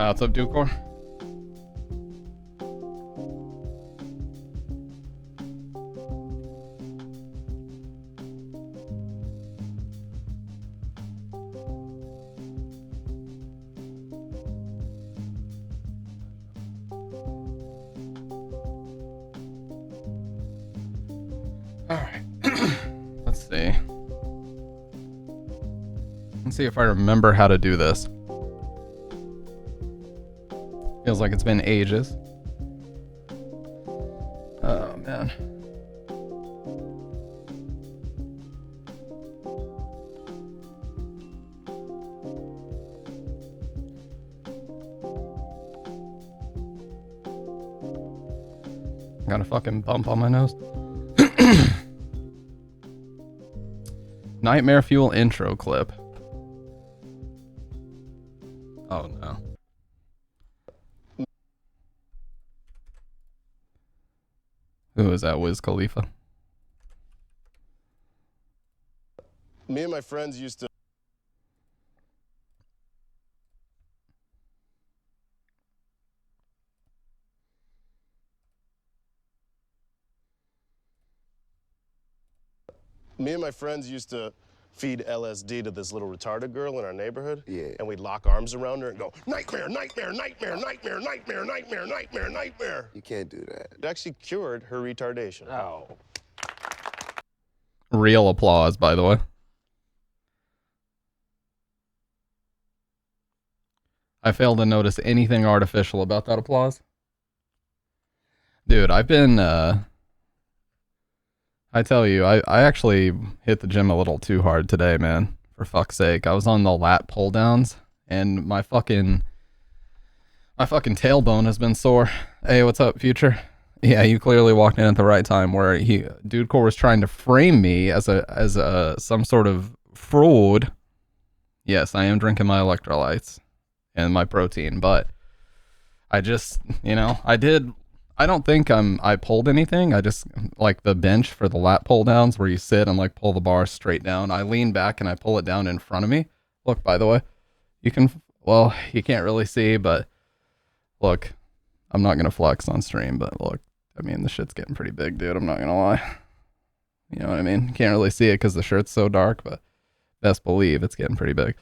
What's up, Dukor? Alright. Let's see. Let's see if I remember how to do this. Feels like it's been ages. Oh, man. Got a fucking bump on my nose. Nightmare Fuel intro clip. Oh no. Who is that, Wiz Khalifa? Me and my friends used to... Me and my friends used to feed LSD to this little retarded girl in our neighborhood. Yeah. And we'd lock arms around her and go, nightmare, nightmare, nightmare, nightmare, nightmare, nightmare, nightmare, nightmare. You can't do that. It actually cured her retardation. Oh. Real applause, by the way. I failed to notice anything artificial about that applause. Dude, I've been, I tell you, I actually hit the gym a little too hard today, man. For fuck's sake. I was on the lat pull downs and my fucking tailbone has been sore. Hey, what's up, Future? Yeah, you clearly walked in at the right time where Dude Core was trying to frame me as some sort of fraud. Yes, I am drinking my electrolytes and my protein, but I just, I don't think I pulled anything. I just, like the bench for the lat pull downs where you sit and like pull the bar straight down. I lean back and I pull it down in front of me. Look, by the way, you can't really see, but look, I'm not going to flex on stream, but look, I mean, the shit's getting pretty big, dude. I'm not going to lie. You know what I mean? You can't really see it because the shirt's so dark, but best believe it's getting pretty big.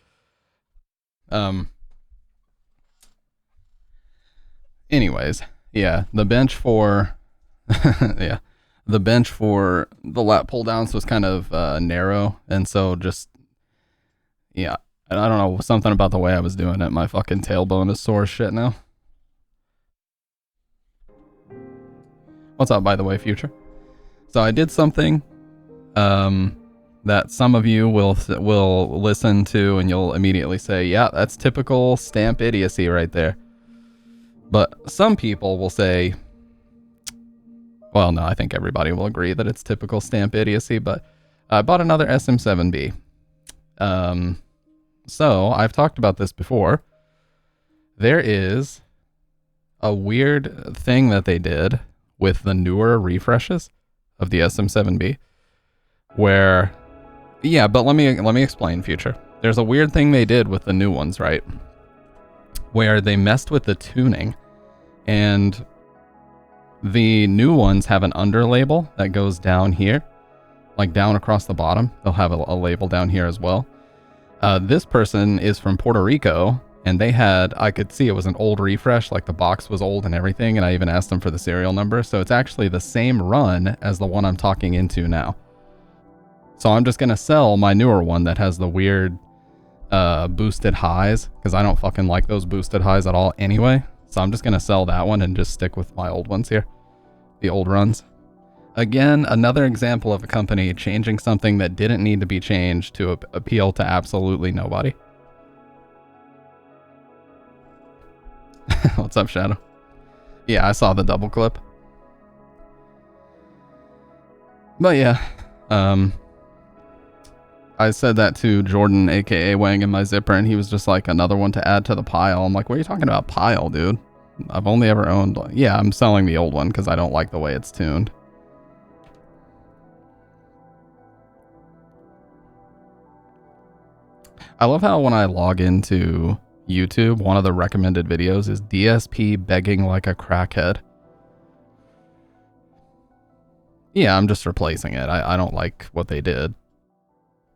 Anyways. Yeah, the bench for the lat pull downs was kind of narrow, and so just and I don't know, something about the way I was doing it. My fucking tailbone is sore as shit now. What's up, by the way, Future? So I did something that some of you will listen to, and you'll immediately say, "Yeah, that's typical stamp idiocy right there." But some people will say, well, no, I think everybody will agree that it's typical stamp idiocy, but I bought another SM7B. So I've talked about this before. There is a weird thing that they did with the newer refreshes of the SM7B where, but let me explain, Future. There's a weird thing they did with the new ones, right? Where they messed with the tuning, and the new ones have an under label that goes down here, like down across the bottom. They'll have a label down here as well. This person is from Puerto Rico, and I could see it was an old refresh, like the box was old and everything, and I even asked them for the serial number, so it's actually the same run as the one I'm talking into now. So I'm just gonna sell my newer one that has the weird boosted highs, because I don't fucking like those boosted highs at all anyway. So I'm just going to sell that one and just stick with my old ones here. The old runs. Again, another example of a company changing something that didn't need to be changed to appeal to absolutely nobody. What's up, Shadow? Yeah, I saw the double clip. But yeah, I said that to Jordan, aka Wang, in my zipper, and he was just like, another one to add to the pile. I'm like, what are you talking about, pile, dude? I've only ever owned... Yeah, I'm selling the old one because I don't like the way it's tuned. I love how when I log into YouTube, one of the recommended videos is DSP begging like a crackhead. Yeah, I'm just replacing it. I don't like what they did.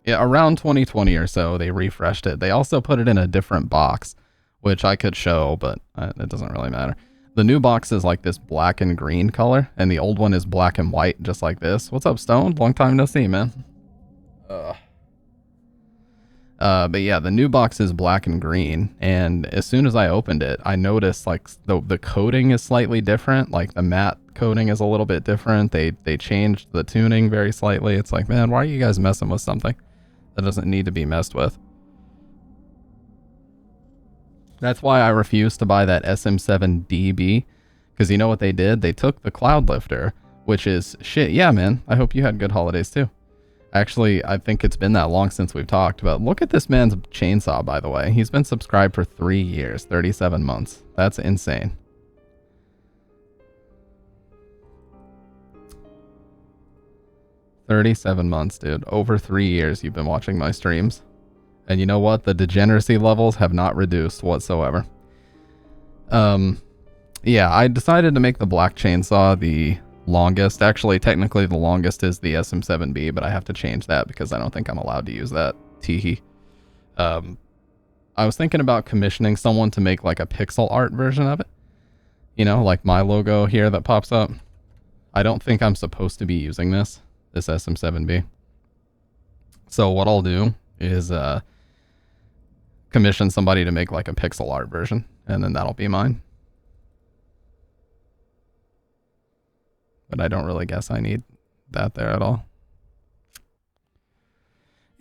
Yeah, around 2020 or so, they refreshed it. They also put it in a different box, which I could show, but it doesn't really matter. The new box is like this black and green color, and the old one is black and white, just like this. What's up, Stone? Long time no see, man. But yeah, the new box is black and green, and as soon as I opened it, I noticed like the coating is slightly different. Like the matte coating is a little bit different. They changed the tuning very slightly. It's like, man, why are you guys messing with something that doesn't need to be messed with? That's why I refused to buy that SM7DB, because you know what they did? They took the cloud lifter, which is shit. Yeah, man. I hope you had good holidays too. Actually, I think it's been that long since we've talked, but look at this man's chainsaw, by the way. He's been subscribed for 3 years, 37 months. That's insane. $37 months, dude. Over 3 years you've been watching my streams. And you know what? The degeneracy levels have not reduced whatsoever. Yeah, I decided to make the black chainsaw the longest. Actually, technically the longest is the SM7B, but I have to change that because I don't think I'm allowed to use that. Teehee. I was thinking about commissioning someone to make like a pixel art version of it. You know, like my logo here that pops up. I don't think I'm supposed to be using this SM7B. So what I'll do is commission somebody to make like a pixel art version, and then that'll be mine. But I don't really guess I need that there at all.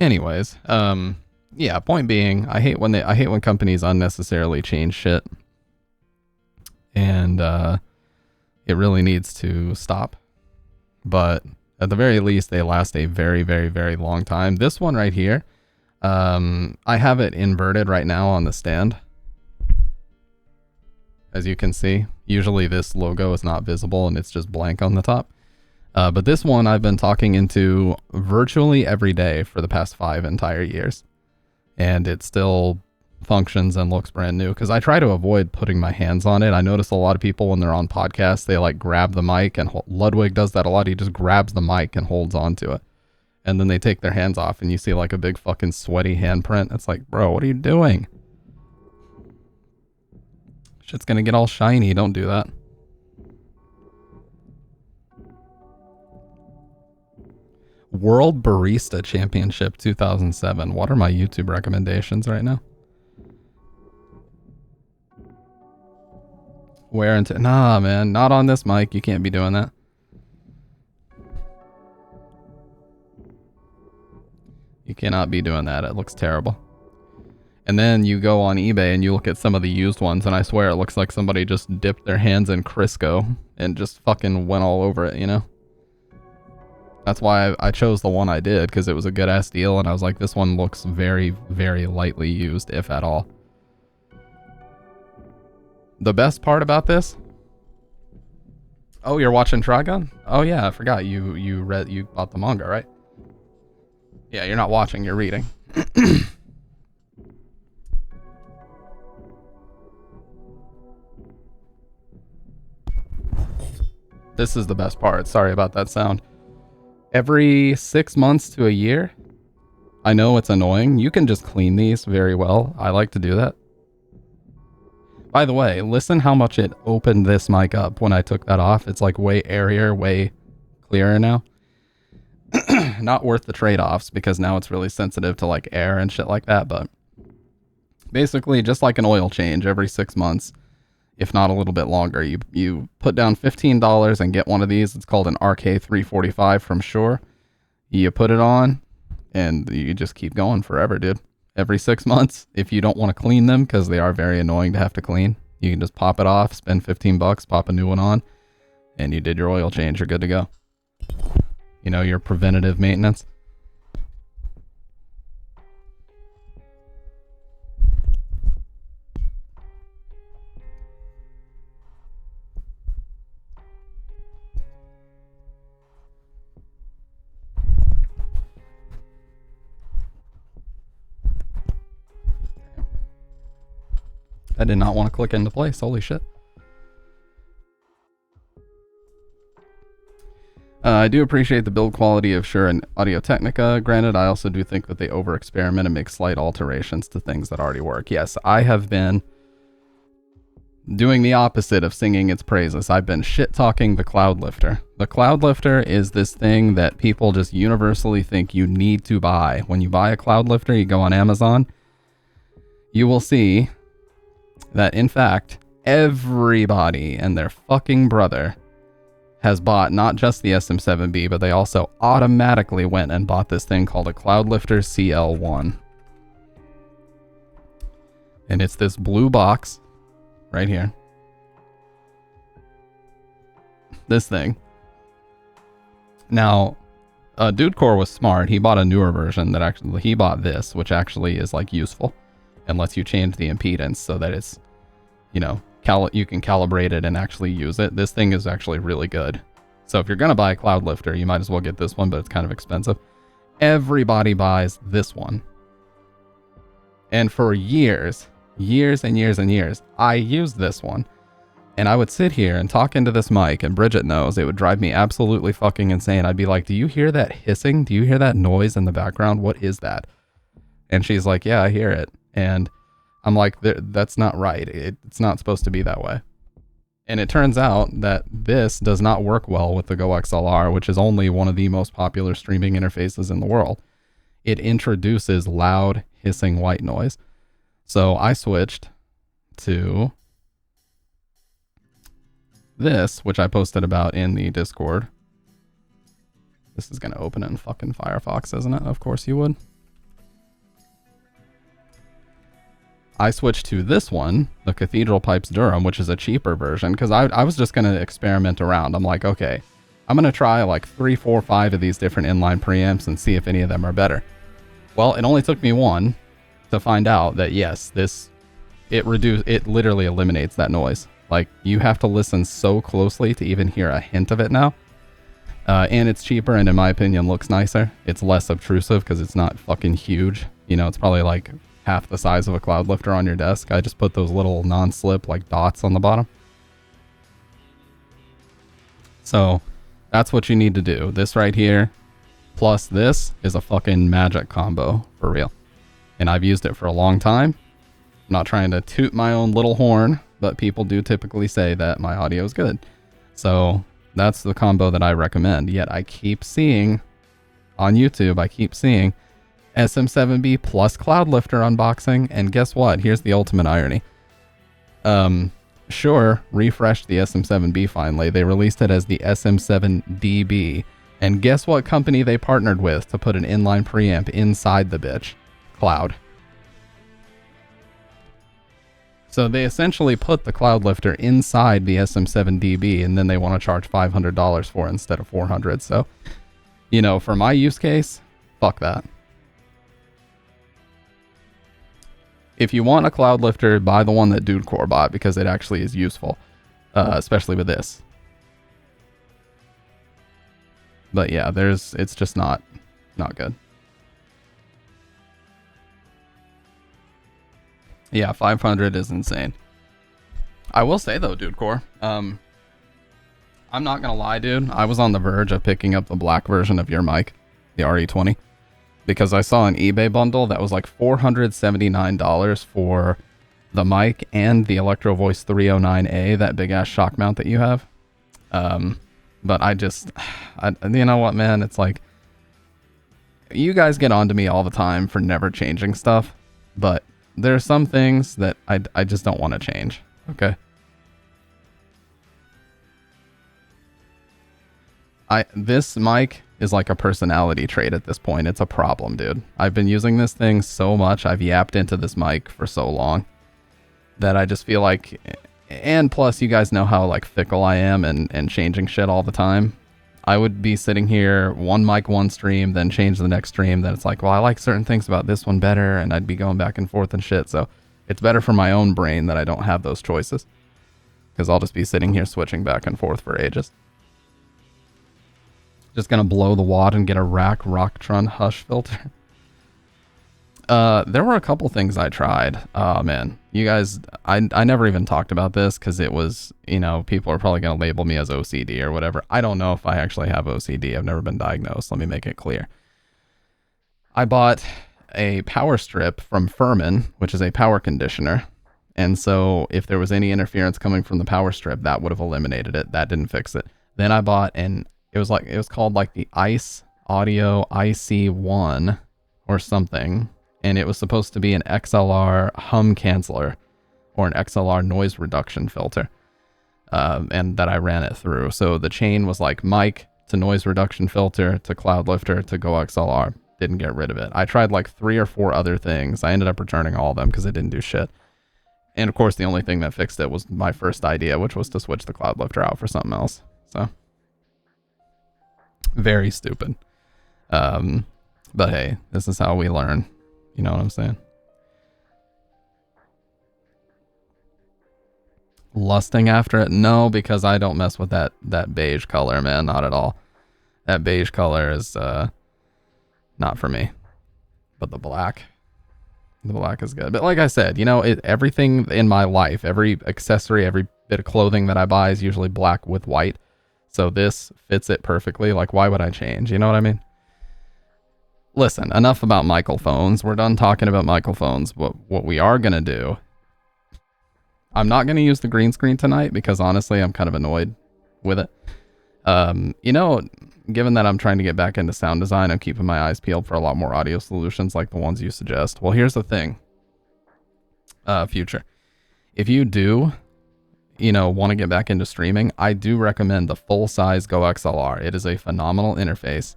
Anyways, yeah, point being, I hate when companies unnecessarily change shit. And it really needs to stop. But at the very least, they last a very, very, very long time. This one right here, I have it inverted right now on the stand. As you can see, usually this logo is not visible and it's just blank on the top. But this one I've been talking into virtually every day for the past 5 entire years. And it still functions and looks brand new, because I try to avoid putting my hands on it. I notice a lot of people when they're on podcasts, they like grab the mic, and Ludwig does that a lot. He just grabs the mic and holds onto it. And then they take their hands off and you see like a big fucking sweaty handprint. It's like, bro, what are you doing? Shit's gonna get all shiny. Don't do that. World Barista Championship 2007. What are my YouTube recommendations right now? Wear and nah, man, not on this mic. You can't be doing that. You cannot be doing that. It looks terrible. And then you go on eBay and you look at some of the used ones, and I swear it looks like somebody just dipped their hands in Crisco and just fucking went all over it, you know? That's why I chose the one I did, because it was a good ass deal, and I was like, this one looks very, very lightly used, if at all. The best part about this... Oh, you're watching Trigun? Oh yeah, I forgot. You bought the manga, right? Yeah, you're not watching, you're reading. This is the best part. Sorry about that sound. Every 6 months to a year, I know it's annoying. You can just clean these very well. I like to do that. By the way, listen how much it opened this mic up when I took that off. It's like way airier, way clearer now. Not worth the trade-offs, because now it's really sensitive to like air and shit like that, but basically just like an oil change every 6 months, if not a little bit longer. You put down $15 and get one of these. It's called an RK345 from Shure. You put it on and you just keep going forever, dude. Every 6 months, if you don't want to clean them, because they are very annoying to have to clean, you can just pop it off, spend 15 bucks, pop a new one on, and you did your oil change. You're good to go. You know, your preventative maintenance. I did not want to click into place. Holy shit. I do appreciate the build quality of Shure and Audio-Technica. Granted, I also do think that they over-experiment and make slight alterations to things that already work. Yes, I have been doing the opposite of singing its praises. I've been shit-talking the Cloud Lifter. The Cloud Lifter is this thing that people just universally think you need to buy. When you buy a Cloud Lifter, you go on Amazon, you will see that, in fact, everybody and their fucking brother has bought not just the SM7B, but they also automatically went and bought this thing called a Cloud Lifter CL1. And it's this blue box right here. This thing. Now, Dudecore was smart. He bought a newer version that actually, he bought this, which actually is like useful and lets you change the impedance so that it's, you know, you can calibrate it and actually use it. This thing is actually really good. So if you're going to buy a Cloud Lifter, you might as well get this one, but it's kind of expensive. Everybody buys this one. And for years and years, I used this one. And I would sit here and talk into this mic, and Bridget knows it would drive me absolutely fucking insane. I'd be like, do you hear that hissing? Do you hear that noise in the background? What is that? And she's like, yeah, I hear it. And I'm like, that's not right. It's not supposed to be that way. And it turns out that this does not work well with the Go XLR, which is only one of the most popular streaming interfaces in the world. It introduces loud, hissing white noise. So I switched to this, which I posted about in the Discord. This is going to open in fucking Firefox, isn't it? Of course you would. I switched to this one, the Cathedral Pipes Durham, which is a cheaper version, because I was just going to experiment around. I'm like, okay, I'm going to try like 3, 4, 5 of these different inline preamps and see if any of them are better. Well, it only took me one to find out that yes, it literally eliminates that noise. Like, you have to listen so closely to even hear a hint of it now. And it's cheaper, and in my opinion looks nicer. It's less obtrusive because it's not fucking huge. You know, it's probably like half the size of a Cloud Lifter on your desk. I just put those little non-slip like dots on the bottom. So that's what you need to do. This right here plus this is a fucking magic combo for real. And I've used it for a long time. I'm not trying to toot my own little horn, but people do typically say that my audio is good. So that's the combo that I recommend. Yet I keep seeing on YouTube, SM7B plus Cloud Lifter unboxing, and guess what? Here's the ultimate irony. Shure refreshed the SM7B finally. They released it as the SM7DB, and guess what company they partnered with to put an inline preamp inside the bitch? Cloud. So they essentially put the Cloud Lifter inside the SM7DB, and then they want to charge $500 for it instead of $400. So, you know, for my use case, fuck that. If you want a Cloud Lifter, buy the one that Dudecore bought because it actually is useful, especially with this. But yeah, it's just not good. Yeah, 500 is insane. I will say though, Dudecore, I'm not gonna lie, dude. I was on the verge of picking up the black version of your mic, the RE20. Because I saw an eBay bundle that was like $479 for the mic and the Electro Voice 309A, that big ass shock mount that you have. But you know what, man? It's like, you guys get onto me all the time for never changing stuff, but there are some things that I just don't want to change. Okay. This mic is like a personality trait at this point. It's a problem, dude. I've been using this thing so much. I've yapped into this mic for so long that I just feel like, and plus you guys know how like fickle I am and changing shit all the time. I would be sitting here, one mic, one stream, then change the next stream. Then it's like, well, I like certain things about this one better, and I'd be going back and forth and shit. So it's better for my own brain that I don't have those choices, because I'll just be sitting here switching back and forth for ages. Just gonna blow the wad and get a Rocktron Hush filter. There were a couple things I tried. Oh man, you guys, I never even talked about this because it was, people are probably gonna label me as OCD or whatever. I don't know if I actually have OCD. I've never been diagnosed. Let me make it clear. I bought a power strip from Furman, which is a power conditioner. And so if there was any interference coming from the power strip, that would have eliminated it. That didn't fix it. Then I bought it was called like the Ice Audio IC1 or something. And it was supposed to be an XLR hum canceller or an XLR noise reduction filter. And that I ran it through. So the chain was like mic to noise reduction filter to cloud lifter to Go XLR. Didn't get rid of it. I tried like 3 or 4 other things. I ended up returning all of them because it didn't do shit. And of course, the only thing that fixed it was my first idea, which was to switch the cloud lifter out for something else. So, very stupid. But hey, this is how we learn. You know what I'm saying? Lusting after it? No, because I don't mess with that beige color, man. Not at all. That beige color is not for me. But the black is good. But like I said, everything in my life, every accessory, every bit of clothing that I buy is usually black with white. So this fits it perfectly. Like, why would I change? You know what I mean? Listen, enough about microphones. We're done talking about microphones. What we are going to do, I'm not going to use the green screen tonight because honestly, I'm kind of annoyed with it. Given that I'm trying to get back into sound design, I'm keeping my eyes peeled for a lot more audio solutions like the ones you suggest. Well, here's the thing. Future. If you do, want to get back into streaming, I do recommend the full-size Go XLR. It is a phenomenal interface.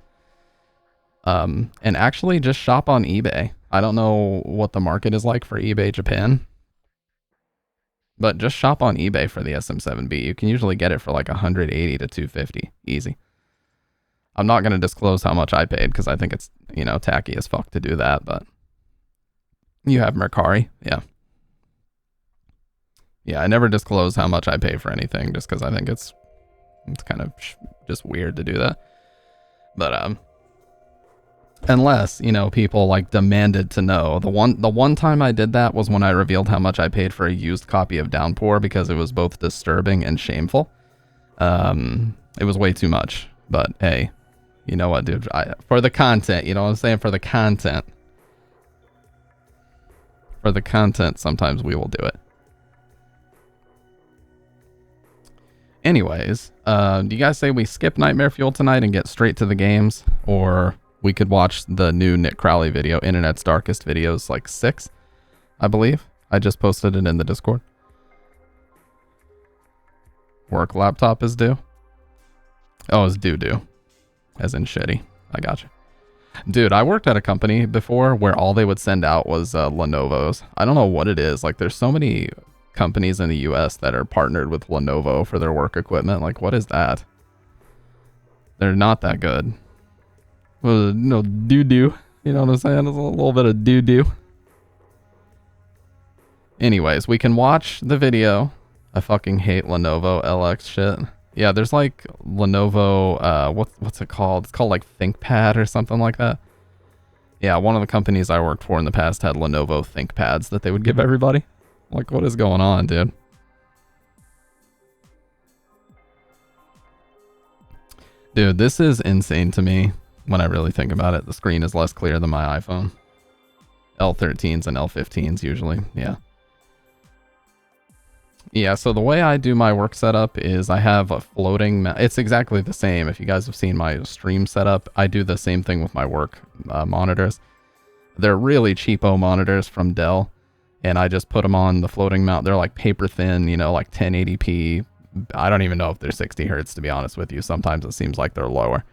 And actually just shop on eBay. I don't know what the market is like for eBay Japan, but just shop on eBay for the SM7B. You can usually get it for like 180 to 250. Easy. I'm not going to disclose how much I paid because I think it's, tacky as fuck to do that, but you have Mercari. Yeah. Yeah, I never disclose how much I pay for anything just because I think it's kind of just weird to do that. But, unless, people like demanded to know. The one time I did that was when I revealed how much I paid for a used copy of Downpour because it was both disturbing and shameful. It was way too much, but hey, you know what, dude? For the content, you know what I'm saying? For the content, sometimes we will do it. Anyways, do you guys say we skip Nightmare Fuel tonight and get straight to the games, or we could watch the new Nick Crowley video, Internet's Darkest Videos, like 6, I believe. I just posted it in the Discord. Work laptop is due. Oh, it's due. As in shitty. I gotcha. Dude, I worked at a company before where all they would send out was Lenovo's. I don't know what it is. Like, there's so many companies in the US that are partnered with Lenovo for their work equipment. Like, what is that? They're not that good. No doo-doo. You know what I'm saying? It's a little bit of doo-doo. Anyways, we can watch the video. I fucking hate Lenovo LX shit. Yeah, there's like Lenovo, what's it called? It's called like ThinkPad or something like that. Yeah, one of the companies I worked for in the past had Lenovo ThinkPads that they would give everybody. Like, what is going on, dude? Dude, this is insane to me when I really think about it. The screen is less clear than my iPhone. L13s and L15s usually, yeah. Yeah, so the way I do my work setup is I have a floating... It's exactly the same. If you guys have seen my stream setup, I do the same thing with my work monitors. They're really cheapo monitors from Dell, and I just put them on the floating mount. They're like paper thin, like 1080p. I don't even know if they're 60 hertz, to be honest with you. Sometimes it seems like they're lower.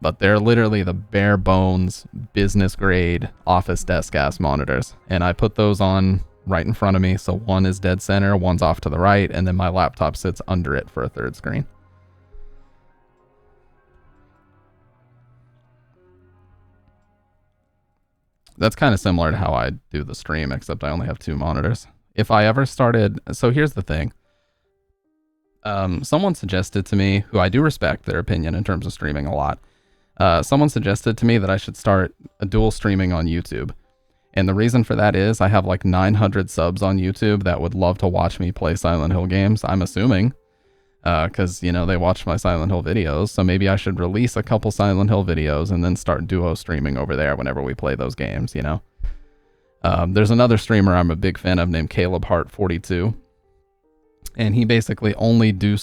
But they're literally the bare bones, business grade, office desk ass monitors. And I put those on right in front of me, so one is dead center, one's off to the right, and then my laptop sits under it for a third screen. That's kind of similar to how I do the stream, except I only have 2 monitors. If I ever started... So here's the thing. Someone suggested to me, who I do respect their opinion in terms of streaming a lot, someone suggested to me that I should start a dual streaming on YouTube. And the reason for that is I have like 900 subs on YouTube that would love to watch me play Silent Hill games, I'm assuming. Because, you know, they watch my Silent Hill videos. So maybe I should release a couple Silent Hill videos and then start duo streaming over there whenever we play those games, you know. There's another streamer I'm a big fan of named Caleb Hart 42. And he basically only dual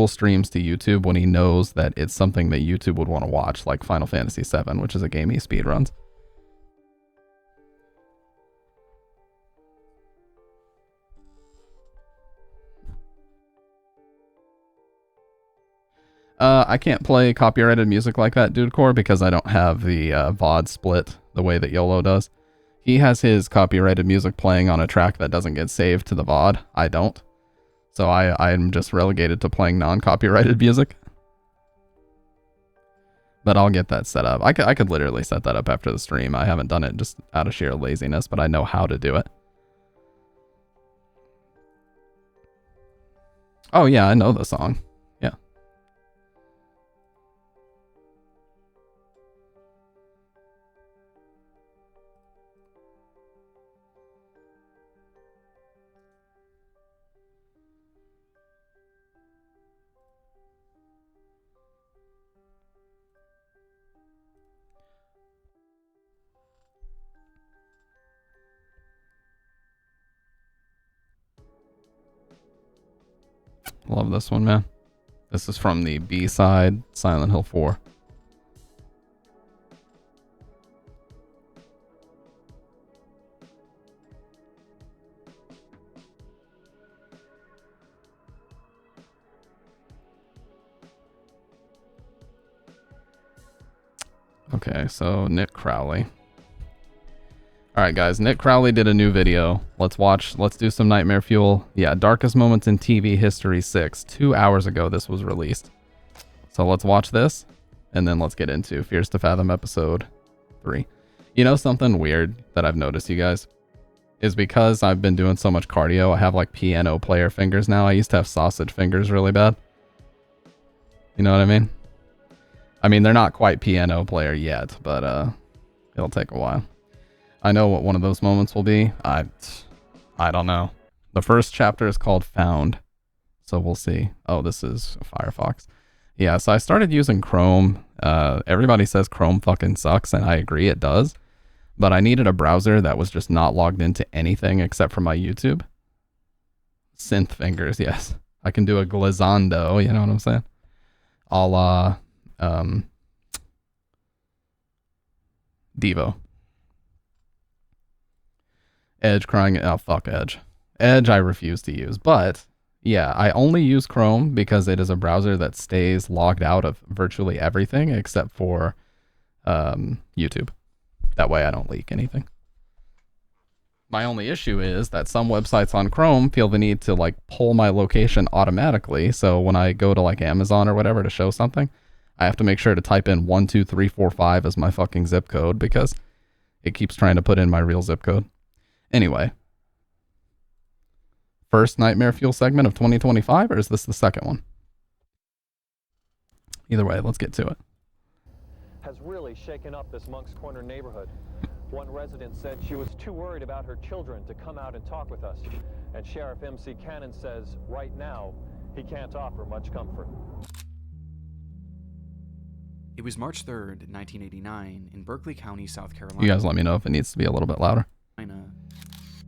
streams to YouTube when he knows that it's something that YouTube would want to watch, like Final Fantasy VII, which is a game he speedruns. I can't play copyrighted music like that, Dude Core, because I don't have the VOD split the way that YOLO does. He has his copyrighted music playing on a track that doesn't get saved to the VOD. I don't. So I'm just relegated to playing non-copyrighted music. But I'll get that set up. I could literally set that up after the stream. I haven't done it just out of sheer laziness, but I know how to do it. Oh yeah, I know the song. Yeah. Love this one, man. This is from the B-side, Silent Hill 4. Okay, so Nick Crowley. Alright guys, Nick Crowley did a new video. Let's do some Nightmare Fuel. Yeah, Darkest Moments in TV History 6. 2 hours ago this was released. So let's watch this, and then let's get into Fears to Fathom episode 3. You know something weird that I've noticed, you guys? Is because I've been doing so much cardio, I have like piano player fingers now. I used to have sausage fingers really bad. You know what I mean? I mean, they're not quite piano player yet, but it'll take a while. I know what one of those moments will be. I don't know. The first chapter is called Found, so we'll see. Oh, this is Firefox. Yeah, so I started using Chrome. Everybody says Chrome fucking sucks, and I agree it does. But I needed a browser that was just not logged into anything except for my YouTube. Synth fingers, yes. I can do a glissando, you know what I'm saying? A la Devo. Edge crying, oh fuck Edge. Edge I refuse to use, but yeah, I only use Chrome because it is a browser that stays logged out of virtually everything except for YouTube. That way I don't leak anything. My only issue is that some websites on Chrome feel the need to like pull my location automatically, so when I go to like Amazon or whatever to show something, I have to make sure to type in 12345 as my fucking zip code because it keeps trying to put in my real zip code. Anyway, first Nightmare Fuel segment of 2025, or is this the second one? Either way, let's get to it. Has really shaken up this Monk's Corner neighborhood. One resident said she was too worried about her children to come out and talk with us. And Sheriff MC Cannon says right now he can't offer much comfort. It was March 3rd, 1989, in Berkeley County, South Carolina. You guys let me know if it needs to be a little bit louder.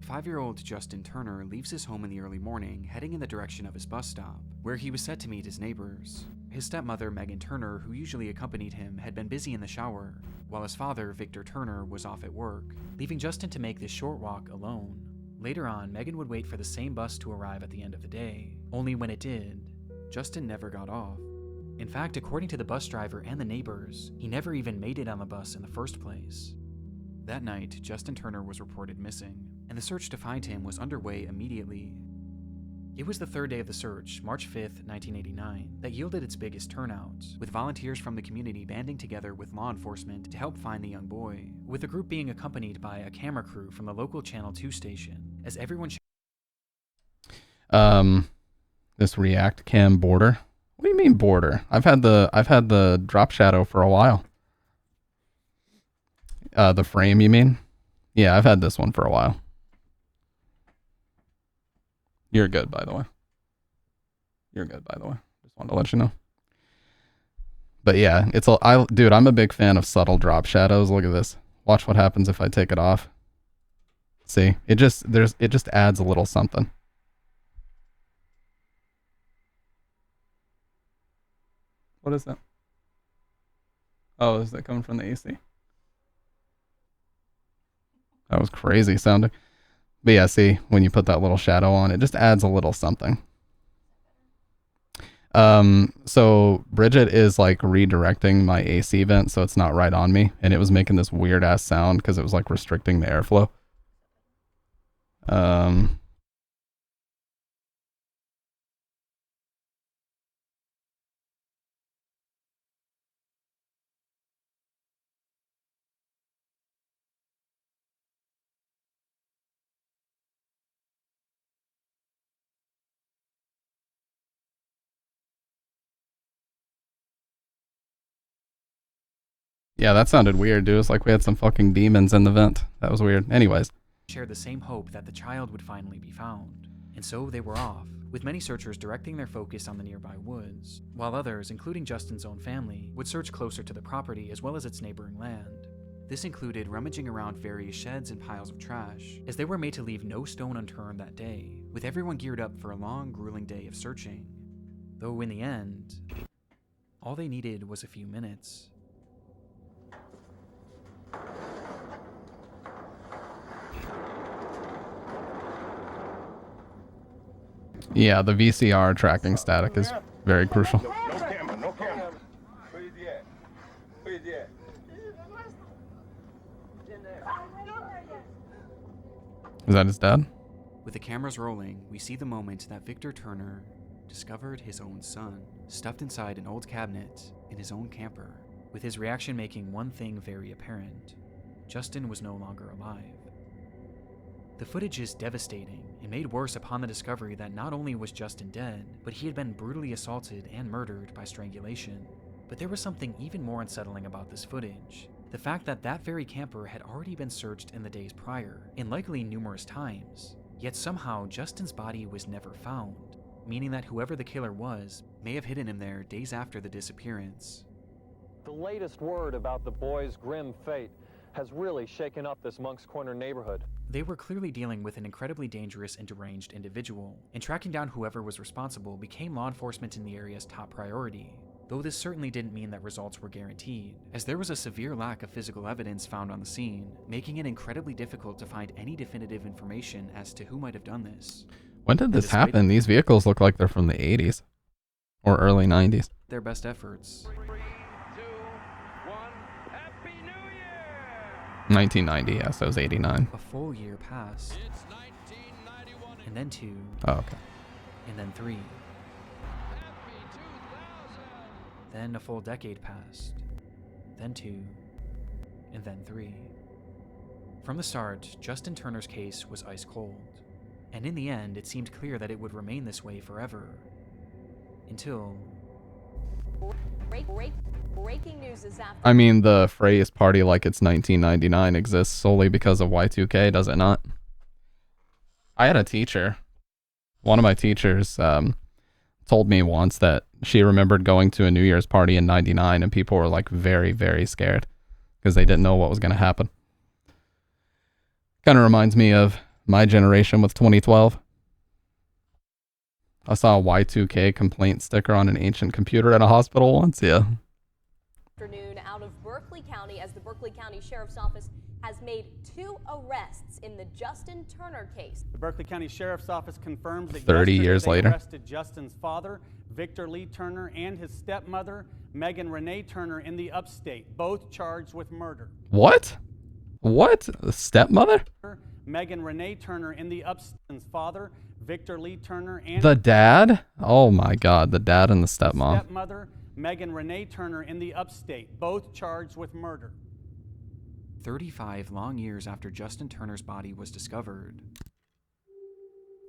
5-year-old Justin Turner leaves his home in the early morning, heading in the direction of his bus stop, where he was set to meet his neighbors. His stepmother, Megan Turner, who usually accompanied him, had been busy in the shower, while his father, Victor Turner, was off at work, leaving Justin to make this short walk alone. Later on, Megan would wait for the same bus to arrive at the end of the day, only when it did, Justin never got off. In fact, according to the bus driver and the neighbors, he never even made it on the bus in the first place. That night, Justin Turner was reported missing, and the search to find him was underway immediately. It was the third day of the search, March 5th, 1989, that yielded its biggest turnout, with volunteers from the community banding together with law enforcement to help find the young boy, with the group being accompanied by a camera crew from the local Channel 2 station, as everyone this React Cam border. What do you mean border? I've had the drop shadow for a while. The frame, you mean? Yeah, I've had this one for a while. You're good, by the way. You're good, by the way. Just wanted to let you know. But yeah, dude, I'm a big fan of subtle drop shadows. Look at this. Watch what happens if I take it off. See, it just adds a little something. What is that? Oh, is that coming from the AC? That was crazy sounding. But yeah, see, when you put that little shadow on, it just adds a little something. So Bridget is like redirecting my AC vent so it's not right on me, and it was making this weird ass sound because it was like restricting the airflow. Yeah, that sounded weird, dude. It's like we had some fucking demons in the vent. That was weird. Anyways. Shared the same hope that the child would finally be found. And so they were off, with many searchers directing their focus on the nearby woods, while others, including Justin's own family, would search closer to the property as well as its neighboring land. This included rummaging around various sheds and piles of trash, as they were made to leave no stone unturned that day, with everyone geared up for a long, grueling day of searching. Though in the end, all they needed was a few minutes. Yeah, the VCR tracking static is very crucial. No camera, no camera. Where is he at? Where is he at? Is that his dad? With the cameras rolling, we see the moment that Victor Turner discovered his own son, stuffed inside an old cabinet in his own camper, with his reaction making one thing very apparent. Justin was no longer alive. The footage is devastating and made worse upon the discovery that not only was Justin dead, but he had been brutally assaulted and murdered by strangulation. But there was something even more unsettling about this footage. The fact that that very camper had already been searched in the days prior, and likely numerous times. Yet somehow Justin's body was never found, meaning that whoever the killer was may have hidden him there days after the disappearance. The latest word about the boy's grim fate has really shaken up this Monk's Corner neighborhood. They were clearly dealing with an incredibly dangerous and deranged individual, and tracking down whoever was responsible became law enforcement in the area's top priority. Though this certainly didn't mean that results were guaranteed, as there was a severe lack of physical evidence found on the scene, making it incredibly difficult to find any definitive information as to who might have done this. When did this happen? These vehicles look like they're from the 80s or early 90s. Their best efforts. 3, 2, 1, Happy New Year! 1990, yes, that was 89. A full year passed. It's 1991. And then 2. Oh, okay. And then 3. Happy 2000. Then a full decade passed. Then 2. And then 3. From the start, Justin Turner's case was ice cold. And in the end, it seemed clear that it would remain this way forever. Until... Breaking news is after. I mean, the phrase party like it's 1999 exists solely because of Y2K, does it not? I had a teacher. One of my teachers told me once that she remembered going to a New Year's party in 99 and people were like very, very scared because they didn't know what was going to happen. Kind of reminds me of my generation with 2012. I saw a Y2K complaint sticker on an ancient computer at a hospital once, yeah. Afternoon out of Berkeley County as the Berkeley County Sheriff's Office has made 2 arrests in the Justin Turner case. The Berkeley County Sheriff's Office confirms that 30 yesterday years they later. arrested Justin's father, Victor Lee Turner, and his stepmother, Megan Renee Turner, in the upstate, both charged with murder. What? What? The stepmother? Megan Renee Turner in the upstate's father, Victor Lee Turner, and The dad? Oh my god, the dad and the stepmom. stepmother, Megan Renee Turner in the upstate, both charged with murder. 35 long years after Justin Turner's body was discovered,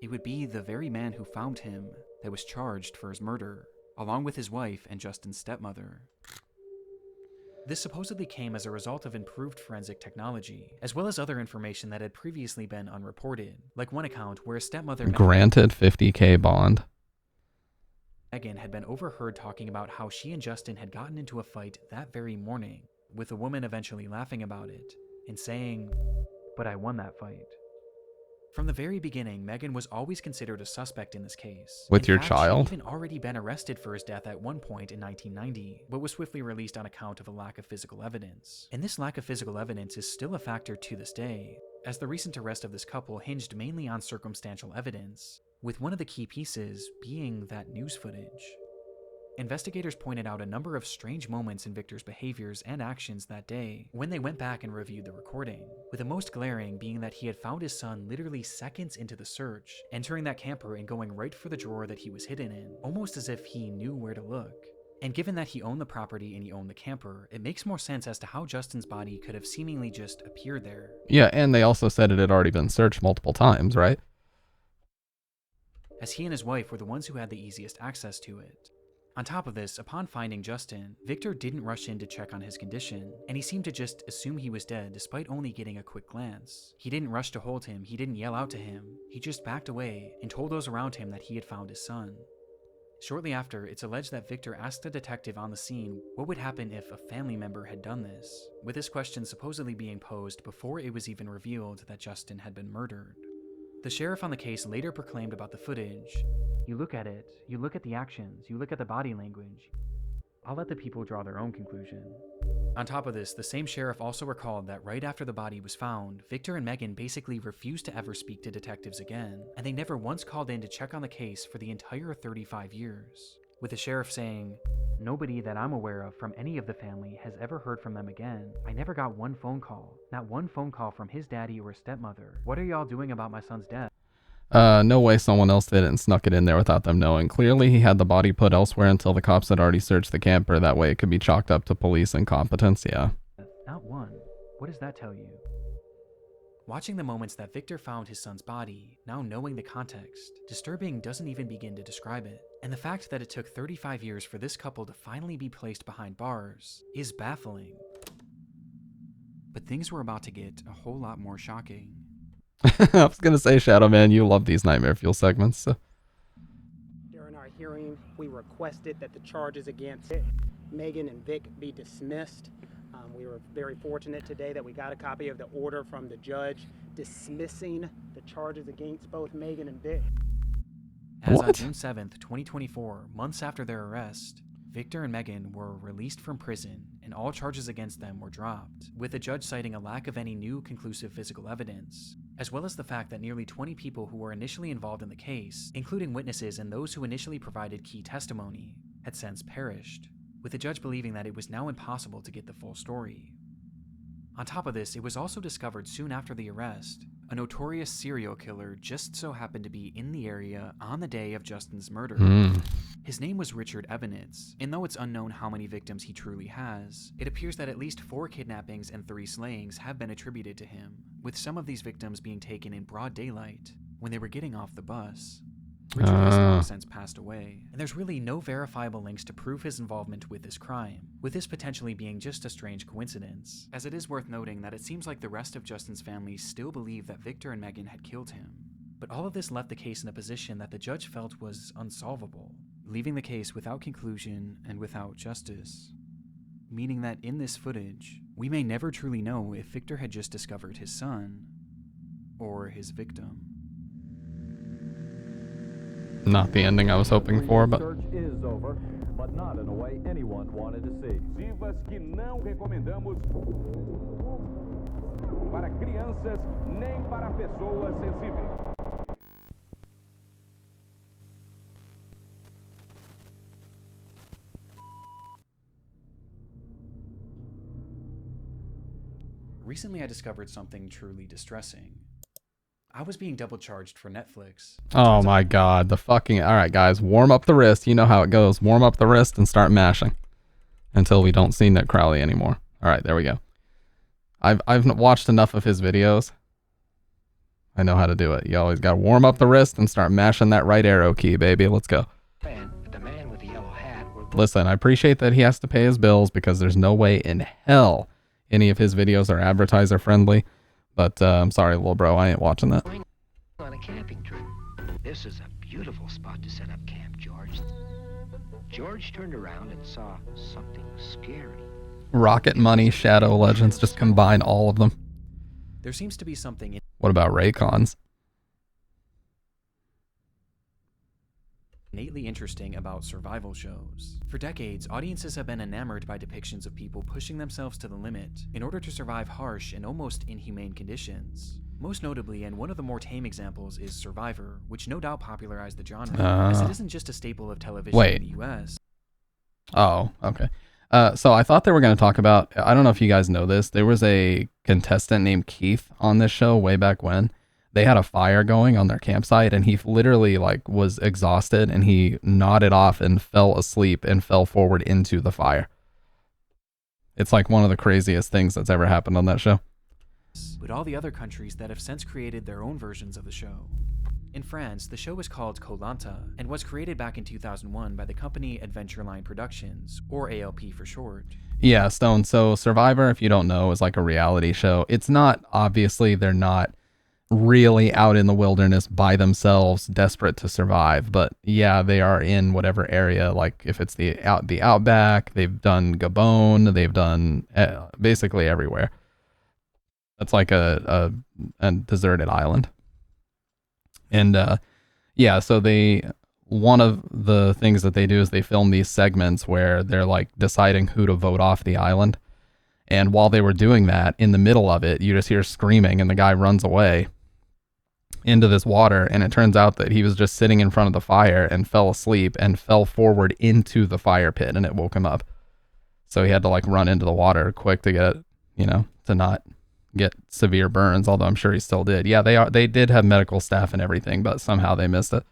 it would be the very man who found him that was charged for his murder, along with his wife and Justin's stepmother. This supposedly came as a result of improved forensic technology, as well as other information that had previously been unreported, like one account where a stepmother Granted $50K bond. Megan had been overheard talking about how she and Justin had gotten into a fight that very morning, with the woman eventually laughing about it and saying, "But I won that fight." From the very beginning, Megan was always considered a suspect in this case. With In your fact, child? She'd even already been arrested for his death at one point in 1990, but was swiftly released on account of a lack of physical evidence. And this lack of physical evidence is still a factor to this day, as the recent arrest of this couple hinged mainly on circumstantial evidence, with one of the key pieces being that news footage. Investigators pointed out a number of strange moments in Victor's behaviors and actions that day when they went back and reviewed the recording, with the most glaring being that he had found his son literally seconds into the search, entering that camper and going right for the drawer that he was hidden in, almost as if he knew where to look. And given that he owned the property and he owned the camper, it makes more sense as to how Justin's body could have seemingly just appeared there. Yeah, and they also said it had already been searched multiple times, right? As he and his wife were the ones who had the easiest access to it. On top of this, upon finding Justin, Victor didn't rush in to check on his condition, and he seemed to just assume he was dead despite only getting a quick glance. He didn't rush to hold him, he didn't yell out to him, he just backed away and told those around him that he had found his son. Shortly after, it's alleged that Victor asked a detective on the scene what would happen if a family member had done this, with this question supposedly being posed before it was even revealed that Justin had been murdered. The sheriff on the case later proclaimed about the footage, "You look at it, you look at the actions, you look at the body language. I'll let the people draw their own conclusion." On top of this, the same sheriff also recalled that right after the body was found, Victor and Megan basically refused to ever speak to detectives again, and they never once called in to check on the case for the entire 35 years. With the sheriff saying, "Nobody that I'm aware of from any of the family has ever heard from them again. I never got one phone call. Not one phone call from his daddy or his stepmother. What are y'all doing about my son's death?" No way someone else did it and snuck it in there without them knowing. Clearly he had the body put elsewhere until the cops had already searched the camper. That way it could be chalked up to police incompetence, yeah. Not one. What does that tell you? Watching the moments that Victor found his son's body, now knowing the context, disturbing doesn't even begin to describe it. And the fact that it took 35 years for this couple to finally be placed behind bars is baffling. But things were about to get a whole lot more shocking. I was going to say, Shadow Man, you love these Nightmare Fuel segments. So. During our hearing, we requested that the charges against Megan and Vic be dismissed. We were very fortunate today that we got a copy of the order from the judge dismissing the charges against both Megan and Vic. As on June 7th, 2024, months after their arrest, Victor and Megan were released from prison and all charges against them were dropped, with the judge citing a lack of any new conclusive physical evidence, as well as the fact that nearly 20 people who were initially involved in the case, including witnesses and those who initially provided key testimony, had since perished, with the judge believing that it was now impossible to get the full story. On top of this, it was also discovered soon after the arrest, a notorious serial killer just so happened to be in the area on the day of Justin's murder. His name was Richard Evanitz, and though it's unknown how many victims he truly has, it appears that at least 4 kidnappings and 3 slayings have been attributed to him, with some of these victims being taken in broad daylight when they were getting off the bus. Richard has long since passed away, and there's really no verifiable links to prove his involvement with this crime, with this potentially being just a strange coincidence, as it is worth noting that it seems like the rest of Justin's family still believe that Victor and Megan had killed him. But all of this left the case in a position that the judge felt was unsolvable, leaving the case without conclusion and without justice. Meaning that in this footage, we may never truly know if Victor had just discovered his son, or his victim. Not the ending I was hoping for, but... Search is over, but not in a way anyone wanted to see. Divas que não recomendamos para crianças nem para pessoas sensíveis. Recently I discovered something truly distressing. I was being double charged for Netflix. Oh my god, the fucking... Alright guys, warm up the wrist. You know how it goes. Warm up the wrist and start mashing. Until we don't see Nick Crowley anymore. Alright, there we go. I've watched enough of his videos. I know how to do it. You always gotta warm up the wrist and start mashing that right arrow key, baby. Let's go. And the man with the yellow hat were listen, I appreciate that he has to pay his bills because there's no way in hell any of his videos are advertiser friendly. But I'm sorry, little bro, I ain't watching that. On a camping trip. This is a beautiful spot to set up camp, George. George turned around and saw something scary. Rocket Money, Shadow Legends, just combine all of them. There seems to be something What about Raycons? innately interesting about survival shows. For decades, audiences have been enamored by depictions of people pushing themselves to the limit in order to survive harsh and almost inhumane conditions. Most notably, and one of the more tame examples, is Survivor, which no doubt popularized the genre, as it isn't just a staple of television in the US. Oh, okay. So I thought they were going to talk about, I don't know if you guys know this, there was a contestant named Keith on this show way back when. They had a fire going on their campsite, and he literally like was exhausted, and he nodded off and fell asleep and fell forward into the fire. It's like one of the craziest things that's ever happened on that show. But all the other countries that have since created their own versions of the show. In France, the show is called Koh Lanta and was created back in 2001 by the company Adventureline Productions, or ALP for short. Yeah, Stone. So Survivor, if you don't know, is like a reality show. It's not, obviously, they're not really out in the wilderness by themselves, desperate to survive. But yeah, they are in whatever area, like if it's the outback, they've done Gabon, they've done basically everywhere. That's like a deserted island. And yeah, so one of the things that they do is they film these segments where they're like deciding who to vote off the island. And while they were doing that, in the middle of it, you just hear screaming and the guy runs away into this water. And it turns out that he was just sitting in front of the fire and fell asleep and fell forward into the fire pit, and it woke him up. So he had to like run into the water quick to get, to not get severe burns, although I'm sure he still did. Yeah, they did have medical staff and everything, but somehow they missed it.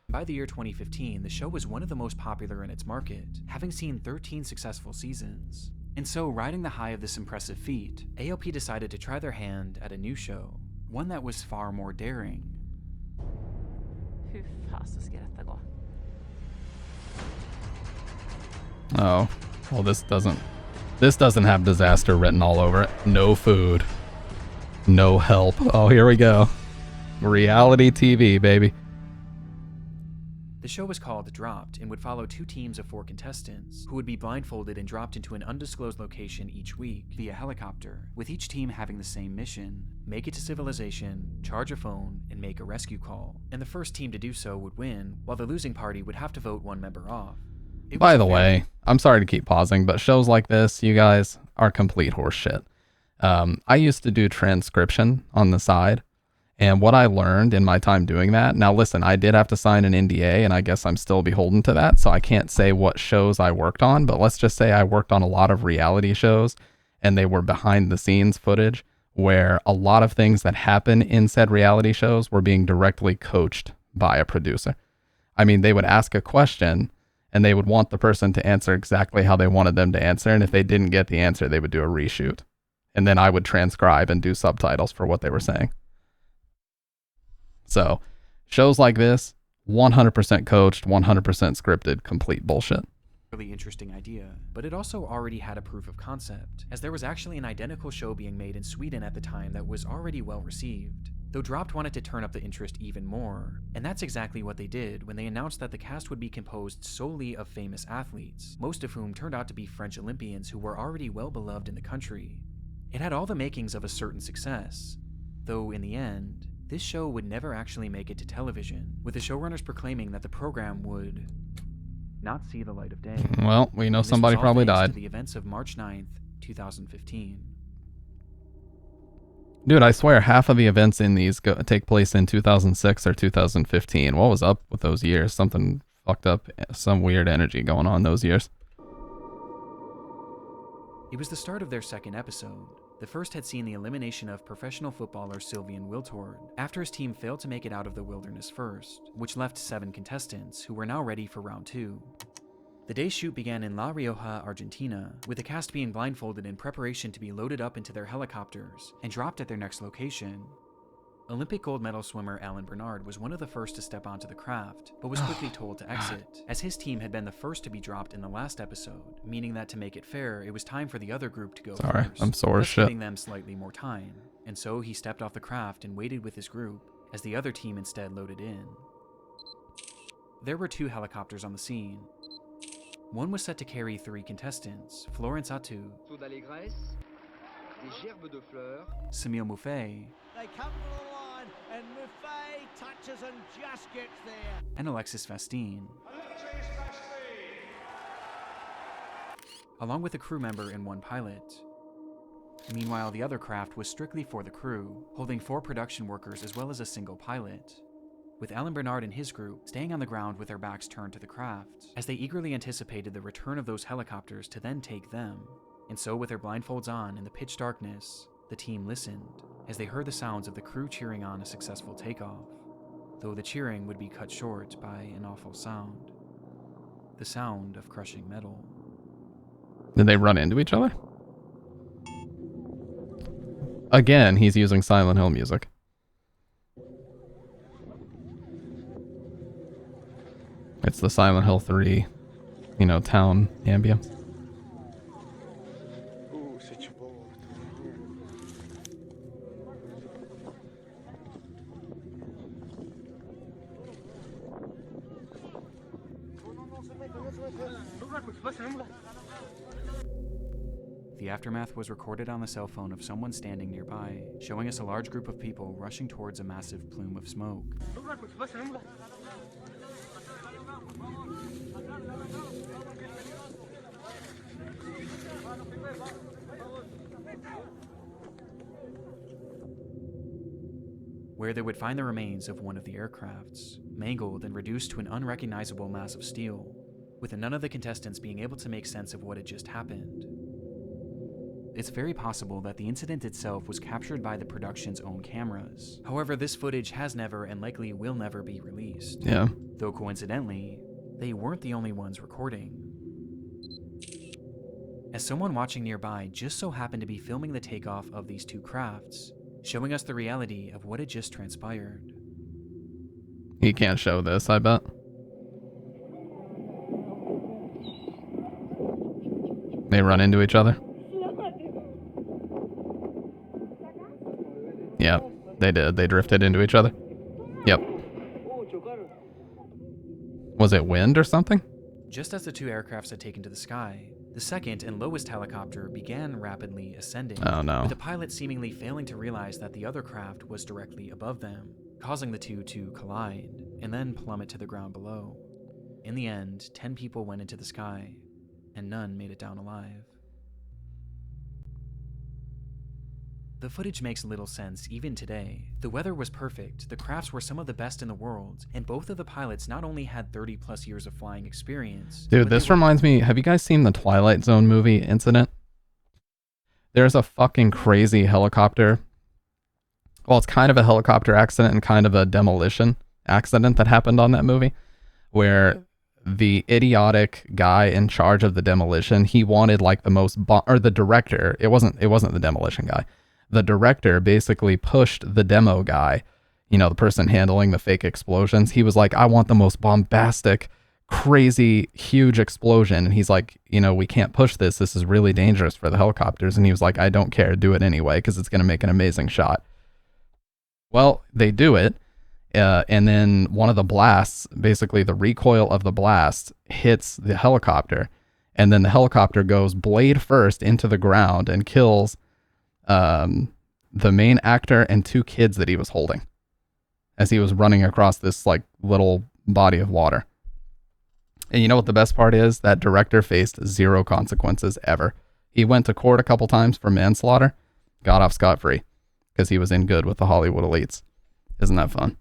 By the year 2015, the show was one of the most popular in its market, having seen 13 successful seasons. And so, riding the high of this impressive feat, ALP decided to try their hand at a new show, one that was far more daring. Oh, well, this doesn't have disaster written all over it. No food. No help. Oh, here we go. Reality TV, baby. The show was called Dropped and would follow two teams of 4 contestants who would be blindfolded and dropped into an undisclosed location each week via helicopter, with each team having the same mission: make it to civilization, charge a phone, and make a rescue call. And the first team to do so would win, while the losing party would have to vote one member off. By the way, I'm sorry to keep pausing, but shows like this, you guys, are complete horseshit. I used to do transcription on the side, and what I learned in my time doing that, now listen, I did have to sign an NDA, and I guess I'm still beholden to that, so I can't say what shows I worked on, but let's just say I worked on a lot of reality shows, and they were behind the scenes footage, where a lot of things that happen in said reality shows were being directly coached by a producer. I mean, they would ask a question, and they would want the person to answer exactly how they wanted them to answer, and if they didn't get the answer, they would do a reshoot. And then I would transcribe and do subtitles for what they were saying. So, shows like this, 100% coached, 100% scripted, complete bullshit. Really interesting idea, but it also already had a proof of concept, as there was actually an identical show being made in Sweden at the time that was already well received. Though Dropped wanted to turn up the interest even more, and that's exactly what they did when they announced that the cast would be composed solely of famous athletes, most of whom turned out to be French Olympians who were already well beloved in the country. It had all the makings of a certain success, though in the end, this show would never actually make it to television, with the showrunners proclaiming that the program would not see the light of day. Well, we know somebody probably died. To the events of March 9th, 2015. Dude, I swear half of the events in these take place in 2006 or 2015. What was up with those years? Something fucked up, some weird energy going on those years. It was the start of their second episode. The first had seen the elimination of professional footballer Sylvian Wiltord after his team failed to make it out of the wilderness first, which left 7 contestants who were now ready for round 2. The day's shoot began in La Rioja, Argentina, with the cast being blindfolded in preparation to be loaded up into their helicopters and dropped at their next location. Olympic gold medal swimmer Alan Bernard was one of the first to step onto the craft, but was quickly told to exit, as his team had been the first to be dropped in the last episode, meaning that to make it fair, it was time for the other group to go Sorry, first, I'm sore as thus shit. giving them slightly more time. And so he stepped off the craft and waited with his group, as the other team instead loaded in. There were 2 helicopters on the scene. One was set to carry 3 contestants, Florence Attu, Samil Mouffe, They come to the line, and Mouffe touches and just gets there. and Alexis Vastine, along with a crew member and 1 pilot. Meanwhile, the other craft was strictly for the crew, holding 4 production workers as well as a single pilot, with Alan Bernard and his group staying on the ground with their backs turned to the craft, as they eagerly anticipated the return of those helicopters to then take them. And so, with their blindfolds on in the pitch darkness, the team listened, as they heard the sounds of the crew cheering on a successful takeoff, though the cheering would be cut short by an awful sound. The sound of crushing metal. Did they run into each other? Again, he's using Silent Hill music. It's the Silent Hill 3, town ambience. Ooh, such a ball. The aftermath was recorded on the cell phone of someone standing nearby, showing us a large group of people rushing towards a massive plume of smoke. Where they would find the remains of one of the aircrafts, mangled and reduced to an unrecognizable mass of steel, with none of the contestants being able to make sense of what had just happened. It's very possible that the incident itself was captured by the production's own cameras. However, this footage has never and likely will never be released. Yeah. Though coincidentally, they weren't the only ones recording, as someone watching nearby just so happened to be filming the takeoff of these 2 crafts, showing us the reality of what had just transpired. He can't show this, I bet. They run into each other? Yep, they did. They drifted into each other. Yep. Was it wind or something? Just as the 2 aircrafts had taken to the sky, the second and lowest helicopter began rapidly ascending, Oh no. with the pilot seemingly failing to realize that the other craft was directly above them, causing the 2 to collide, and then plummet to the ground below. In the end, 10 people went into the sky, and none made it down alive. The footage makes little sense even today. The weather was perfect, the crafts were some of the best in the world, and both of the pilots not only had 30 plus years of flying experience. Dude, this reminds me, have you guys seen the Twilight Zone movie incident? There's a fucking crazy helicopter. Well, it's kind of a helicopter accident and kind of a demolition accident that happened on that movie, where the idiotic guy in charge of the demolition, he wanted like the most, or the director, it wasn't the demolition guy. The director basically pushed the demo guy, the person handling the fake explosions. He was like, I want the most bombastic, crazy, huge explosion. And he's like, we can't push this. This is really dangerous for the helicopters. And he was like, I don't care. Do it anyway, because it's going to make an amazing shot. Well, they do it. And then one of the blasts, basically the recoil of the blast, hits the helicopter. And then the helicopter goes blade first into the ground and kills the main actor and 2 kids that he was holding as he was running across this like little body of water. And you know what the best part is? That director faced 0 consequences ever. He went to court a couple times for manslaughter, got off scot-free because he was in good with the Hollywood elites. Isn't that fun?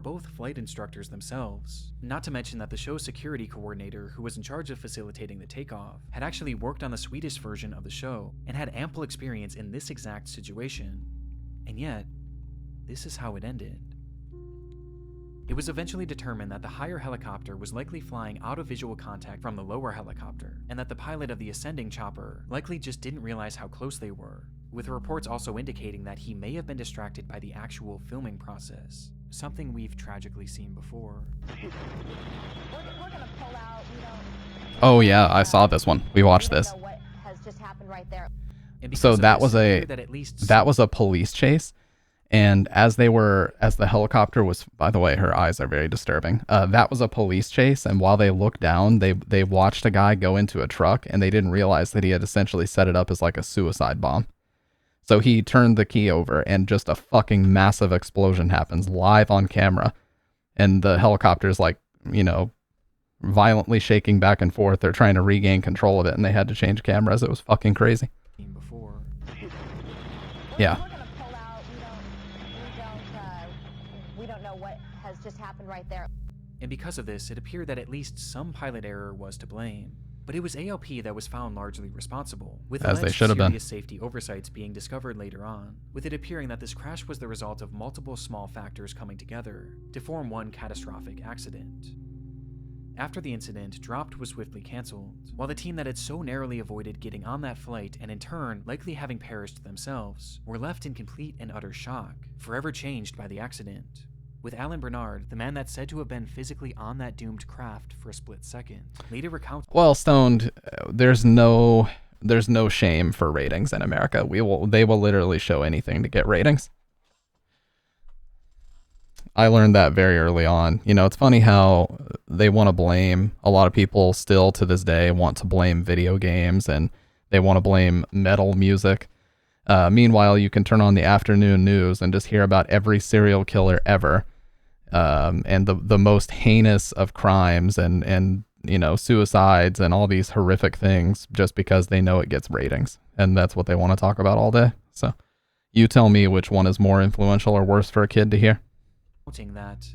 Both flight instructors themselves, not to mention that the show's security coordinator, who was in charge of facilitating the takeoff, had actually worked on the Swedish version of the show and had ample experience in this exact situation. And yet, this is how it ended. It was eventually determined that the higher helicopter was likely flying out of visual contact from the lower helicopter, and that the pilot of the ascending chopper likely just didn't realize how close they were, with reports also indicating that he may have been distracted by the actual filming process, something we've tragically seen before. We're gonna pull out, Oh yeah, I saw this one. We watched we don't this. know what has just happened right there. And because So of that this, was it a appeared that at least that was a police chase, and as the helicopter was, by the way, her eyes are very disturbing. That was a police chase, and while they looked down, they watched a guy go into a truck, and they didn't realize that he had essentially set it up as like a suicide bomb. So he turned the key over, and just a fucking massive explosion happens live on camera, and the helicopter's like, violently shaking back and forth. They're trying to regain control of it, and they had to change cameras. It was fucking crazy. before. Yeah. We're gonna pull out, we don't know what has just happened right there. And because of this, it appeared that at least some pilot error was to blame. But it was ALP that was found largely responsible, with As they alleged should have been. serious safety oversights being discovered later on, with it appearing that this crash was the result of multiple small factors coming together to form one catastrophic accident. After the incident, Dropped was swiftly cancelled, while the team that had so narrowly avoided getting on that flight and in turn likely having perished themselves were left in complete and utter shock, forever changed by the accident. With Alan Bernard, the man that's said to have been physically on that doomed craft for a split second, later recounted. Well, Stoned, there's no shame for ratings in America. They will literally show anything to get ratings. I learned that very early on. It's funny how they want to blame, a lot of people still to this day want to blame video games, and they want to blame metal music. Meanwhile, you can turn on the afternoon news and just hear about every serial killer ever, and the most heinous of crimes and suicides and all these horrific things, just because they know it gets ratings, and that's what they want to talk about all day. So you tell me which one is more influential or worse for a kid to hear. That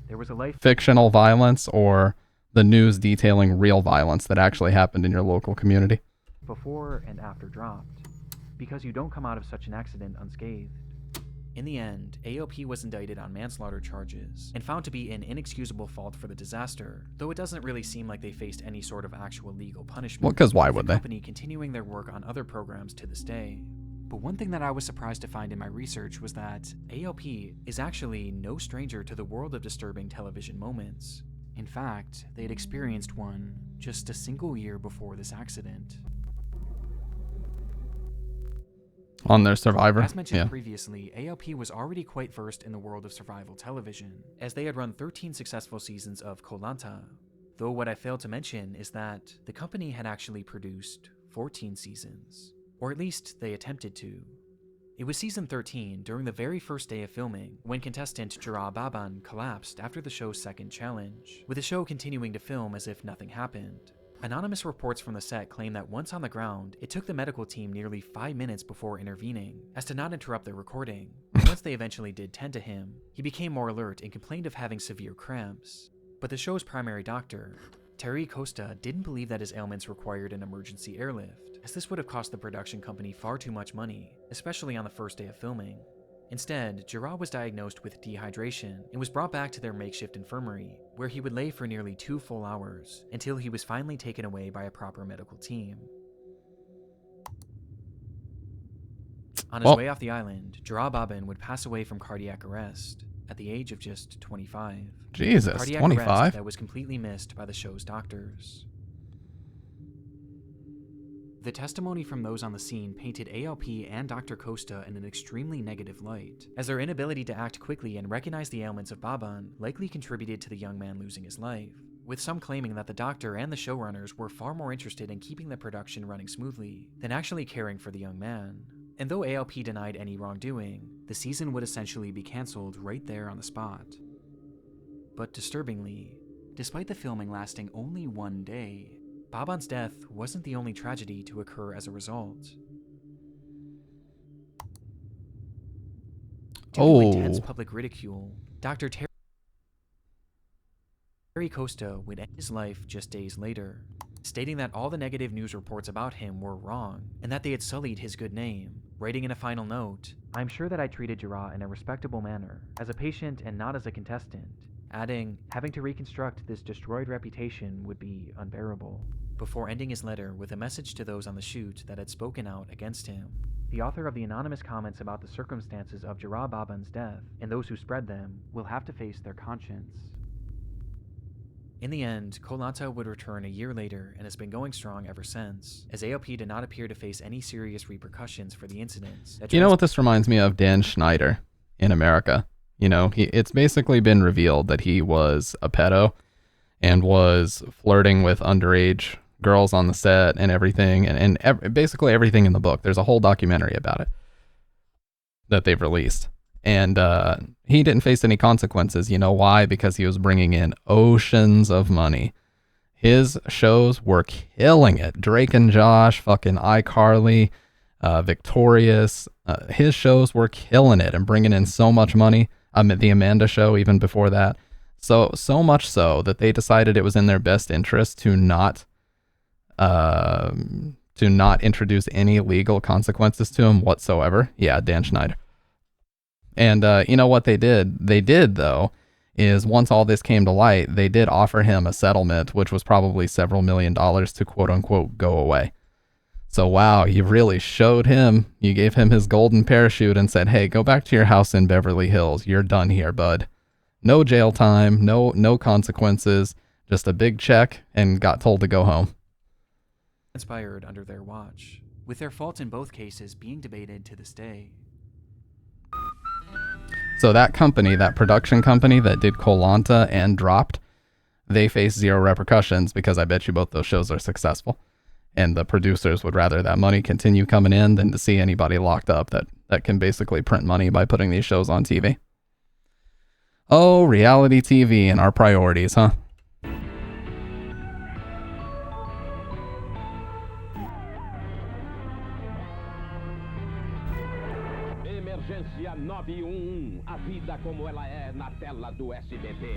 there was a life Fictional violence or the news detailing real violence that actually happened in your local community. before and after Dropped, because you don't come out of such an accident unscathed. In the end, AOP was indicted on manslaughter charges and found to be an inexcusable fault for the disaster, though it doesn't really seem like they faced any sort of actual legal punishment. Well, 'cause why with would the they? company continuing their work on other programs to this day. But one thing that I was surprised to find in my research was that AOP is actually no stranger to the world of disturbing television moments. In fact, they had experienced one just a single year before this accident. On their Survivor. As mentioned Yeah. previously, AOP was already quite versed in the world of survival television, as they had run 13 successful seasons of Koh Lanta. Though what I failed to mention is that the company had actually produced 14 seasons. Or at least they attempted to. It was season 13, during the very first day of filming, when contestant Jara Baban collapsed after the show's second challenge, with the show continuing to film as if nothing happened. Anonymous reports from the set claim that once on the ground, it took the medical team nearly 5 minutes before intervening, as to not interrupt their recording. Once they eventually did tend to him, he became more alert and complained of having severe cramps. But the show's primary doctor, Terry Costa, didn't believe that his ailments required an emergency airlift, as this would have cost the production company far too much money, especially on the first day of filming. Instead, Jara was diagnosed with dehydration and was brought back to their makeshift infirmary, where he would lay for nearly 2 full hours, until he was finally taken away by a proper medical team. On his way off the island, Jara Baban would pass away from cardiac arrest at the age of just 25. Jesus, Cardiac 25? arrest that was completely missed by the show's doctors. The testimony from those on the scene painted ALP and Dr. Costa in an extremely negative light, as their inability to act quickly and recognize the ailments of Baban likely contributed to the young man losing his life, with some claiming that the doctor and the showrunners were far more interested in keeping the production running smoothly than actually caring for the young man. And though ALP denied any wrongdoing, the season would essentially be cancelled right there on the spot. But disturbingly, despite the filming lasting only 1 day, Baban's death wasn't the only tragedy to occur as a result. Due to intense public ridicule, Dr. Terry Costa would end his life just days later, stating that all the negative news reports about him were wrong and that they had sullied his good name, writing in a final note, "I'm sure that I treated Jara in a respectable manner, as a patient and not as a contestant," adding, "having to reconstruct this destroyed reputation would be unbearable," before ending his letter with a message to those on the shoot that had spoken out against him. The author of the anonymous comments about the circumstances of Jarrah Baban's death and those who spread them will have to face their conscience. In the end, Koh Lanta would return a year later and has been going strong ever since, as AOP did not appear to face any serious repercussions for the incidents. You know what this reminds me of? Dan Schneider in America. You know, it's basically been revealed that he was a pedo and was flirting with underage girls on the set and everything, and basically everything in the book. There's a whole documentary about it that they've released. And he didn't face any consequences. You know why? Because he was bringing in oceans of money. His shows were killing it. Drake and Josh, fucking iCarly, Victorious. His shows were killing it and bringing in so much money. The Amanda Show, even before that. So much so that they decided it was in their best interest to not introduce any legal consequences to him whatsoever. Yeah, Dan Schneider. And you know what they did? They did, though, is once all this came to light, they did offer him a settlement, which was probably several $1 million to quote unquote go away. So wow, you really showed him. You gave him his golden parachute and said, hey, go back to your house in Beverly Hills. You're done here, bud. No jail time, no consequences, just a big check, and got told to go home. Inspired under their watch, with their faults in both cases being debated to this day. So that company, that production company that did Koh Lanta and Dropped, they face zero repercussions because I bet you both those shows are successful. And the producers would rather that money continue coming in than to see anybody locked up that can basically print money by putting these shows on TV. Oh, reality TV and our priorities, huh? Emergência 911, a vida como ela é na tela do SBT.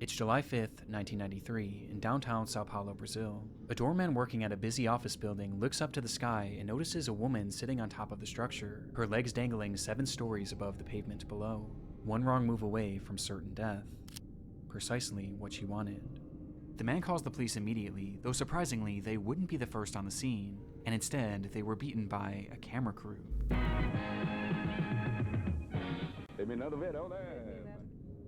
It's July 5th, 1993, in downtown Sao Paulo, Brazil. A doorman working at a busy office building looks up to the sky and notices a woman sitting on top of the structure, her legs dangling 7 stories above the pavement below, one wrong move away from certain death. Precisely what she wanted. The man calls the police immediately, though surprisingly, they wouldn't be the first on the scene, and instead, they were beaten by a camera crew.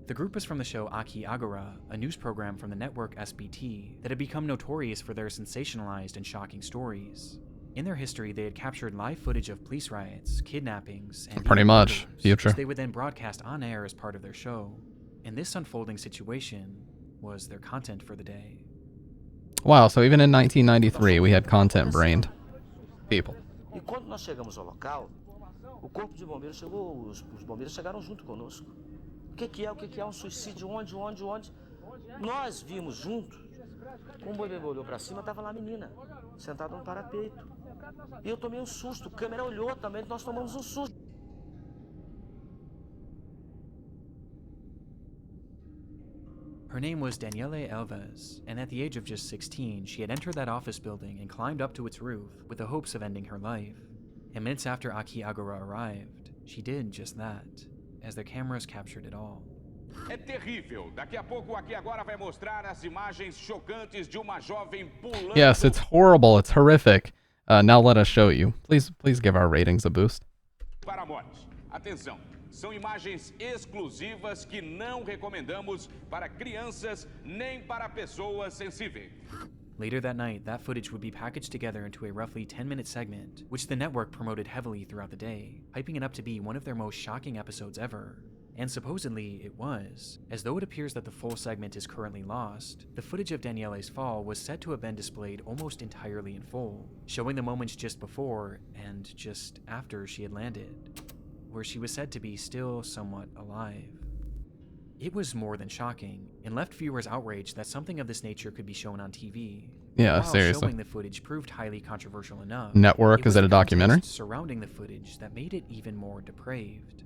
The group was from the show Aqui Agora, a news program from the network SBT that had become notorious for their sensationalized and shocking stories. In their history, they had captured live footage of police riots, kidnappings, and pretty much future. Which they would then broadcast on air as part of their show. And this unfolding situation was their content for the day. Wow, so even in 1993, we had content brained people. E quando nós chegamos ao local, o corpo de bombeiros chegou, os bombeiros chegaram junto conosco. O que é um suicídio? Onde? Nós vimos junto. Quando o bombeiro olhou para cima, estava lá a menina, sentada no parapeito. E eu tomei um susto, a câmera olhou também, nós tomamos um susto. Her name was Daniele Alves, and at the age of just 16, she had entered that office building and climbed up to its roof with the hopes of ending her life. And minutes after Aqui Agora arrived, she did just that, as their cameras captured it all. É terrível. Daqui a pouco Aqui Agora vai mostrar as imagens chocantes de uma jovem pulando. Yes, it's horrible. It's horrific. Now let us show you. Please give our ratings a boost. Para mortes. Atenção. São imagens exclusivas que não recomendamos para crianças nem para pessoas sensíveis. Later that night, that footage would be packaged together into a roughly 10-minute segment, which the network promoted heavily throughout the day, hyping it up to be one of their most shocking episodes ever. And supposedly, it was. As though it appears that the full segment is currently lost, the footage of Daniele's fall was said to have been displayed almost entirely in full, showing the moments just before and just after she had landed, where she was said to be still somewhat alive. It was more than shocking, and left viewers outraged that something of this nature could be shown on TV. Yeah, While seriously. Showing the footage proved highly controversial enough. Network, is it a documentary? Surrounding the footage that made it even more depraved.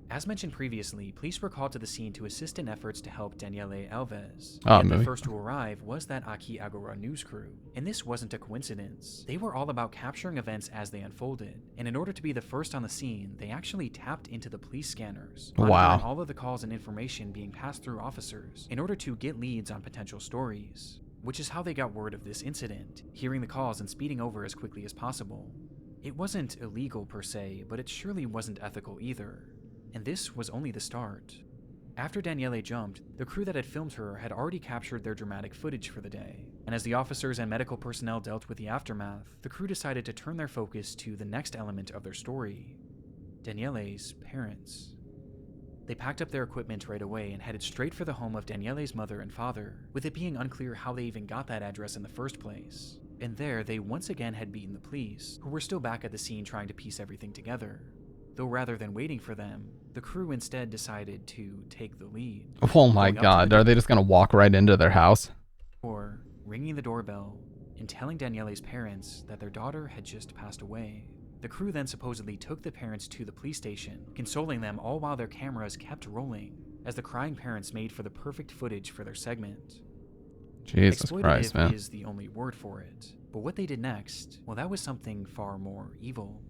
As mentioned previously, police were called to the scene to assist in efforts to help Daniele Alves. Yet the first to arrive was that Aqui Agora news crew. And this wasn't a coincidence. They were all about capturing events as they unfolded. And in order to be the first on the scene, they actually tapped into the police scanners. Wow. All of the calls and information being passed through officers in order to get leads on potential stories. which is how they got word of this incident, hearing the calls and speeding over as quickly as possible. It wasn't illegal per se, but it surely wasn't ethical either. And this was only the start. After Daniele jumped, the crew that had filmed her had already captured their dramatic footage for the day. And as the officers and medical personnel dealt with the aftermath, the crew decided to turn their focus to the next element of their story: Daniele's parents. They packed up their equipment right away and headed straight for the home of Daniele's mother and father, with it being unclear how they even got that address in the first place. And there, they once again had beaten the police, who were still back at the scene trying to piece everything together. Though rather than waiting for them, the crew instead decided to take the lead. Oh my god, are they just gonna walk right into their house? Or ringing the doorbell and telling Daniele's parents that their daughter had just passed away. The crew then supposedly took the parents to the police station, consoling them all while their cameras kept rolling, as the crying parents made for the perfect footage for their segment. Jesus Christ, man. Exploitative is the only word for it, but what they did next, well, that was something far more evil.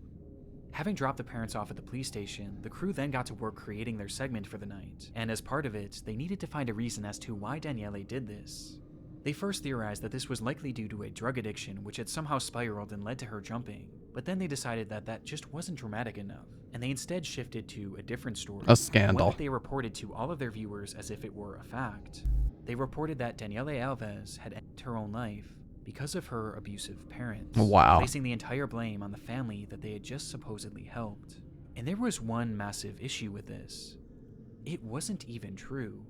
Having dropped the parents off at the police station, the crew then got to work creating their segment for the night, and as part of it, they needed to find a reason as to why Daniele did this. They first theorized that this was likely due to a drug addiction which had somehow spiraled and led to her jumping, but then they decided that that just wasn't dramatic enough, and they instead shifted to a different story. A scandal. One that they reported to all of their viewers as if it were a fact. They reported that Daniele Alves had ended her own life because of her abusive parents, Wow. placing the entire blame on the family that they had just supposedly helped. And there was one massive issue with this. It wasn't even true.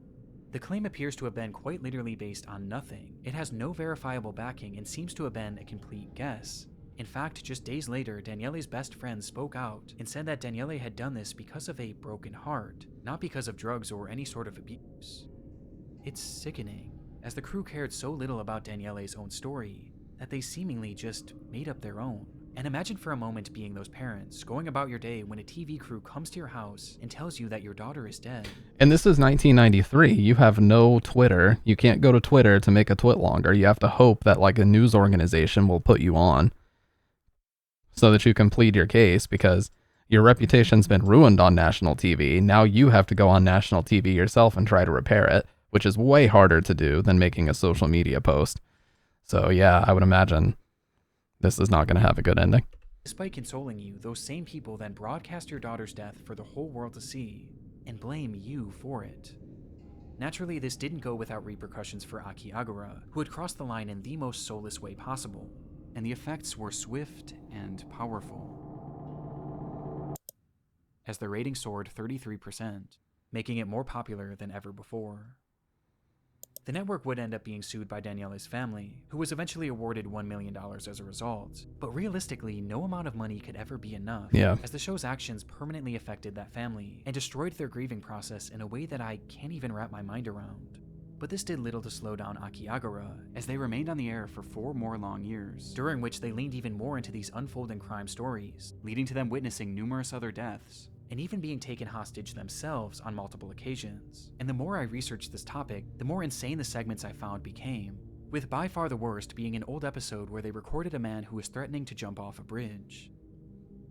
The claim appears to have been quite literally based on nothing. It has no verifiable backing and seems to have been a complete guess. In fact, just days later, Daniele's best friend spoke out and said that Daniele had done this because of a broken heart, not because of drugs or any sort of abuse. It's sickening, as the crew cared so little about Daniele's own story that they seemingly just made up their own. And imagine for a moment being those parents, going about your day when a TV crew comes to your house and tells you that your daughter is dead. And this is 1993. You have no Twitter. You can't go to Twitter to make a twit longer. You have to hope that like a news organization will put you on so that you can plead your case, because your reputation's been ruined on national TV. Now you have to go on national TV yourself and try to repair it, which is way harder to do than making a social media post. So yeah, I would imagine this is not going to have a good ending. Despite consoling you, those same people then broadcast your daughter's death for the whole world to see and blame you for it. Naturally, this didn't go without repercussions for Akiagara, who had crossed the line in the most soulless way possible, and the effects were swift and powerful, as the rating soared 33%, making it more popular than ever before. The network would end up being sued by Daniele's family, who was eventually awarded $1 million as a result. But realistically, no amount of money could ever be enough, as the show's actions permanently affected that family and destroyed their grieving process in a way that I can't even wrap my mind around. But this did little to slow down Akiagara, as they remained on the air for 4 more long years, during which they leaned even more into these unfolding crime stories, leading to them witnessing numerous other deaths, and even being taken hostage themselves on multiple occasions. And the more I researched this topic, the more insane the segments I found became, with by far the worst being an old episode where they recorded a man who was threatening to jump off a bridge.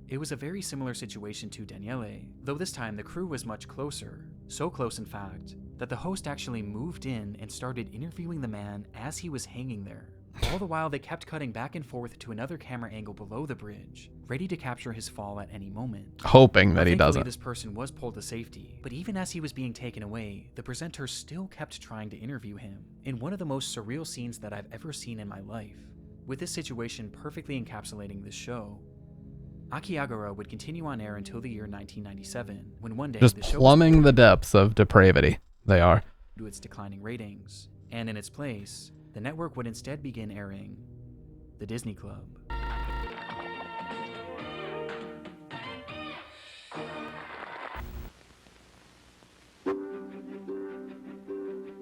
It was a very similar situation to Daniele, though this time the crew was much closer, so close in fact, that the host actually moved in and started interviewing the man as he was hanging there. All the while they kept cutting back and forth to another camera angle below the bridge, ready to capture his fall at any moment. Hoping that he doesn't. This person was pulled to safety, but even as he was being taken away, the presenter still kept trying to interview him, in one of the most surreal scenes that I've ever seen in my life, with this situation perfectly encapsulating this show. Akiagara would continue on air until the year 1997, when one day just the show plumbing the depths of depravity. They are. Due to its declining ratings, and in its place, the network would instead begin airing The Disney Club.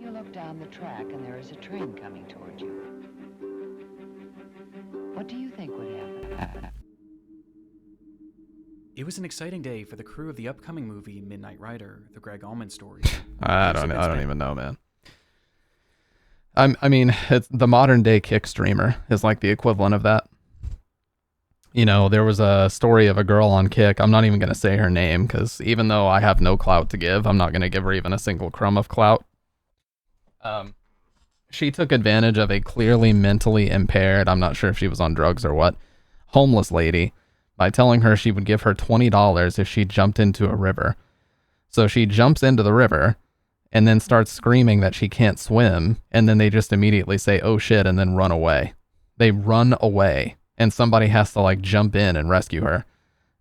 You look down the track and there is a train coming toward you. What do you think would happen? It was an exciting day for the crew of the upcoming movie Midnight Rider, the Greg Allman story. I don't even know, man. I mean, it's the modern day Kick streamer is like the equivalent of that. You know, there was a story of a girl on Kick. I'm not even going to say her name because even though I have no clout to give, I'm not going to give her even a single crumb of clout. She took advantage of a clearly mentally impaired, I'm not sure if she was on drugs or what, homeless lady by telling her she would give her $20 if she jumped into a river. So she jumps into the river and then starts screaming that she can't swim, and then they just immediately say, oh shit, and then run away. They run away, and somebody has to like jump in and rescue her.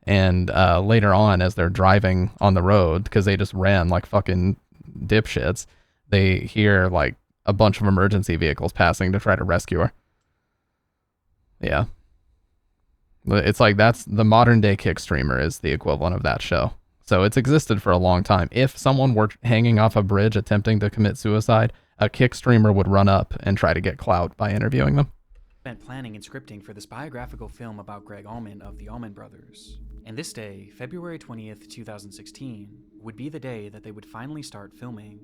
And later on, as they're driving on the road, because they just ran like fucking dipshits, they hear like a bunch of emergency vehicles passing to try to rescue her. Yeah. It's like that's the modern day kick streamer is the equivalent of that show. So it's existed for a long time. If someone were hanging off a bridge attempting to commit suicide, a kick streamer would run up and try to get clout by interviewing them. Spent planning and scripting for this biographical film about Greg Allman of the Allman Brothers. And this day, February 20th, 2016, would be the day that they would finally start filming.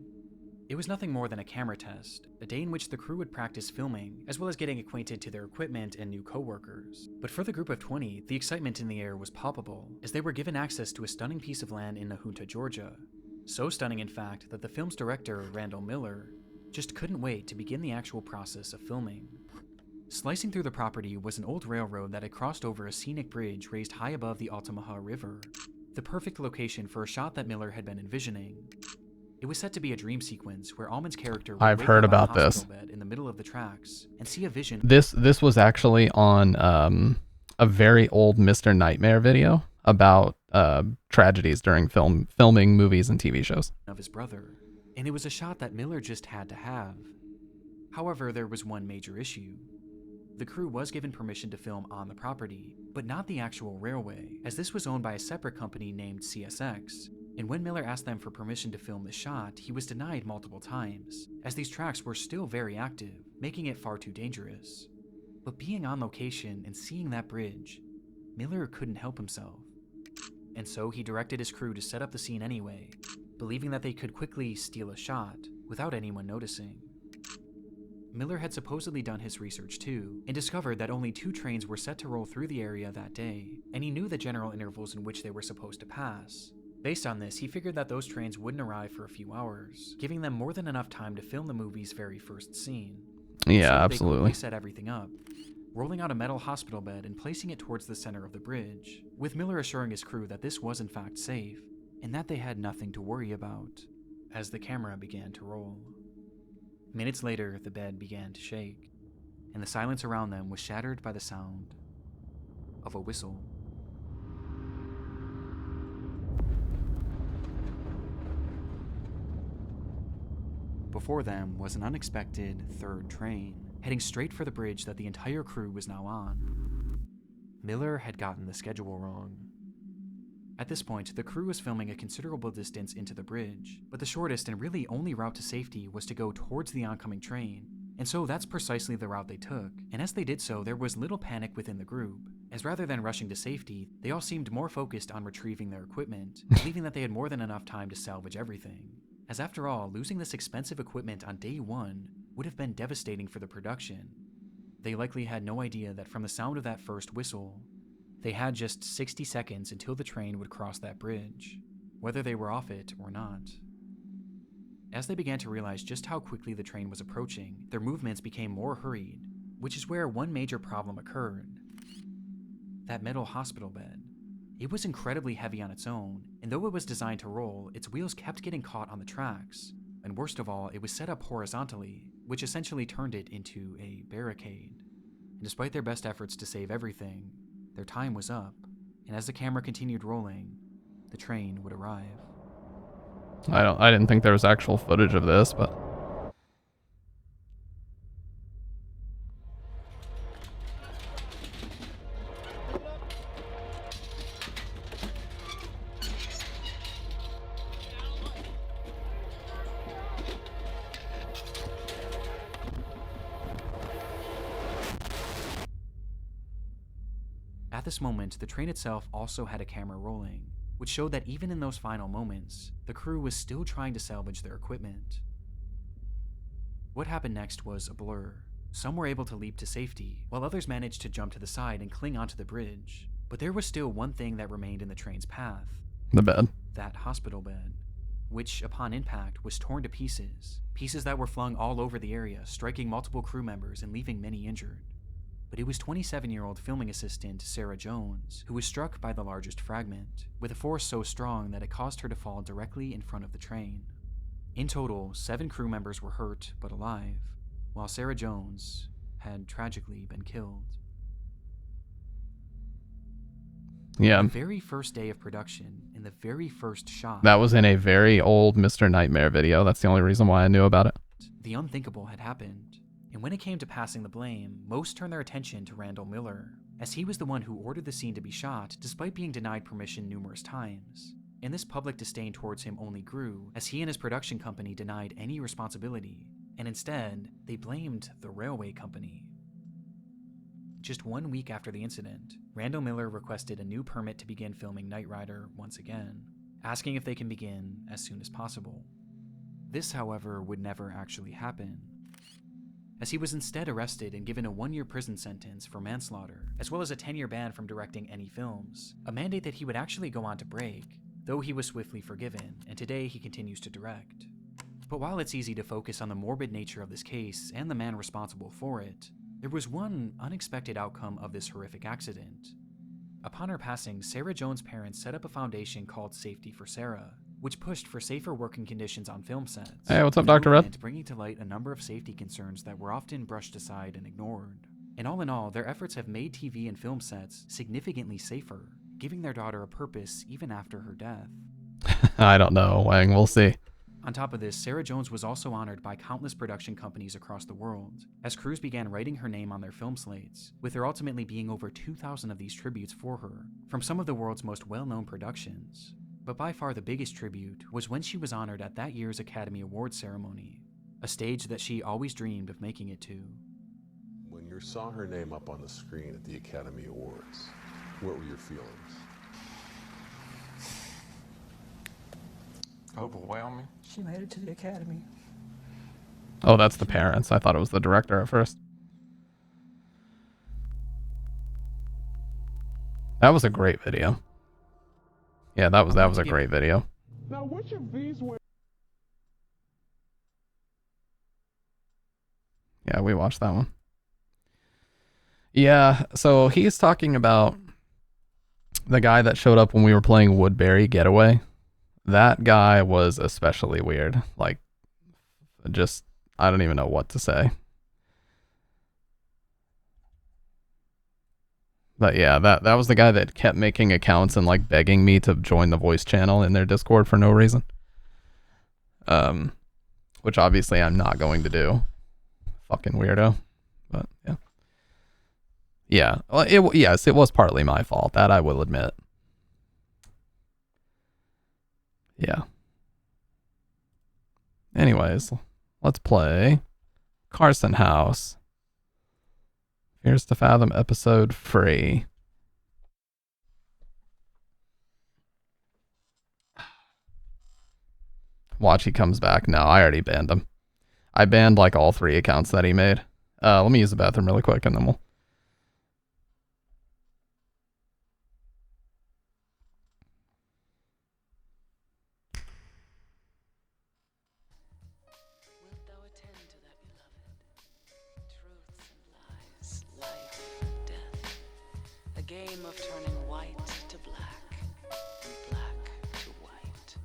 It was nothing more than a camera test, a day in which the crew would practice filming, as well as getting acquainted to their equipment and new co-workers. But for the group of 20, the excitement in the air was palpable, as they were given access to a stunning piece of land in Nahunta, Georgia. So stunning, in fact, that the film's director, Randall Miller, just couldn't wait to begin the actual process of filming. Slicing through the property was an old railroad that had crossed over a scenic bridge raised high above the Altamaha River, the perfect location for a shot that Miller had been envisioning. It was set to be a dream sequence where Allman's character would I've wake heard up on a about this. hospital bed in the middle of the tracks and see a vision. This was actually on a very old Mr. Nightmare video about tragedies during filming movies and TV shows. Of his brother, and it was a shot that Miller just had to have. However, there was one major issue. The crew was given permission to film on the property, but not the actual railway, as this was owned by a separate company named CSX. And when Miller asked them for permission to film the shot, he was denied multiple times, as these tracks were still very active, making it far too dangerous. But being on location and seeing that bridge, Miller couldn't help himself. And so he directed his crew to set up the scene anyway, believing that they could quickly steal a shot without anyone noticing. Miller had supposedly done his research too, and discovered that only 2 trains were set to roll through the area that day, and he knew the general intervals in which they were supposed to pass. Based on this, he figured that those trains wouldn't arrive for a few hours, giving them more than enough time to film the movie's very first scene. Yeah, so absolutely. They quickly set everything up, rolling out a metal hospital bed and placing it towards the center of the bridge, with Miller assuring his crew that this was in fact safe, and that they had nothing to worry about, as the camera began to roll. Minutes later, the bed began to shake, and the silence around them was shattered by the sound of a whistle. Before them was an unexpected third train, heading straight for the bridge that the entire crew was now on. Miller had gotten the schedule wrong. At this point, the crew was filming a considerable distance into the bridge, but the shortest and really only route to safety was to go towards the oncoming train, and so that's precisely the route they took. And as they did so, there was little panic within the group, as rather than rushing to safety, they all seemed more focused on retrieving their equipment, believing that they had more than enough time to salvage everything. As after all, losing this expensive equipment on day 1 would have been devastating for the production. They likely had no idea that from the sound of that first whistle, they had just 60 seconds until the train would cross that bridge, whether they were off it or not. As they began to realize just how quickly the train was approaching, their movements became more hurried, which is where one major problem occurred. That metal hospital bed. It was incredibly heavy on its own, and though it was designed to roll, its wheels kept getting caught on the tracks, and worst of all, it was set up horizontally, which essentially turned it into a barricade. And despite their best efforts to save everything, their time was up, and as the camera continued rolling, the train would arrive. I didn't think there was actual footage of this, but At this moment, the train itself also had a camera rolling, which showed that even in those final moments, the crew was still trying to salvage their equipment. What happened next was a blur. Some were able to leap to safety, while others managed to jump to the side and cling onto the bridge. But there was still one thing that remained in the train's path. The bed. That hospital bed. which, upon impact, was torn to pieces. Pieces that were flung all over the area, striking multiple crew members and leaving many injured. But it was 27-year-old filming assistant Sarah Jones who was struck by the largest fragment, with a force so strong that it caused her to fall directly in front of the train. In total, 7 crew members were hurt but alive, while Sarah Jones had tragically been killed. Yeah. The very first day of production, in the very first shot, That was in a very old Mr. Nightmare video. That's the only reason why I knew about it. the unthinkable had happened. And when it came to passing the blame, most turned their attention to Randall Miller, as he was the one who ordered the scene to be shot despite being denied permission numerous times. And this public disdain towards him only grew as he and his production company denied any responsibility, and instead, they blamed the railway company. Just 1 week after the incident, Randall Miller requested a new permit to begin filming Knight Rider once again, asking if they can begin as soon as possible. This, however, would never actually happen, as he was instead arrested and given a 1-year prison sentence for manslaughter, as well as a 10-year ban from directing any films, a mandate that he would actually go on to break, though he was swiftly forgiven, and today he continues to direct. But while it's easy to focus on the morbid nature of this case and the man responsible for it, there was one unexpected outcome of this horrific accident. Upon her passing, Sarah Jones' parents set up a foundation called Safety for Sarah, which pushed for safer working conditions on film sets. Hey, what's up, Dr. Red? Bringing to light a number of safety concerns that were often brushed aside and ignored. And all in all, their efforts have made TV and film sets significantly safer, giving their daughter a purpose even after her death. I don't know, Wang. We'll see. On top of this, Sarah Jones was also honored by countless production companies across the world, as crews began writing her name on their film slates, with there ultimately being over 2,000 of these tributes for her, from some of the world's most well-known productions. But by far the biggest tribute was when she was honored at that year's Academy Awards ceremony, a stage that she always dreamed of making it to. When you saw her name up on the screen at the Academy Awards, what were your feelings? Overwhelming. She made it to the Academy. Oh, that's the parents. I thought it was the director at first. That was a great video. Yeah, that was a great video. Now, what's your V's way? Yeah, we watched that one. Yeah, so he's talking about the guy that showed up when we were playing Woodbury Getaway. That guy was especially weird. Like, just, I don't even know what to say. But yeah, that was the guy that kept making accounts and like begging me to join the voice channel in their Discord for no reason. Which obviously I'm not going to do. Fucking weirdo. But yeah. Yeah, well, yes, it was partly my fault. That I will admit. Yeah. Anyways, let's play Carson House. Here's the Fathom episode free. Watch, he comes back. No, I already banned him. I banned like all 3 accounts that he made. Let me use the bathroom really quick and then we'll... Game of turning white to black and black to white.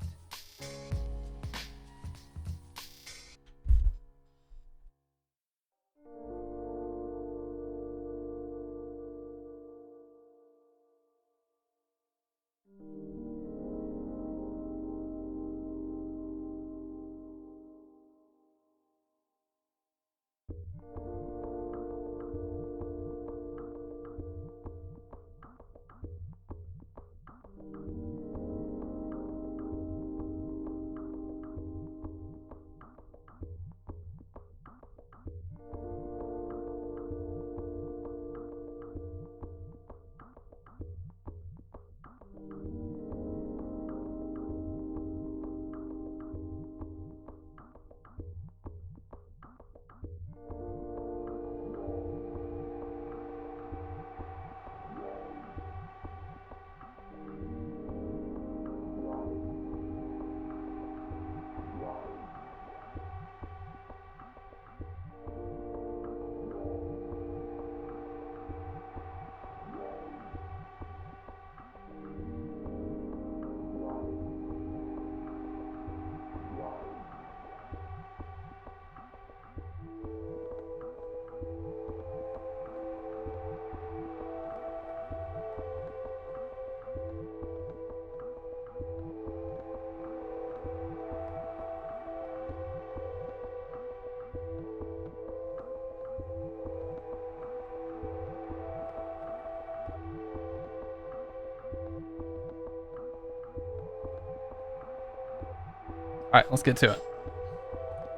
Alright, let's get to it.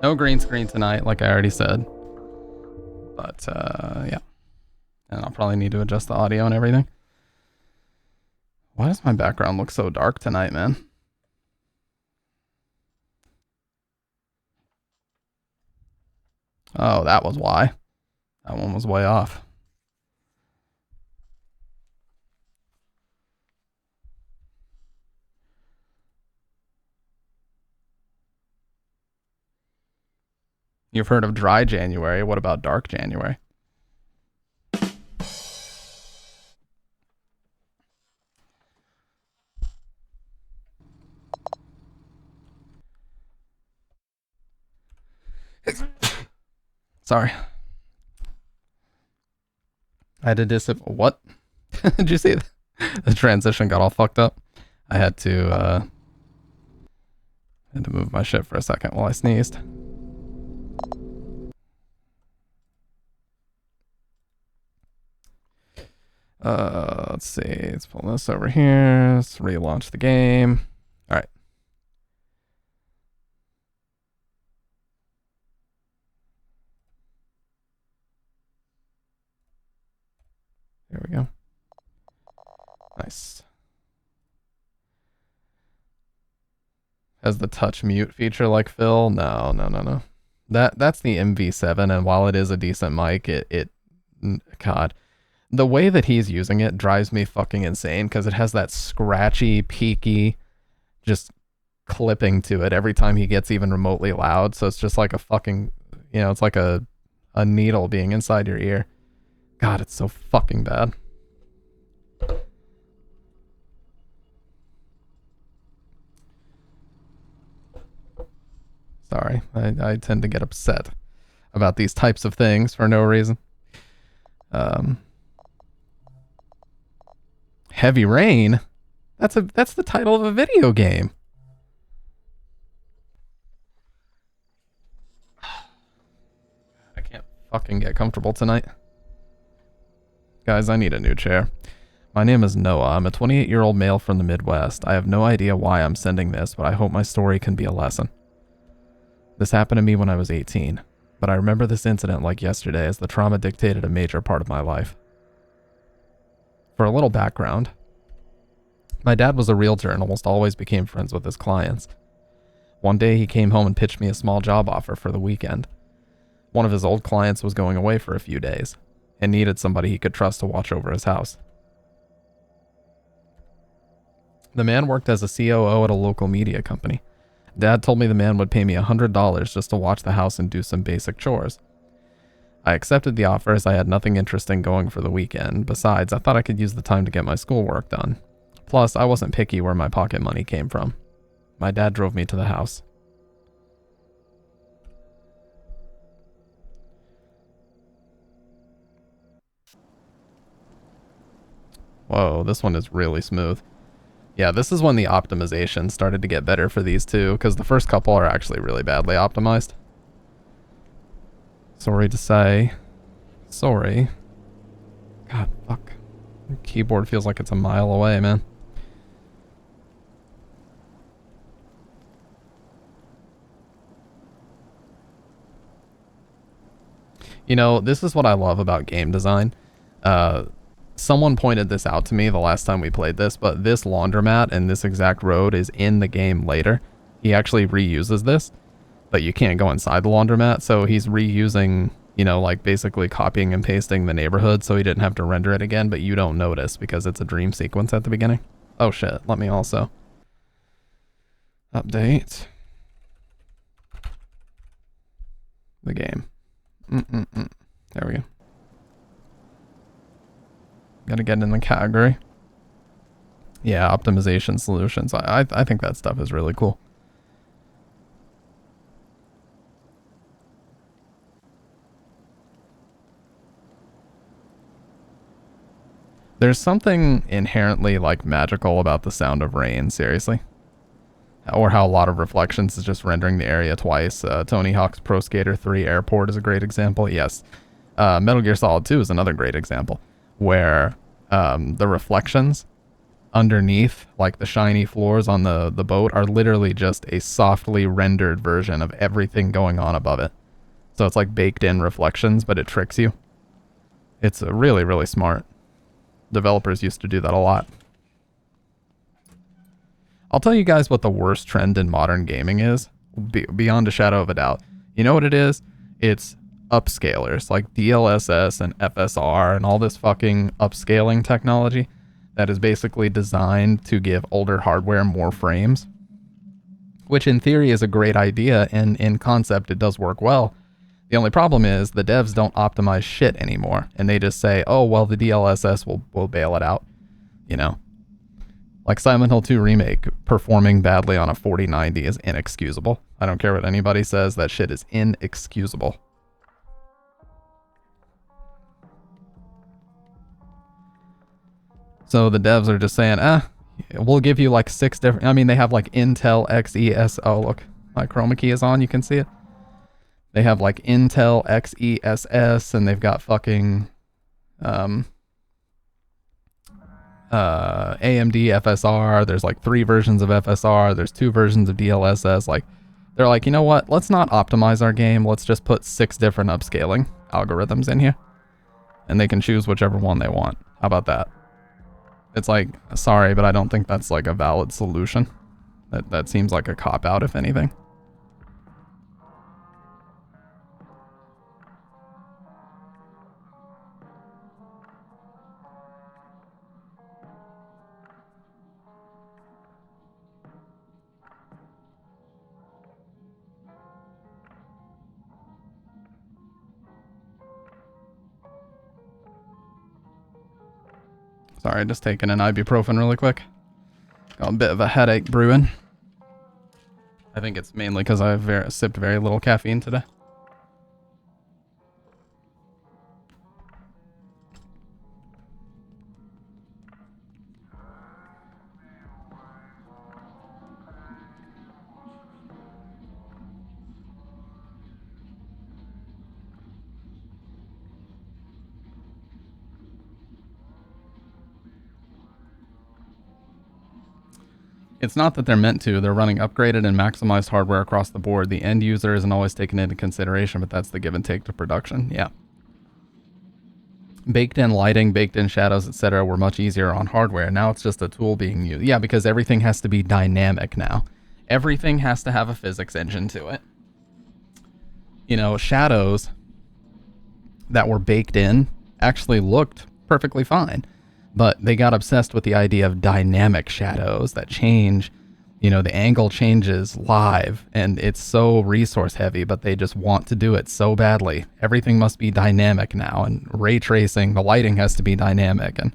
No green screen tonight, like I already said. But, yeah. And I'll probably need to adjust the audio and everything. Why does my background look so dark tonight, man? Oh, that was why. That one was way off. You've heard of dry January. What about dark January? Sorry. I had to what? Did you see the transition got all fucked up? I had to move my shit for a second while I sneezed. Let's see. Let's pull this over here. Let's relaunch the game. All right. There we go. Nice. Has the touch mute feature like Phil? No. That's the MV7, and while it is a decent mic, God, the way that he's using it drives me fucking insane because it has that scratchy, peaky, just clipping to it every time he gets even remotely loud. So it's just like a fucking, it's like a needle being inside your ear. God, it's so fucking bad. Sorry, I tend to get upset about these types of things for no reason. Heavy Rain? That's the title of a video game. I can't fucking get comfortable tonight. Guys, I need a new chair. My name is Noah. I'm a 28-year-old male from the Midwest. I have no idea why I'm sending this, but I hope my story can be a lesson. This happened to me when I was 18, but I remember this incident like yesterday as the trauma dictated a major part of my life. For a little background, my dad was a realtor and almost always became friends with his clients. One day he came home and pitched me a small job offer for the weekend. One of his old clients was going away for a few days and needed somebody he could trust to watch over his house. The man worked as a COO at a local media company. Dad told me the man would pay me $100 just to watch the house and do some basic chores. I accepted the offer as I had nothing interesting going for the weekend. Besides, I thought I could use the time to get my schoolwork done. Plus, I wasn't picky where my pocket money came from. My dad drove me to the house. Whoa, this one is really smooth. Yeah, this is when the optimization started to get better for these two, because the first couple are actually really badly optimized. Sorry to say. Sorry. God, fuck. The keyboard feels like it's a mile away, man. This is what I love about game design. Someone pointed this out to me the last time we played this, but this laundromat and this exact road is in the game later. He actually reuses this, but you can't go inside the laundromat, so he's reusing, like basically copying and pasting the neighborhood so he didn't have to render it again, but you don't notice because it's a dream sequence at the beginning. Oh shit, let me also update the game. There we go. Gotta get in the category. Yeah, optimization solutions. I think that stuff is really cool. There's something inherently like magical about the sound of rain, seriously. Or how a lot of reflections is just rendering the area twice. Tony Hawk's Pro Skater 3 Airport is a great example. Yes. Metal Gear Solid 2 is another great example where the reflections underneath, like the shiny floors on the boat, are literally just a softly rendered version of everything going on above it. So it's like baked in reflections, but it tricks you. It's really, really smart. Developers used to do that a lot. I'll tell you guys what the worst trend in modern gaming is, beyond a shadow of a doubt. You know what it is? It's upscalers, like DLSS and FSR and all this fucking upscaling technology that is basically designed to give older hardware more frames, which in theory is a great idea, and in concept it does work well. The only problem is the devs don't optimize shit anymore, and they just say, oh, well, the DLSS will bail it out, you know? Like Silent Hill 2 Remake performing badly on a 4090 is inexcusable. I don't care what anybody says, that shit is inexcusable. So the devs are just saying, we'll give you like 6 different... I mean, they have like Intel XES... Oh, look, my chroma key is on. You can see it. They have like Intel XESS, and they've got fucking AMD FSR. There's like 3 versions of FSR. There's 2 versions of DLSS. Like, they're like, you know what? Let's not optimize our game. Let's just put 6 different upscaling algorithms in here, and they can choose whichever one they want. How about that? It's like, sorry, but I don't think that's like a valid solution. That seems like a cop-out, if anything. Sorry, just taking an ibuprofen really quick. Got a bit of a headache brewing. I think it's mainly because I've sipped very little caffeine today. It's not that they're meant to. They're running upgraded and maximized hardware across the board. The end user isn't always taken into consideration, but that's the give and take to production. Yeah. Baked in lighting, baked in shadows, etc. were much easier on hardware. Now it's just a tool being used. Yeah, because everything has to be dynamic now. Everything has to have a physics engine to it. You know, shadows that were baked in actually looked perfectly fine. But they got obsessed with the idea of dynamic shadows that change, you know, the angle changes live, and it's so resource heavy, but they just want to do it so badly. Everything must be dynamic now, and ray tracing, the lighting has to be dynamic, and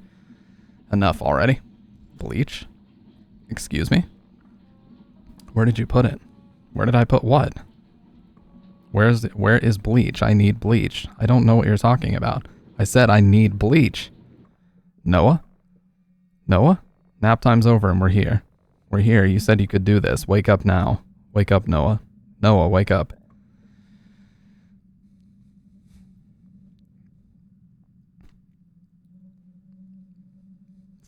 enough already. Bleach? Excuse me? Where did you put it? Where did I put what? Where is bleach? I need bleach. I don't know what you're talking about. I said I need bleach. Noah? Noah? Nap time's over and we're here. We're here. You said you could do this. Wake up now. Wake up, Noah. Noah, wake up.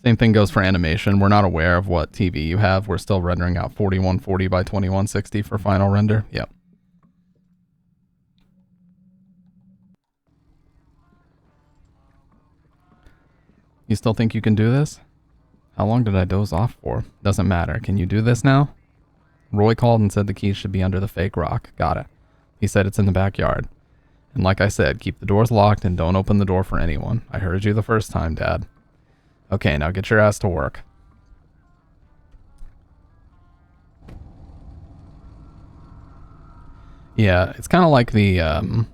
Same thing goes for animation. We're not aware of what TV you have. We're still rendering out 4140 by 2160 for final render. Yep. You still think you can do this? How long did I doze off for? Doesn't matter. Can you do this now? Roy called and said the keys should be under the fake rock. Got it. He said it's in the backyard. And like I said, keep the doors locked and don't open the door for anyone. I heard you the first time, Dad. Okay, now get your ass to work. Yeah, it's kind of like the,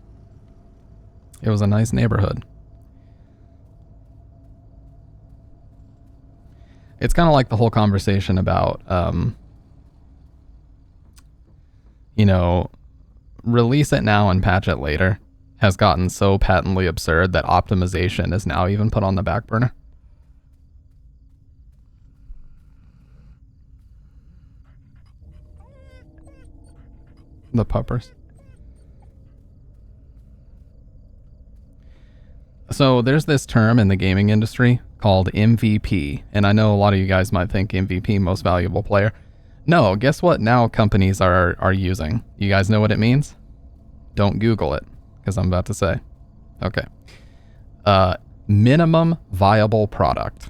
it was a nice neighborhood. It's kind of like the whole conversation about, you know, release it now and patch it later has gotten so patently absurd that optimization is now even put on the back burner. The puppers. So there's this term in the gaming industry called MVP. And I know a lot of you guys might think MVP, most valuable player. No, guess what now companies are using? You guys know what it means? Don't Google it, because I'm about to say. Okay. Minimum viable product.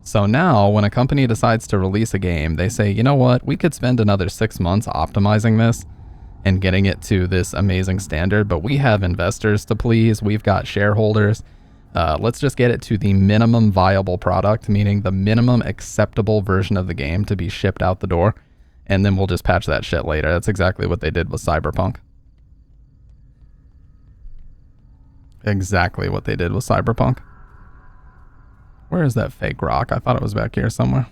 So now when a company decides to release a game, they say, you know what, we could spend another 6 months optimizing this and getting it to this amazing standard, but we have investors to please, we've got shareholders. Let's just get it to the minimum viable product, meaning the minimum acceptable version of the game to be shipped out the door, and then we'll just patch that shit later. That's exactly what they did with Cyberpunk. Exactly what they did with Cyberpunk. Where is that fake rock? I thought it was back here somewhere.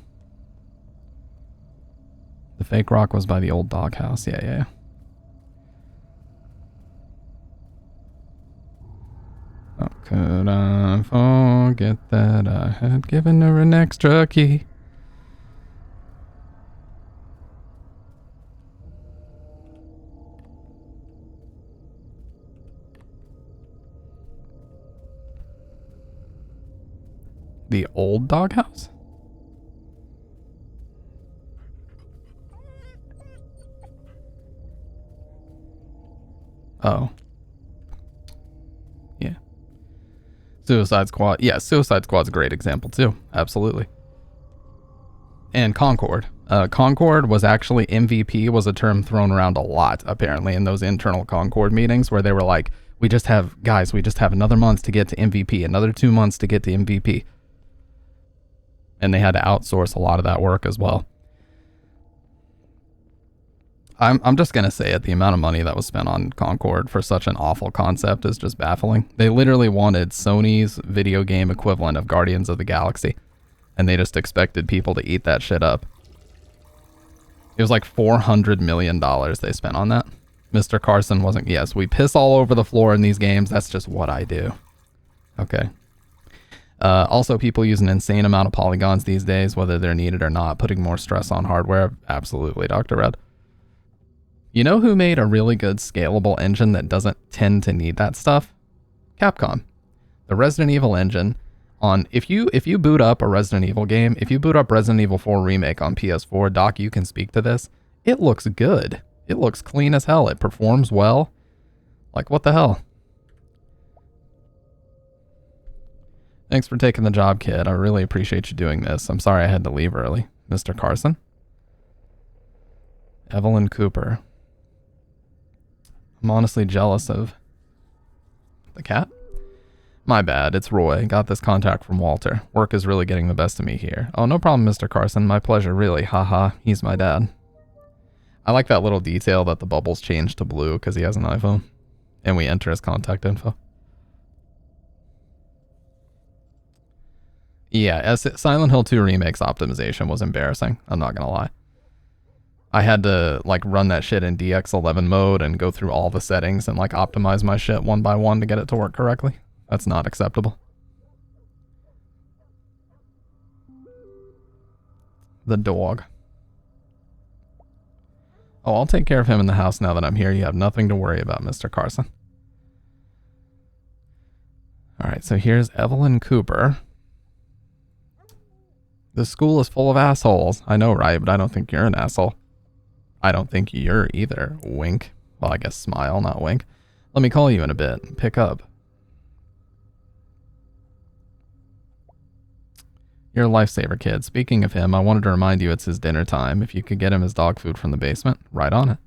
The fake rock was by the old doghouse. Yeah. How could I forget that I had given her an extra key? The old doghouse? Oh. Yeah. Suicide Squad. Yeah, Suicide Squad's a great example too. Absolutely. And Concord. Concord was actually, MVP was a term thrown around a lot, apparently, in those internal Concord meetings where they were like, we just have another month to get to MVP, another 2 months to get to MVP. And they had to outsource a lot of that work as well. I'm just going to say it, the amount of money that was spent on Concord for such an awful concept is just baffling. They literally wanted Sony's video game equivalent of Guardians of the Galaxy, and they just expected people to eat that shit up. It was like $400 million they spent on that. Mr. Carson wasn't, yes, we piss all over the floor in these games, that's just what I do. Okay. Also, people use an insane amount of polygons these days, whether they're needed or not, putting more stress on hardware. Absolutely, Dr. Red. You know who made a really good scalable engine that doesn't tend to need that stuff? Capcom. The Resident Evil engine, if you boot up a Resident Evil game, if you boot up Resident Evil 4 Remake on PS4, Doc, you can speak to this. It looks good. It looks clean as hell. It performs well. Like, what the hell? Thanks for taking the job, kid. I really appreciate you doing this. I'm sorry I had to leave early. Mr. Carson? Evelyn Cooper. I'm honestly jealous of the cat. My bad, it's Roy. Got this contact from Walter. Work is really getting the best of me here. Oh, no problem, Mr. Carson. My pleasure, really. Haha, he's my dad. I like that little detail that the bubbles change to blue because he has an iPhone. And we enter his contact info. Yeah, Silent Hill 2 Remake's optimization was embarrassing. I'm not gonna lie. I had to like run that shit in DX11 mode and go through all the settings and like optimize my shit one by one to get it to work correctly. That's not acceptable. The dog. Oh, I'll take care of him in the house now that I'm here. You have nothing to worry about, Mr. Carson. Alright, so here's Evelyn Cooper. The school is full of assholes. I know, right? But I don't think you're an asshole. I don't think you're either. Wink. Well, I guess smile, not wink. Let me call you in a bit. Pick up. You're a lifesaver, kid. Speaking of him, I wanted to remind you it's his dinner time. If you could get him his dog food from the basement, right on it.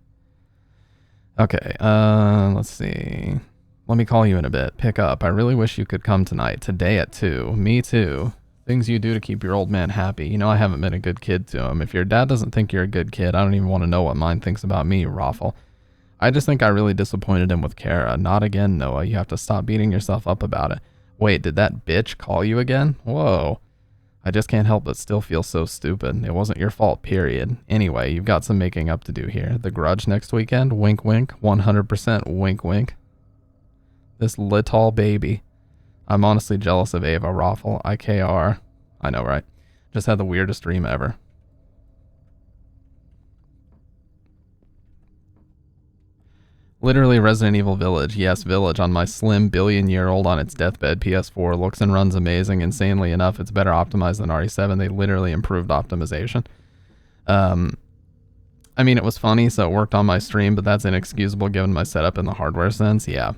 Okay, let's see. Let me call you in a bit. Pick up. I really wish you could come tonight. Today at 2. Me too. Things you do to keep your old man happy. You know I haven't been a good kid to him. If your dad doesn't think you're a good kid, I don't even want to know what mine thinks about me, you raffle. I just think I really disappointed him with Kara. Not again, Noah. You have to stop beating yourself up about it. Wait, did that bitch call you again? Whoa. I just can't help but still feel so stupid. It wasn't your fault, period. Anyway, you've got some making up to do here. The Grudge next weekend? Wink, wink. 100% wink, wink. This little baby. I'm honestly jealous of Ava Raffle. IKR. I know, right? Just had the weirdest dream ever. Literally Resident Evil Village. Yes, Village on my slim billion-year-old on its deathbed PS4 looks and runs amazing. Insanely enough, it's better optimized than RE7. They literally improved optimization. I mean, it was funny, so it worked on my stream, but that's inexcusable given my setup in the hardware sense. Yeah.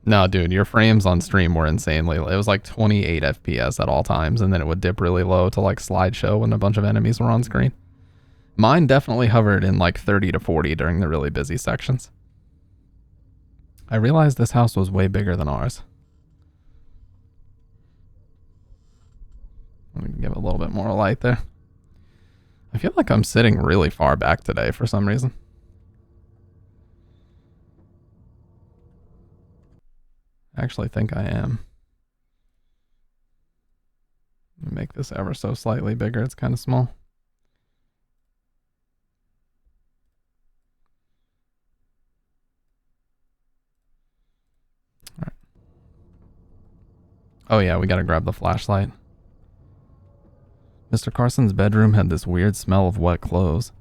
No, dude, your frames on stream were insanely. It was like 28 FPS at all times, and then it would dip really low to like slideshow when a bunch of enemies were on screen. Mine definitely hovered in like 30 to 40 during the really busy sections. I realized this house was way bigger than ours. Let me give it a little bit more light there. I feel like I'm sitting really far back today for some reason. I actually think I am. Let me make this ever so slightly bigger. It's kind of small. All right. Oh yeah, we gotta grab the flashlight. Mr. Carson's bedroom had this weird smell of wet clothes.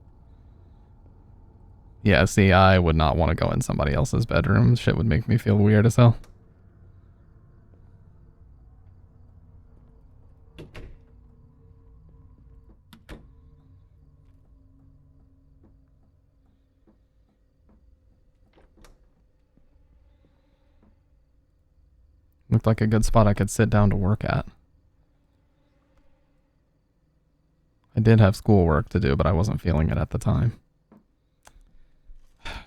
Yeah, see, I would not want to go in somebody else's bedroom. Shit would make me feel weird as hell. Looked like a good spot I could sit down to work at. I did have schoolwork to do, but I wasn't feeling it at the time.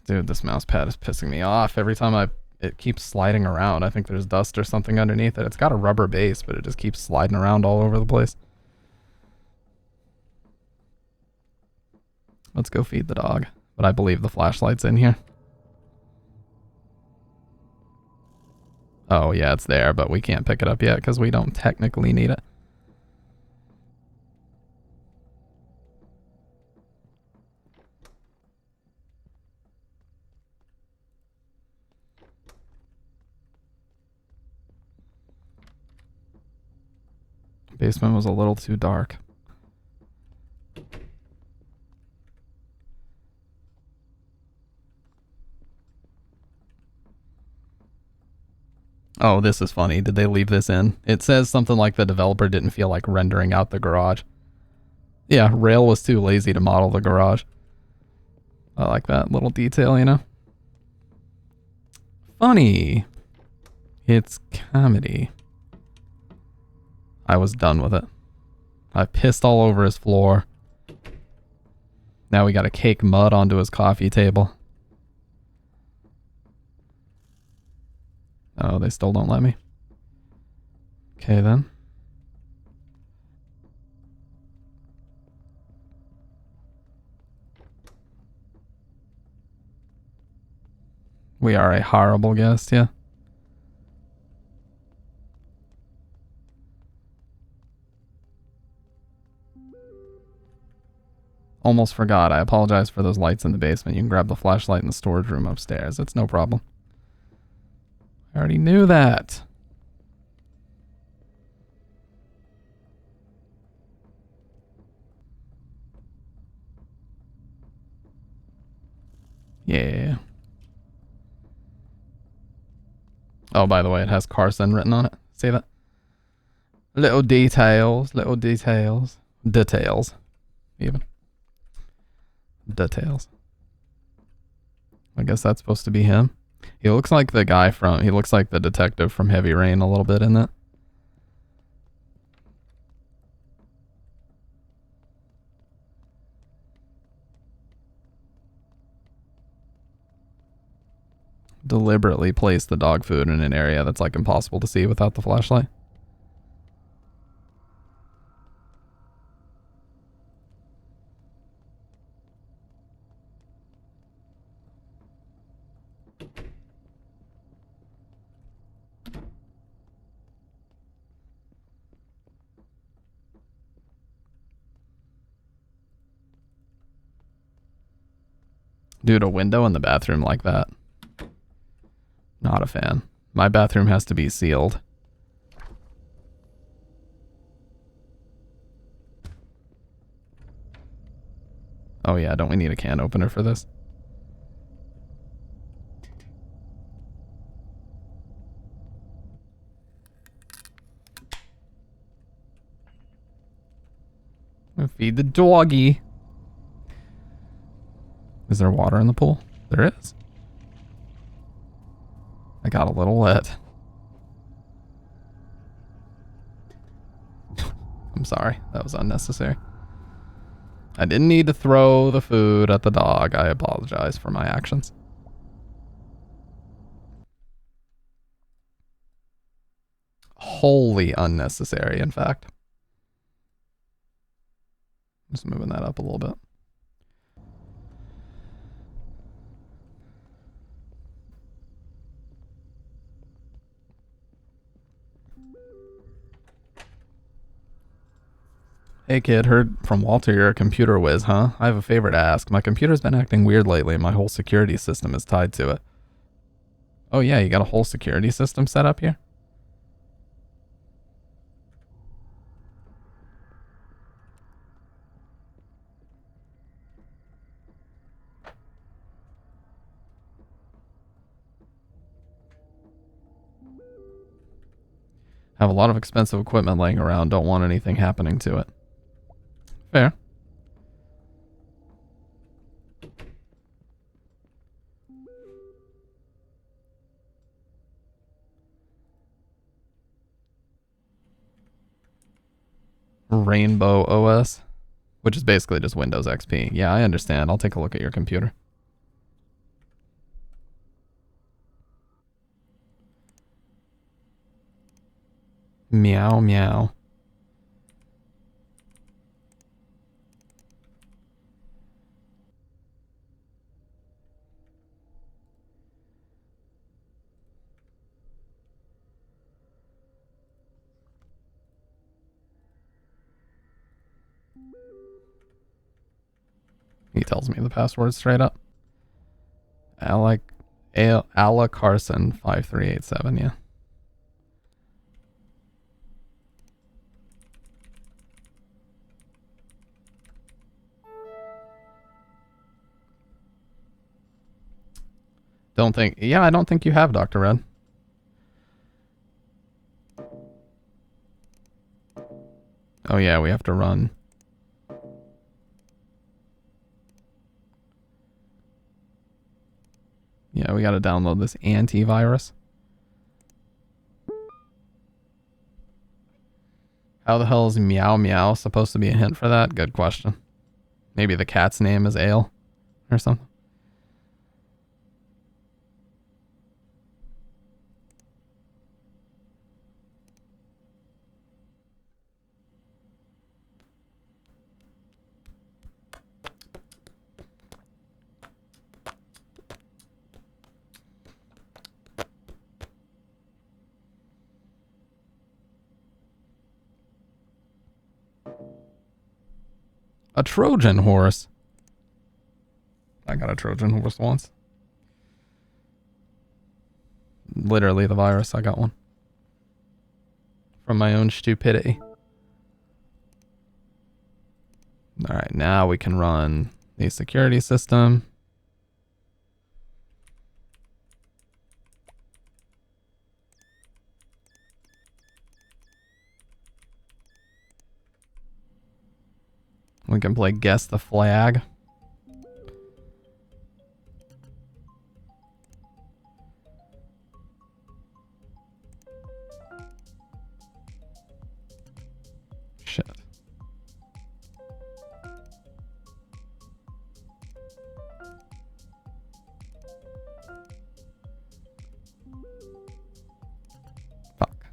Dude, this mouse pad is pissing me off. Every time it keeps sliding around. I think there's dust or something underneath it. It's got a rubber base, but it just keeps sliding around all over the place. Let's go feed the dog. But I believe the flashlight's in here. Oh, yeah, it's there, but we can't pick it up yet because we don't technically need it. Basement was a little too dark. Oh, this is funny. Did they leave this in? It says something like the developer didn't feel like rendering out the garage. Yeah, Rail was too lazy to model the garage. I like that little detail, you know? Funny. It's comedy. I was done with it. I pissed all over his floor. Now we gotta cake mud onto his coffee table. Oh, they still don't let me. Okay, then. We are a horrible guest, yeah. Almost forgot. I apologize for those lights in the basement. You can grab the flashlight in the storage room upstairs. It's no problem. I already knew that. Yeah. Oh, by the way, it has Carson written on it. See that? Little details, details, even. Details. I guess that's supposed to be him. He looks like the guy from, he looks like the detective from Heavy Rain a little bit in that. Deliberately place the dog food in an area that's like impossible to see without the flashlight. Dude, a window in the bathroom like that. Not a fan. My bathroom has to be sealed. Oh yeah, don't we need a can opener for this? Feed the doggy. Is there water in the pool? There is. I got a little wet. I'm sorry. That was unnecessary. I didn't need to throw the food at the dog. I apologize for my actions. Wholly unnecessary, in fact. Just moving that up a little bit. Hey kid, heard from Walter you're a computer whiz, huh? I have a favor to ask. My computer's been acting weird lately and my whole security system is tied to it. Oh yeah, you got a whole security system set up here? Have a lot of expensive equipment laying around, don't want anything happening to it. Fair. Rainbow OS, which is basically just Windows XP. Yeah, I understand. I'll take a look at your computer. Meow, meow. He tells me the password straight up. Ala Carson 5387, yeah. I don't think you have, Dr. Red. Oh yeah, we have to run. Yeah, we gotta download this antivirus. How the hell is Meow Meow supposed to be a hint for that? Good question. Maybe the cat's name is Ale or something. A Trojan horse. I got a Trojan horse once. Literally the virus, I got one. From my own stupidity. Alright, now we can run the security system. We can play Guess the Flag. Shit. Fuck.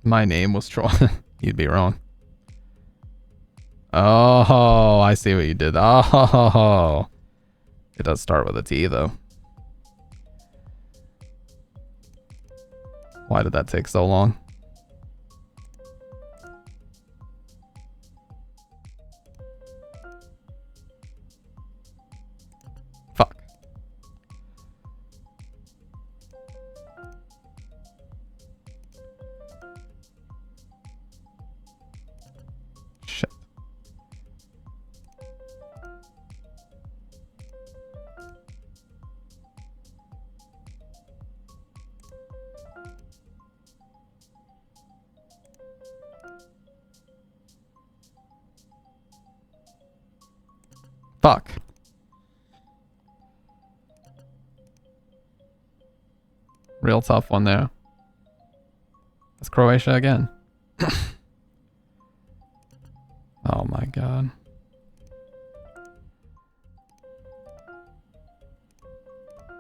My name was Troy. You'd be wrong. Oh, I see what you did. Oh, it does start with a T though. Why did that take so long? Fuck. Shit. Fuck. Real tough one there. It's Croatia again. Oh my god.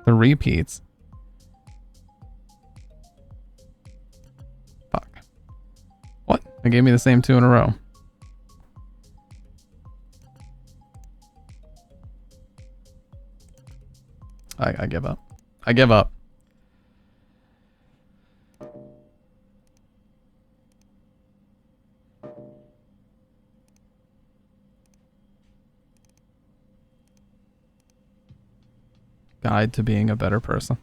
The repeats. Fuck. What? They gave me the same 2 in a row. I give up. I give up. Guide to being a better person.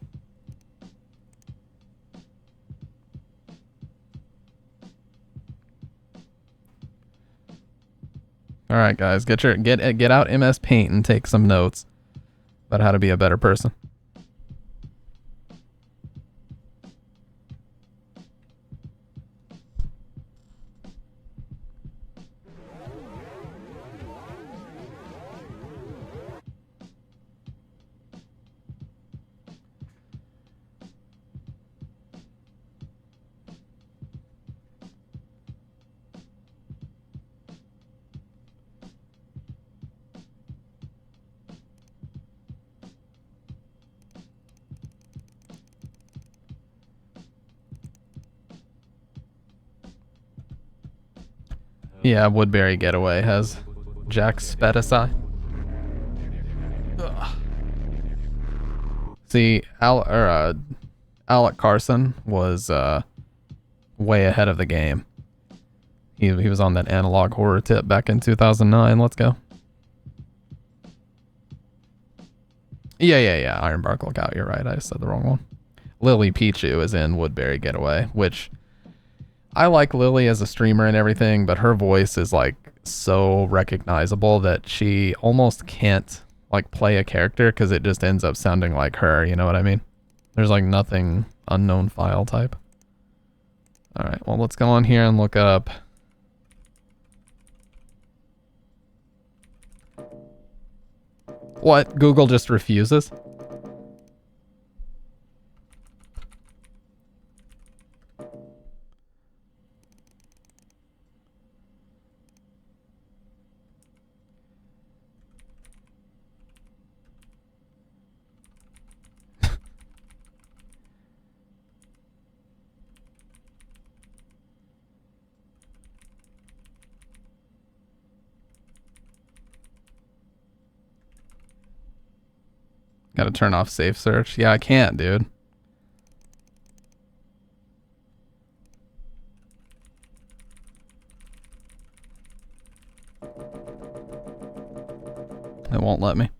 All right, guys, get out MS Paint and take some notes about how to be a better person. Yeah, Woodbury Getaway has Jack Spedicai. See, Alec Carson was way ahead of the game. He was on that analog horror tip back in 2009. Let's go. Yeah. Ironbark Lookout. You're right. I said the wrong one. Lily Pichu is in Woodbury Getaway, which I like Lily as a streamer and everything, but her voice is like so recognizable that she almost can't like play a character because it just ends up sounding like her. You know what I mean? There's like nothing unknown file type. All right. Well, let's go on here and look up. What? Google just refuses? Gotta turn off safe search. Yeah, I can't, dude. It won't let me.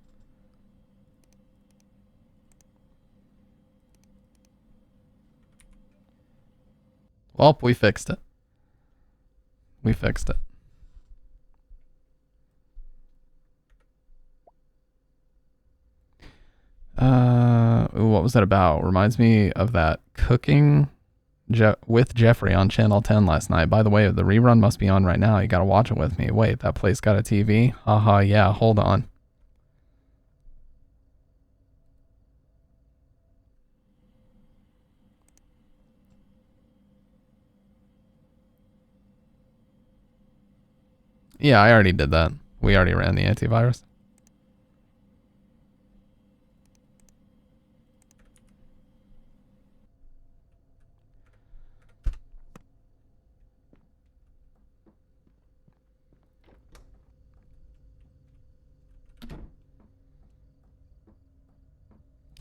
Well, we fixed it. We fixed it. Ooh, what was that about? Reminds me of that cooking with Jeffrey on Channel 10 last night. By the way, the rerun must be on right now. You gotta watch it with me. Wait, that place got a TV? Haha, yeah, hold on. Yeah, I already did that. We already ran the antivirus.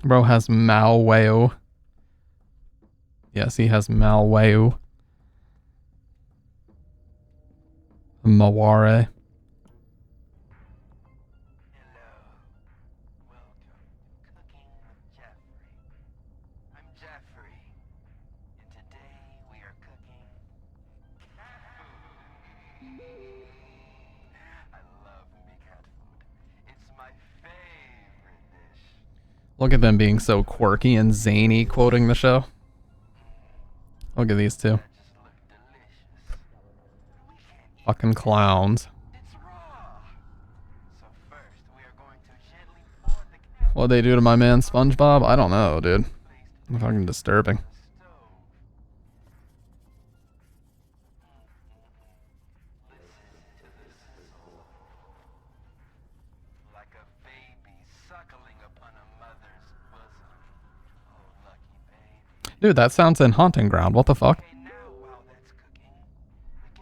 Bro has malware. Yes, he has malware. Maware. Look at them being so quirky and zany quoting the show. Look at these two. Fucking clowns. What they do to my man SpongeBob? I don't know, dude. Fucking disturbing. Dude, that sounds in Haunting Ground. What the fuck?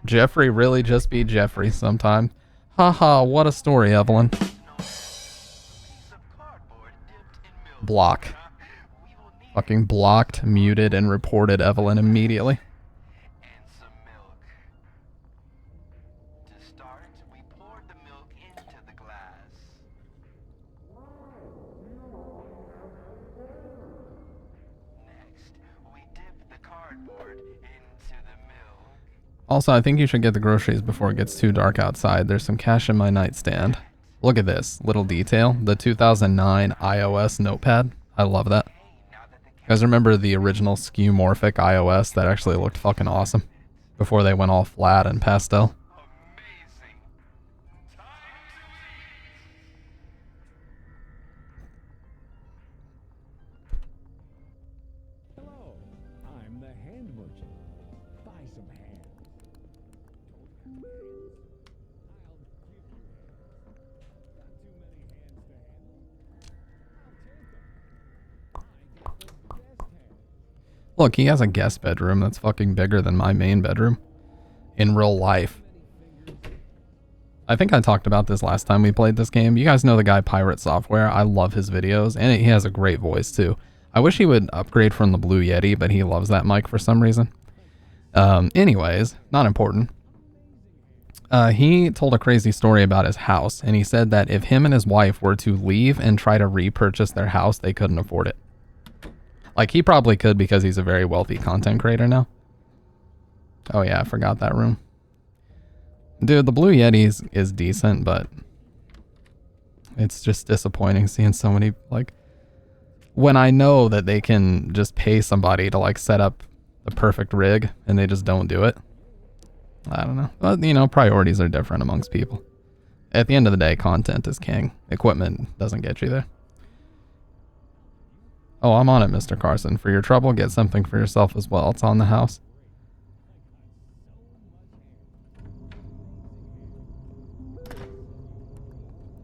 Jeffrey really just be Jeffrey sometime. Haha, what a story, Evelyn. Block. Fucking blocked, muted, and reported Evelyn immediately. Also, I think you should get the groceries before it gets too dark outside. There's some cash in my nightstand. Look at this little detail. The 2009 iOS notepad. I love that. You guys remember the original skeuomorphic iOS that actually looked fucking awesome before they went all flat and pastel? Hello, I'm the hand merchant. Buy some hand. Look, he has a guest bedroom that's fucking bigger than my main bedroom. In real life. I think I talked about this last time we played this game. You guys know the guy Pirate Software. I love his videos, and he has a great voice too. I wish he would upgrade from the Blue Yeti, but he loves that mic for some reason. Anyways, not important. He told a crazy story about his house, and he said that if him and his wife were to leave and try to repurchase their house, they couldn't afford it. Like, he probably could because he's a very wealthy content creator now. Oh yeah, I forgot that room. Dude, the Blue Yeti is decent, but it's just disappointing seeing so many, like, when I know that they can just pay somebody to, like, set up the perfect rig and they just don't do it. I don't know. But, you know, priorities are different amongst people. At the end of the day, content is king. Equipment doesn't get you there. Oh, I'm on it, Mr. Carson. For your trouble, get something for yourself as well. It's on the house.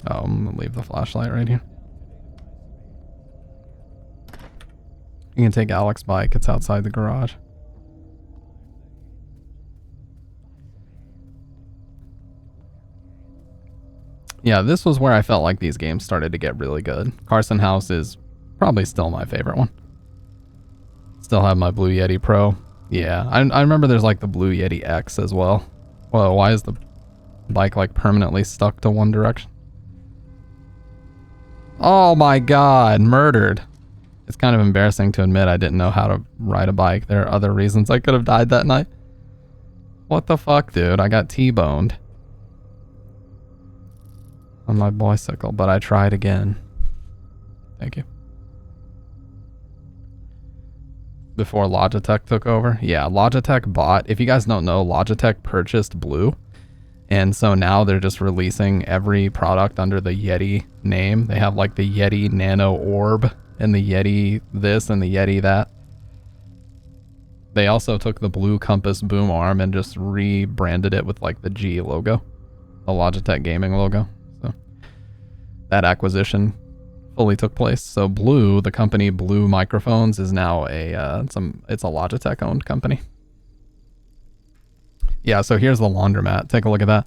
Oh, I'm gonna leave the flashlight right here. You can take Alex's bike. It's outside the garage. Yeah, this was where I felt like these games started to get really good. Carson House is probably still my favorite one. Still have my Blue Yeti Pro. Yeah, I remember there's like the Blue Yeti X as well. Well, why is the bike like permanently stuck to one direction? Oh my god, murdered. It's kind of embarrassing to admit I didn't know how to ride a bike. There are other reasons I could have died that night. What the fuck, dude? I got T-boned on my bicycle, but I tried again. Thank you. Before Logitech took over? Yeah, Logitech bought, if you guys don't know, Logitech purchased Blue. And so now they're just releasing every product under the Yeti name. They have like the Yeti Nano Orb and the Yeti this and the Yeti that. They also took the Blue Compass boom arm and just rebranded it with like the G logo, the Logitech gaming logo. So that acquisition fully took place. So Blue, the company Blue Microphones, is now it's a Logitech owned company. Yeah, so here's the laundromat. Take a look at that.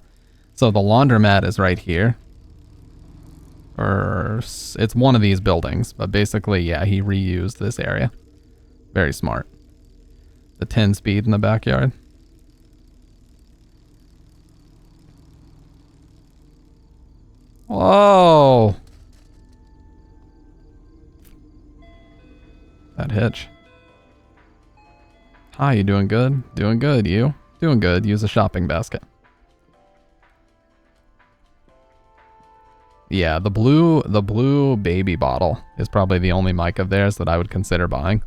So the laundromat is right here. Or it's one of these buildings, but basically, yeah, he reused this area. Very smart. The 10-speed in the backyard. Whoa! That hitch. Hi, you doing good? Doing good, you? Doing good. Use a shopping basket. Yeah, the blue baby bottle is probably the only mic of theirs that I would consider buying.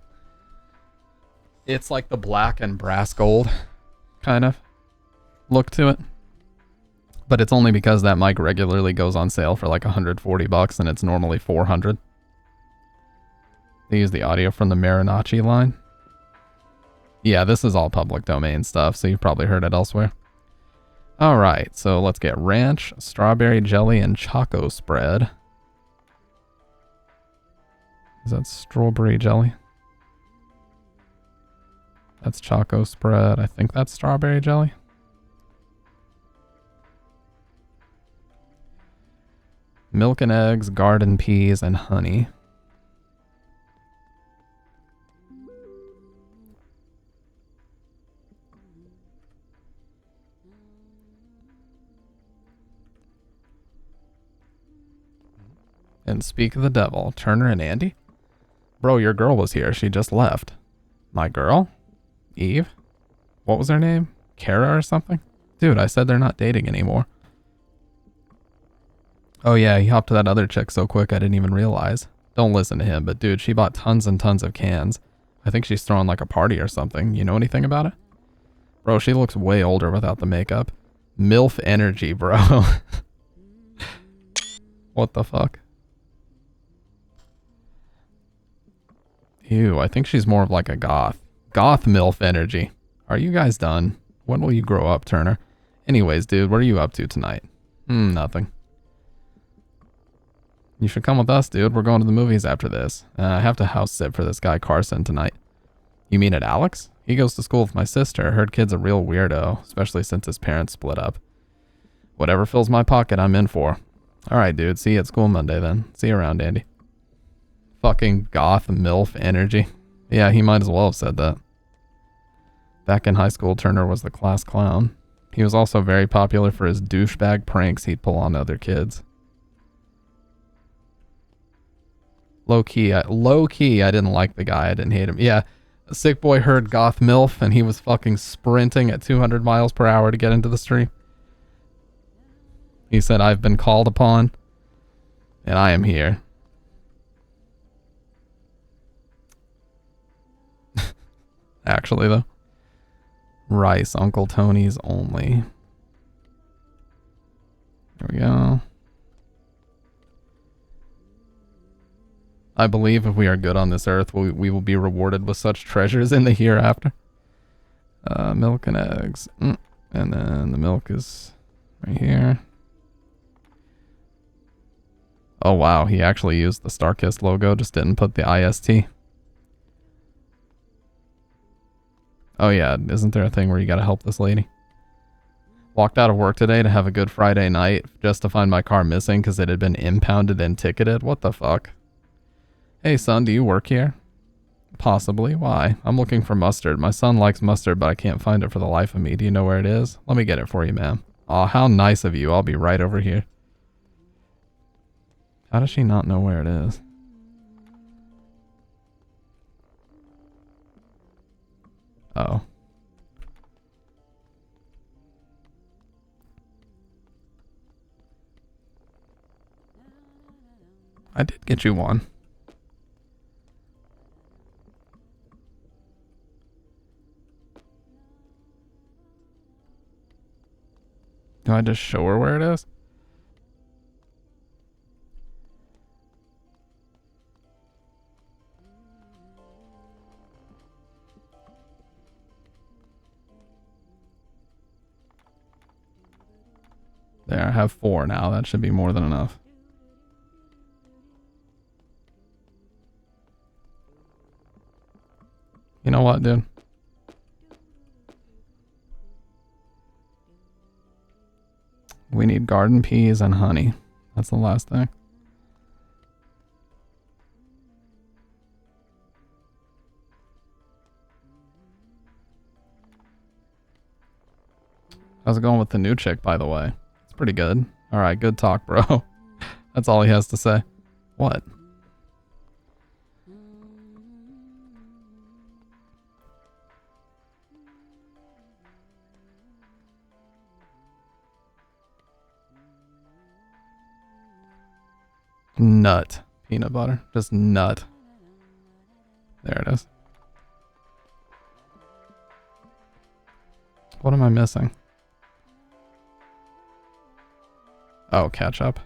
It's like the black and brass gold kind of look to it. But it's only because that mic regularly goes on sale for like $140 and it's normally $400. They use the audio from the Marinacci line. Yeah, this is all public domain stuff, so you've probably heard it elsewhere. Alright, so let's get ranch, strawberry jelly, and choco spread. Is that strawberry jelly? That's choco spread. I think that's strawberry jelly. Milk and eggs, garden peas, and honey. And speak of the devil, Turner and Andy? Bro, your girl was here. She just left. My girl? Eve? What was her name? Kara or something? Dude, I said they're not dating anymore. Oh yeah, he hopped to that other chick so quick I didn't even realize. Don't listen to him, but dude, she bought tons and tons of cans. I think she's throwing like a party or something. You know anything about it? Bro, she looks way older without the makeup. MILF energy, bro. What the fuck? Ew, I think she's more of like a goth. Goth MILF energy. Are you guys done? When will you grow up, Turner? Anyways, dude, what are you up to tonight? Nothing. You should come with us, dude. We're going to the movies after this. I have to house sit for this guy Carson tonight. You mean at Alex? He goes to school with my sister. Heard kid's a real weirdo, especially since his parents split up. Whatever fills my pocket, I'm in for. Alright, dude. See you at school Monday then. See you around, Andy. Fucking goth MILF energy. Yeah, he might as well have said that. Back in high school, Turner was the class clown. He was also very popular for his douchebag pranks he'd pull on other kids. Low key, I didn't like the guy. I didn't hate him. Yeah, a sick boy heard goth MILF and he was fucking sprinting at 200 miles per hour to get into the stream. He said, I've been called upon and I am here. Actually, though. Rice, Uncle Tony's only. There we go. I believe if we are good on this earth, we will be rewarded with such treasures in the hereafter. Milk and eggs. And then the milk is right here. Oh, wow. He actually used the StarKist logo, just didn't put the IST. Oh yeah, isn't there a thing where you gotta help this lady? Walked out of work today to have a good Friday night just to find my car missing because it had been impounded and ticketed. What the fuck? Hey son, do you work here? Possibly. Why? I'm looking for mustard. My son likes mustard, but I can't find it for the life of me. Do you know where it is? Let me get it for you, ma'am. Aw, how nice of you. I'll be right over here. How does she not know where it is? Oh. I did get you one. Do I just show her where it is? There, I have 4 now. That should be more than enough. You know what, dude? We need garden peas and honey. That's the last thing. How's it going with the new chick, by the way? It's pretty good. Alright, good talk, bro. That's all he has to say. What? Nut. Peanut butter. Just nut. There it is. What am I missing? Oh, ketchup.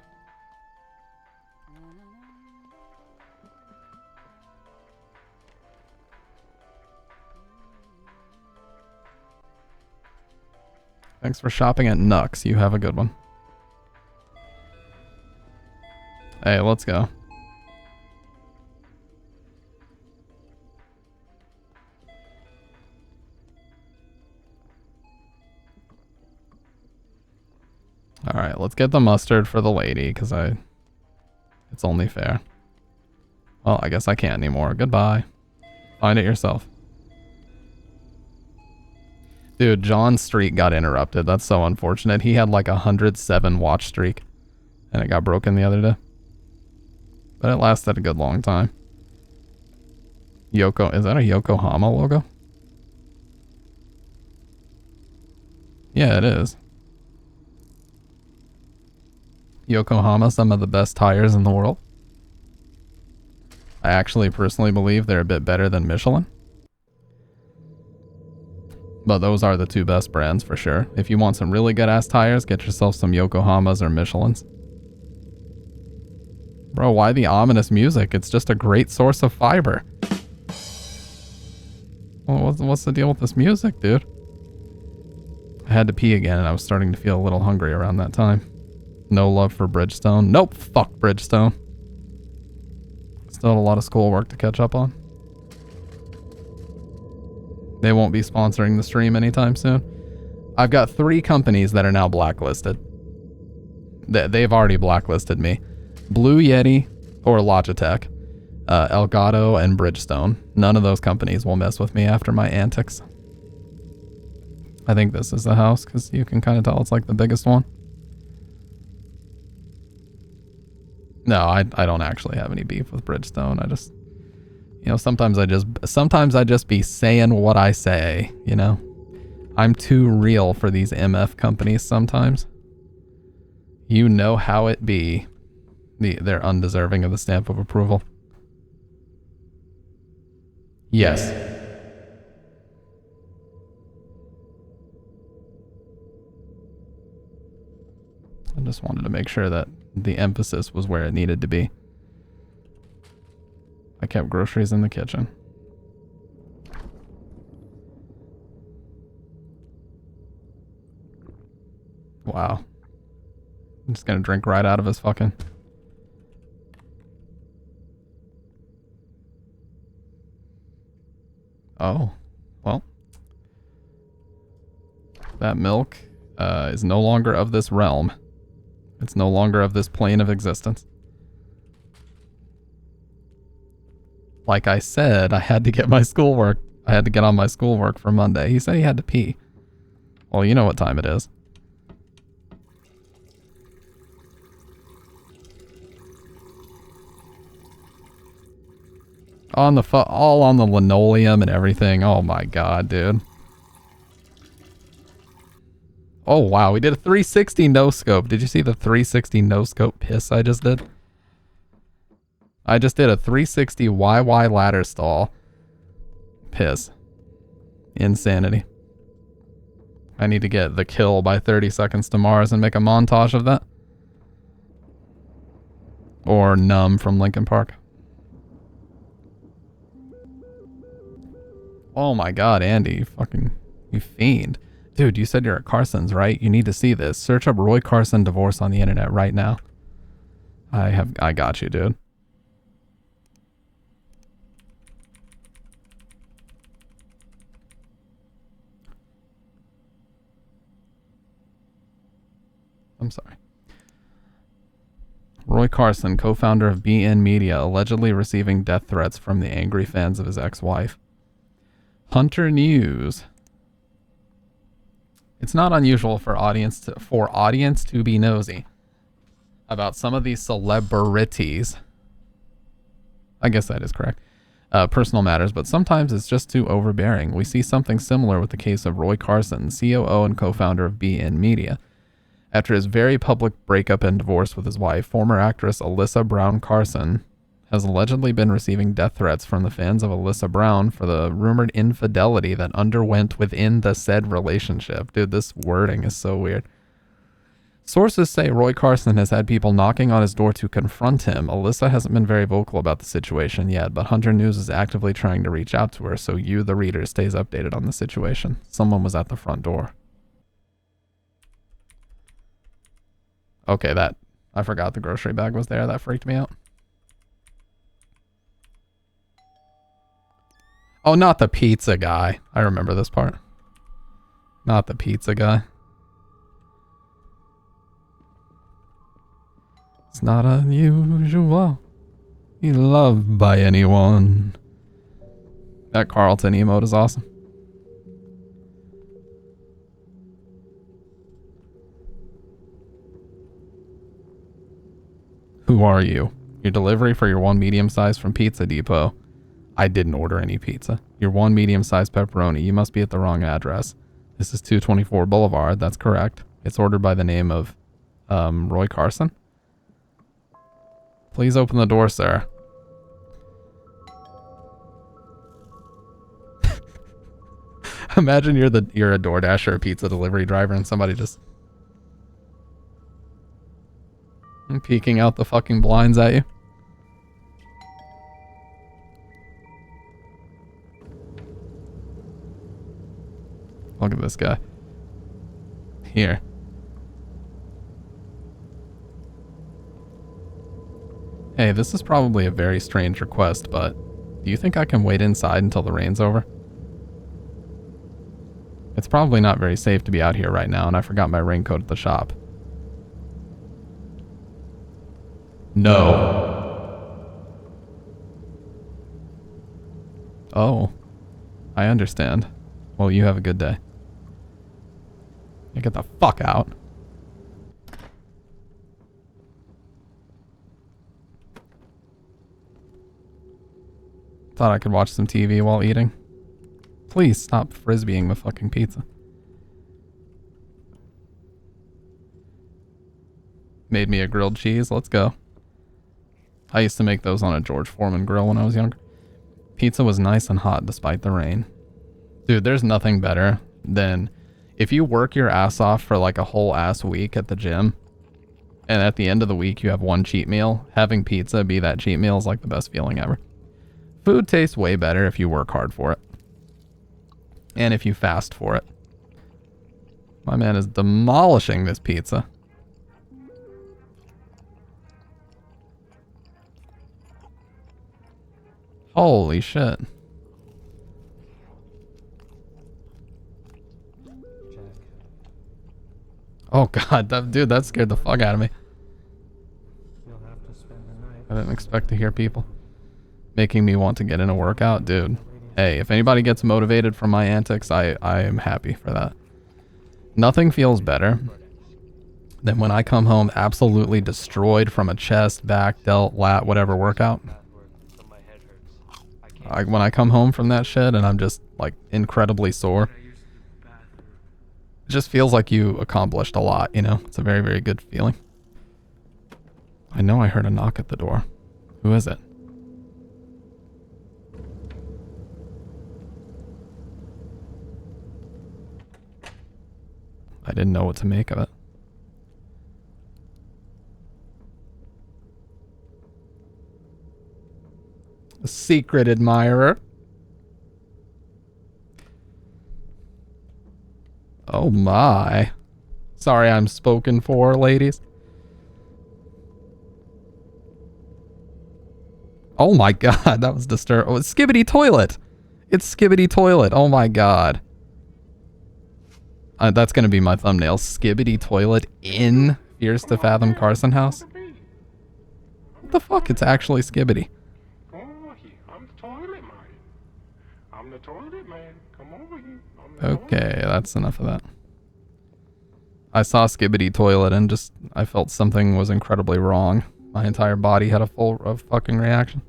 Thanks for shopping at Nux. You have a good one. Hey, let's go. Alright, let's get the mustard for the lady, because it's only fair. Well, I guess I can't anymore. Goodbye. Find it yourself. Dude, John's streak got interrupted. That's so unfortunate. He had like a 107 watch streak, and it got broken the other day. But it lasted a good long time. Yoko, is that a Yokohama logo? Yeah, it is. Yokohama, some of the best tires in the world. I actually personally believe they're a bit better than Michelin. But those are the two best brands for sure. If you want some really good ass tires, get yourself some Yokohamas or Michelins. Bro, why the ominous music? It's just a great source of fiber. Well, what's the deal with this music, dude? I had to pee again and I was starting to feel a little hungry around that time. No love for Bridgestone. Nope, fuck Bridgestone. Still have a lot of schoolwork to catch up on. They won't be sponsoring the stream anytime soon. I've got 3 companies that are now blacklisted. They've already blacklisted me. Blue Yeti or Logitech, Elgato and Bridgestone. None of those companies will mess with me after my antics. I think this is the house because you can kind of tell it's like the biggest one. No, I don't actually have any beef with Bridgestone. I just, you know, sometimes I just be saying what I say, you know. I'm too real for these MF companies sometimes. You know how it be. They're undeserving of the stamp of approval. Yes. I just wanted to make sure that the emphasis was where it needed to be. I kept groceries in the kitchen. Wow. I'm just gonna drink right out of his fucking... Oh, well. That milk is no longer of this realm. It's no longer of this plane of existence. Like I said, I had to get my schoolwork. I had to get on my schoolwork for Monday. He said he had to pee. Well, you know what time it is. On the all on the linoleum and everything. Oh my god, dude. Oh wow, we did a 360 no scope. Did you see the 360 no scope piss I just did? I just did a 360 YY ladder stall piss. Insanity. I need to get the kill by 30 seconds to Mars and make a montage of that. Or Numb from Linkin Park. Oh my god, Andy, you fiend. Dude, you said you're at Carson's, right? You need to see this. Search up Roy Carson divorce on the internet right now. I got you, dude. I'm sorry. Roy Carson, co-founder of BN Media, allegedly receiving death threats from the angry fans of his ex-wife. Hunter News. It's not unusual for audience to be nosy about some of these celebrities. I guess that is correct. Personal matters, but sometimes it's just too overbearing. We see something similar with the case of Roy Carson, COO and co-founder of BN Media. After his very public breakup and divorce with his wife, former actress Alyssa Brown Carson has allegedly been receiving death threats from the fans of Alyssa Brown for the rumored infidelity that underwent within the said relationship. Dude, this wording is so weird. Sources say Roy Carson has had people knocking on his door to confront him. Alyssa hasn't been very vocal about the situation yet, but Hunter News is actively trying to reach out to her, so you, the reader, stays updated on the situation. Someone was at the front door. Okay, I forgot the grocery bag was there. That freaked me out. Oh, not the pizza guy. I remember this part. Not the pizza guy. It's not unusual. Be loved by anyone. That Carlton emote is awesome. Who are you? Your delivery for your one medium size from Pizza Depot. I didn't order any pizza. Your one medium size pepperoni. You must be at the wrong address. This is 224 Boulevard. That's correct. It's ordered by the name of Roy Carson. Please open the door, sir. Imagine you're a DoorDash or a pizza delivery driver and somebody just peeking out the fucking blinds at you. Look at this guy. Here. Hey, this is probably a very strange request, but do you think I can wait inside until the rain's over? It's probably not very safe to be out here right now, and I forgot my raincoat at the shop. No. Oh. I understand. Well, you have a good day. You get the fuck out. Thought I could watch some TV while eating. Please stop frisbeeing the fucking pizza. Made me a grilled cheese. Let's go. I used to make those on a George Foreman grill when I was younger. Pizza was nice and hot despite the rain. Dude, there's nothing better than if you work your ass off for like a whole ass week at the gym, and at the end of the week you have one cheat meal. Having pizza be that cheat meal is like the best feeling ever. Food tastes way better if you work hard for it. And if you fast for it. My man is demolishing this pizza. Holy shit. Oh god, dude, that scared the fuck out of me. I didn't expect to hear people making me want to get in a workout. Dude, hey, if anybody gets motivated from my antics, I am happy for that. Nothing feels better than when I come home absolutely destroyed from a chest, back, delt, lat, whatever workout. When I come home from that shit and I'm just like incredibly sore, it just feels like you accomplished a lot, you know? It's a very, very good feeling. I know I heard a knock at the door. Who is it? I didn't know what to make of it. A secret admirer. Oh my. Sorry I'm spoken for, ladies. Oh my god, that was disturbing. Oh, it's Skibbity Toilet. It's Skibbity Toilet. Oh my god. That's going to be my thumbnail. Skibbity Toilet in Fears to Fathom Carson House. What the fuck? It's actually Skibbity. I'm the toilet man. I'm the toilet man. Come over here. Okay, that's enough of that. I saw Skibbity Toilet and just, I felt something was incredibly wrong. My entire body had a full fucking reaction.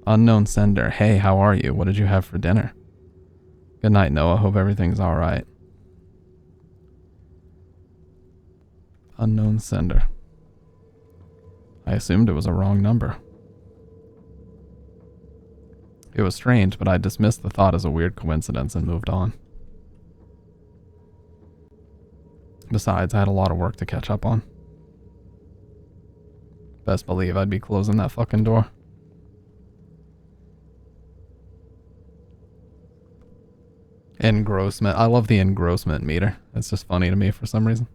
Unknown sender. Hey, how are you? What did you have for dinner? Good night, Noah. Hope everything's alright. Unknown sender. I assumed it was a wrong number. It was strange, but I dismissed the thought as a weird coincidence and moved on. Besides, I had a lot of work to catch up on. Best believe I'd be closing that fucking door. Engrossment. I love the engrossment meter. It's just funny to me for some reason.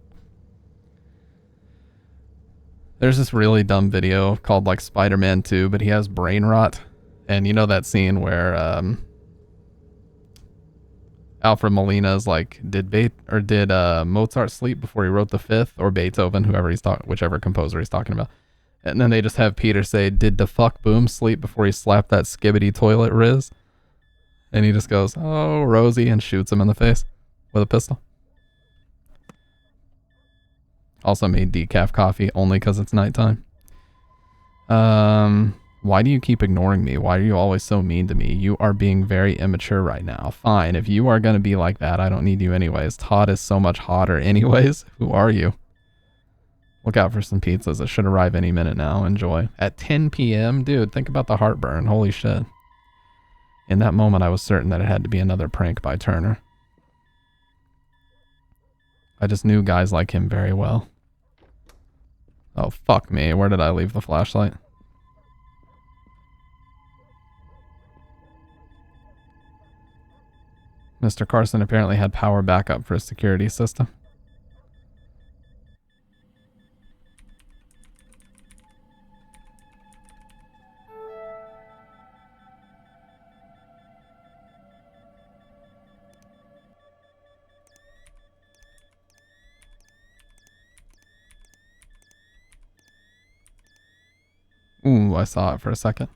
There's this really dumb video called like Spider-Man 2, but he has brain rot. And you know that scene where Alfred Molina is like, did Mozart sleep before he wrote the Fifth, or Beethoven, whichever composer he's talking about. And then they just have Peter say, did the fuck Boom sleep before he slapped that skibbity toilet Riz? And he just goes, oh, Rosie, and shoots him in the face with a pistol. Also made decaf coffee only because it's nighttime. Why do you keep ignoring me? Why are you always so mean to me? You are being very immature right now. Fine, if you are going to be like that, I don't need you anyways. Todd is so much hotter anyways. Who are you? Look out for some pizzas. It should arrive any minute now. Enjoy. At 10 p.m.? Dude, think about the heartburn. Holy shit. In that moment, I was certain that it had to be another prank by Turner. I just knew guys like him very well. Oh, fuck me. Where did I leave the flashlight? Mr. Carson apparently had power backup for his security system. Ooh, I saw it for a second.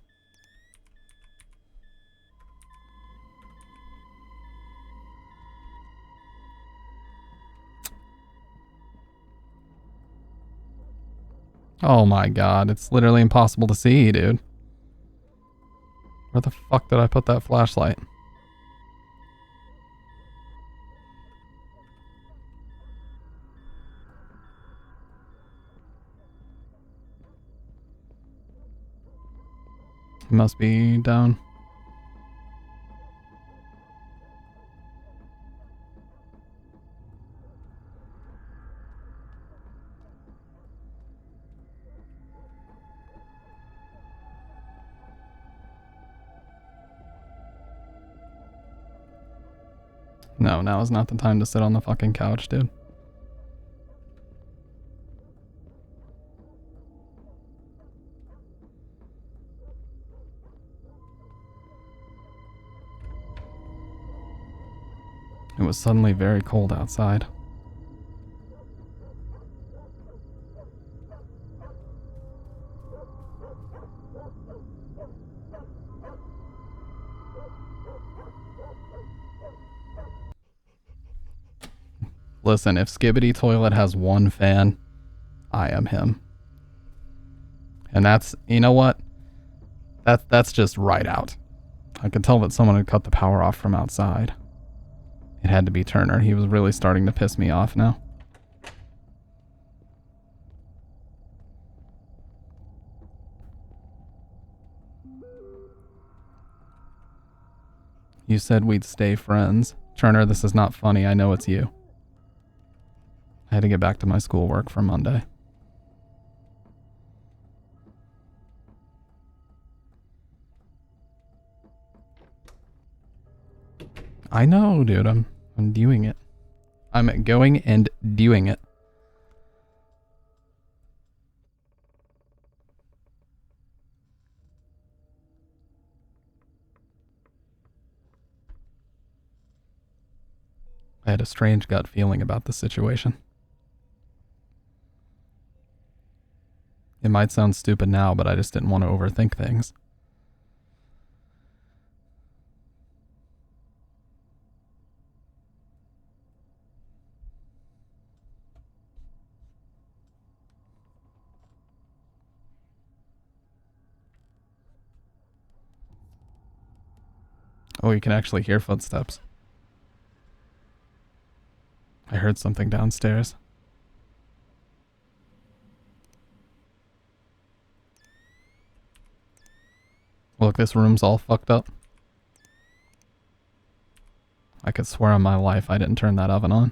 Oh my god, it's literally impossible to see, dude. Where the fuck did I put that flashlight? It must be down. No, now is not the time to sit on the fucking couch, dude. It was suddenly very cold outside. Listen, if Skibbity Toilet has one fan, I am him. And that's, you know what? That's just right out. I could tell that someone had cut the power off from outside. It had to be Turner. He was really starting to piss me off now. You said we'd stay friends. Turner, this is not funny. I know it's you. I had to get back to my schoolwork for Monday. I know, dude. I'm doing it. I'm going and doing it. I had a strange gut feeling about the situation. It might sound stupid now, but I just didn't want to overthink things. Oh, you can actually hear footsteps. I heard something downstairs. Look, this room's all fucked up. I could swear on my life I didn't turn that oven on.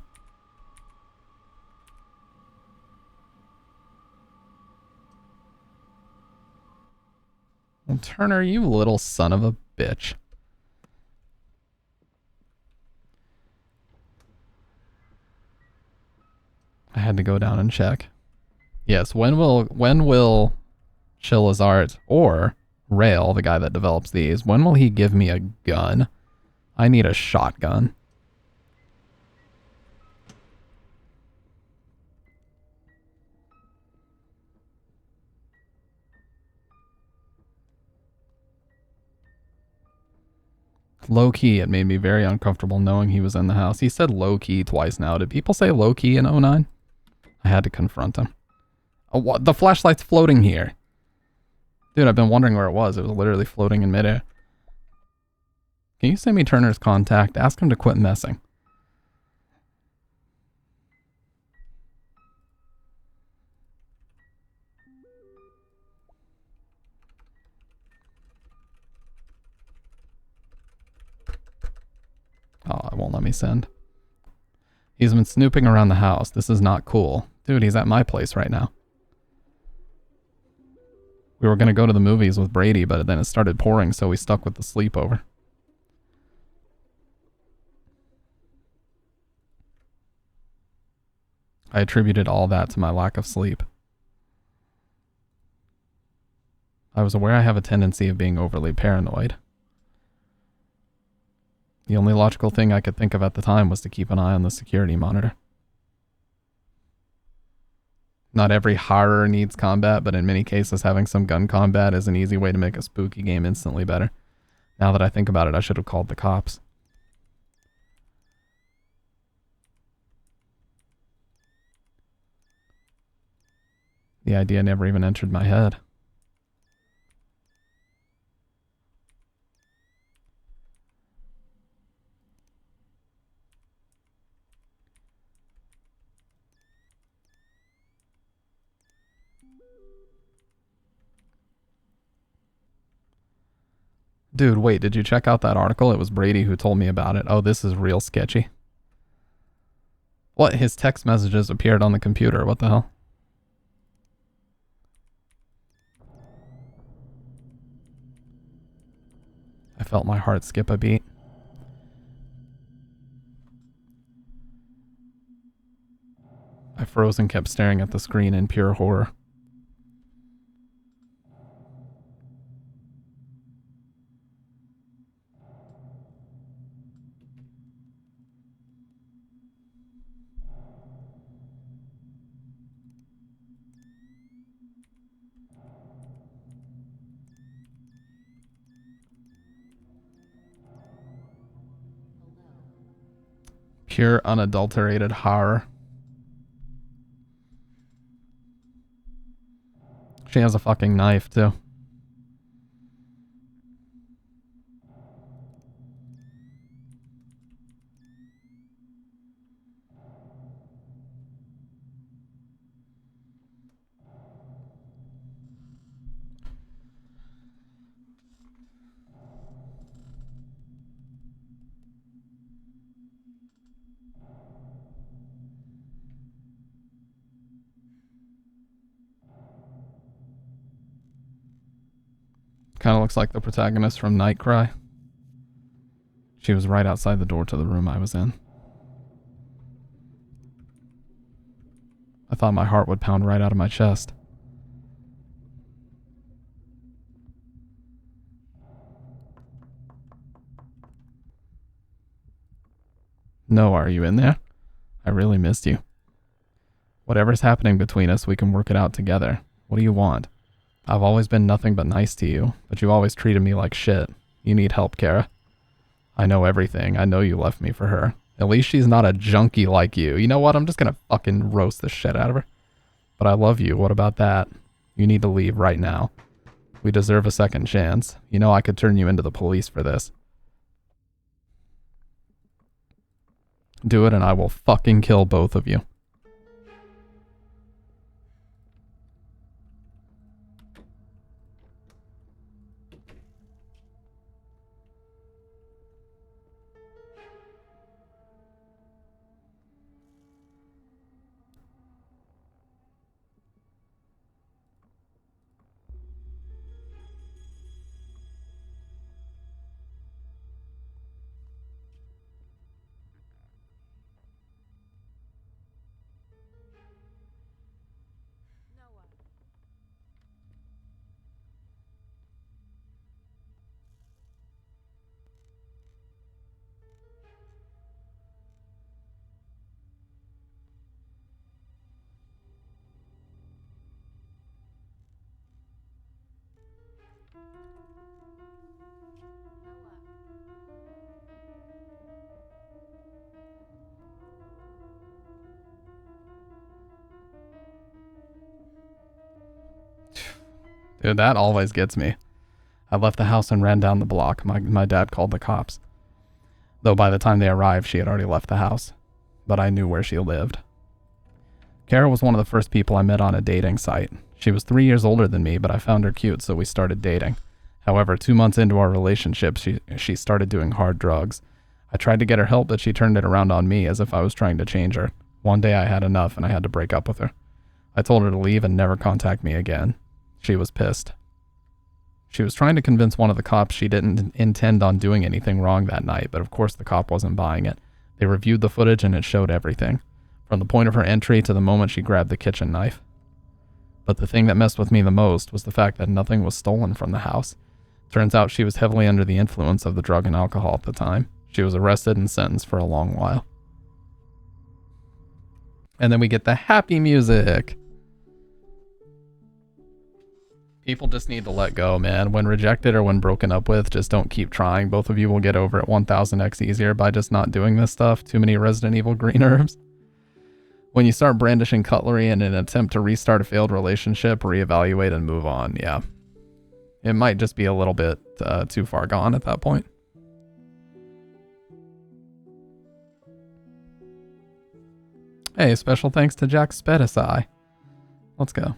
Well, Turner, you little son of a bitch. I had to go down and check. Yes, when will Chilizart or Rail, the guy that develops these, when will he give me a gun? I need a shotgun. Low key, it made me very uncomfortable knowing he was in the house. He said low key twice now. Did people say low key in 09? I had to confront him. Oh, what? The flashlight's floating here. Dude, I've been wondering where it was. It was literally floating in midair. Can you send me Turner's contact? Ask him to quit messing. Oh, it won't let me send. He's been snooping around the house. This is not cool. Dude, he's at my place right now. We were going to go to the movies with Brady, but then it started pouring, so we stuck with the sleepover. I attributed all that to my lack of sleep. I was aware I have a tendency of being overly paranoid. The only logical thing I could think of at the time was to keep an eye on the security monitor. Not every horror needs combat, but in many cases having some gun combat is an easy way to make a spooky game instantly better. Now that I think about it, I should have called the cops. The idea never even entered my head. Dude, wait, did you check out that article? It was Brady who told me about it. Oh, this is real sketchy. What? His text messages appeared on the computer. What the hell? I felt my heart skip a beat. I froze and kept staring at the screen in pure horror. Pure unadulterated horror. She has a fucking knife, too. Kind of looks like the protagonist from Nightcry. She was right outside the door to the room I was in. I thought my heart would pound right out of my chest. Noah, are you in there? I really missed you. Whatever's happening between us, we can work it out together. What do you want? I've always been nothing but nice to you, but you always treated me like shit. You need help, Kara. I know everything. I know you left me for her. At least she's not a junkie like you. You know what? I'm just gonna fucking roast the shit out of her. But I love you. What about that? You need to leave right now. We deserve a second chance. You know I could turn you into the police for this. Do it and I will fucking kill both of you. Dude, that always gets me. I left the house and ran down the block. My dad called the cops. Though by the time they arrived, she had already left the house. But I knew where she lived. Kara was one of the first people I met on a dating site. She was 3 years older than me, but I found her cute, so we started dating. However, 2 months into our relationship, she started doing hard drugs. I tried to get her help, but she turned it around on me as if I was trying to change her. One day I had enough and I had to break up with her. I told her to leave and never contact me again. She was pissed. She was trying to convince one of the cops she didn't intend on doing anything wrong that night, but of course the cop wasn't buying it. They reviewed the footage and it showed everything, from the point of her entry to the moment she grabbed the kitchen knife. But the thing that messed with me the most was the fact that nothing was stolen from the house. Turns out she was heavily under the influence of the drug and alcohol at the time. She was arrested and sentenced for a long while. And then we get the happy music. People just need to let go, man. When rejected or when broken up with, just don't keep trying. Both of you will get over it 1000x easier by just not doing this stuff. Too many Resident Evil green herbs. When you start brandishing cutlery in an attempt to restart a failed relationship, reevaluate and move on. Yeah. It might just be a little bit too far gone at that point. Hey, special thanks to Jack Spedisai. Let's go.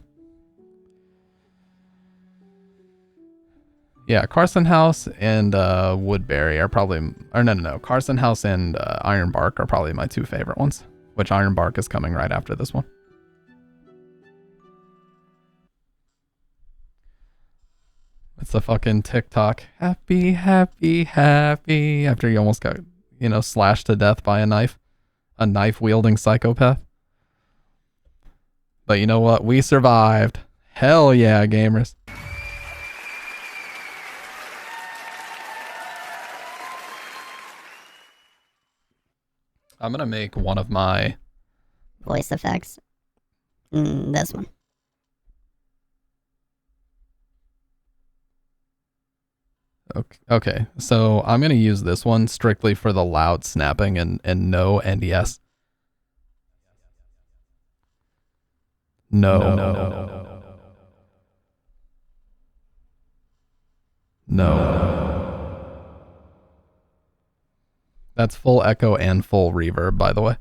Yeah, Carson House and Woodbury are probably, or no. Carson House and Iron Bark are probably my two favorite ones, which Iron Bark is coming right after this one. It's the fucking TikTok. Happy, happy, happy. After you almost got, slashed to death by a knife-wielding psychopath. But you know what? We survived. Hell yeah, gamers. I'm going to make one of my voice effects. This one. Okay, so I'm going to use this one strictly for the loud snapping and no and yes. No. That's full echo and full reverb, by the way.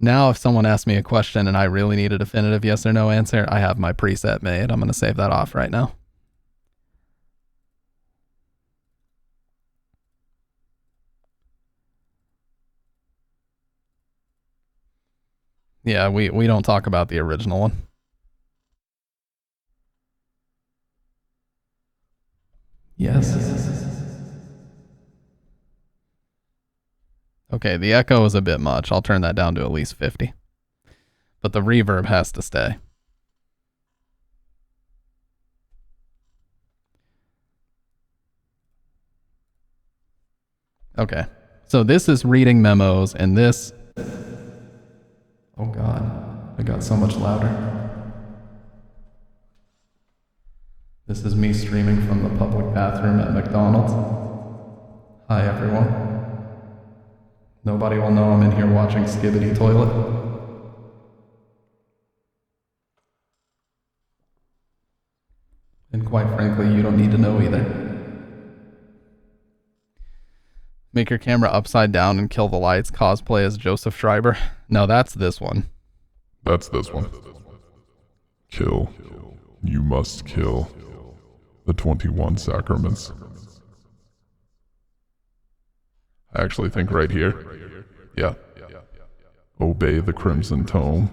Now, if someone asks me a question and I really need a definitive yes or no answer, I have my preset made. I'm going to save that off right now. Yeah, we don't talk about the original one. Yes. Okay, the echo is a bit much. I'll turn that down to at least 50. But the reverb has to stay. Okay, so this is reading memos, and this... Oh god, it got so much louder. This is me streaming from the public bathroom at McDonald's. Hi everyone. Nobody will know I'm in here watching Skibbity Toilet. And quite frankly, you don't need to know either. Make your camera upside down and kill the lights. Cosplay as Joseph Schreiber. No, that's this one. That's this one. Kill. You must kill the 21 sacraments. I actually think right here. Yeah. Obey the Crimson Tome.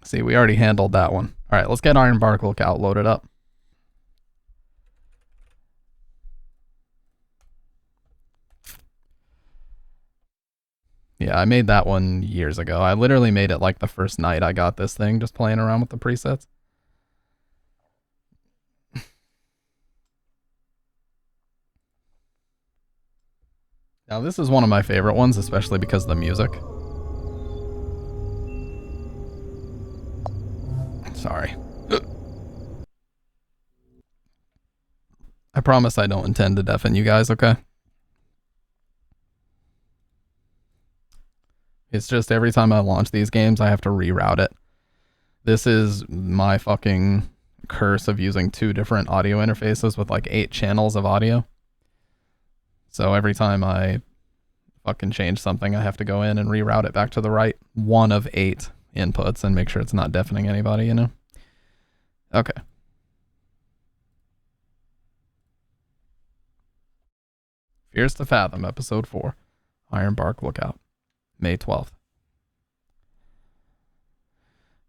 See, we already handled that one. All right, let's get Iron Bark Lookout loaded up. Yeah, I made that one years ago. I literally made it like the first night I got this thing, just playing around with the presets. Now this is one of my favorite ones, especially because of the music. Sorry. I promise I don't intend to deafen you guys, okay? It's just every time I launch these games, I have to reroute it. This is my fucking curse of using 2 different audio interfaces with like 8 channels of audio. So every time I fucking change something, I have to go in and reroute it back to the right one of 8 inputs and make sure it's not deafening anybody, you know? Okay. Fears to Fathom, Episode 4, Ironbark Lookout, May 12th.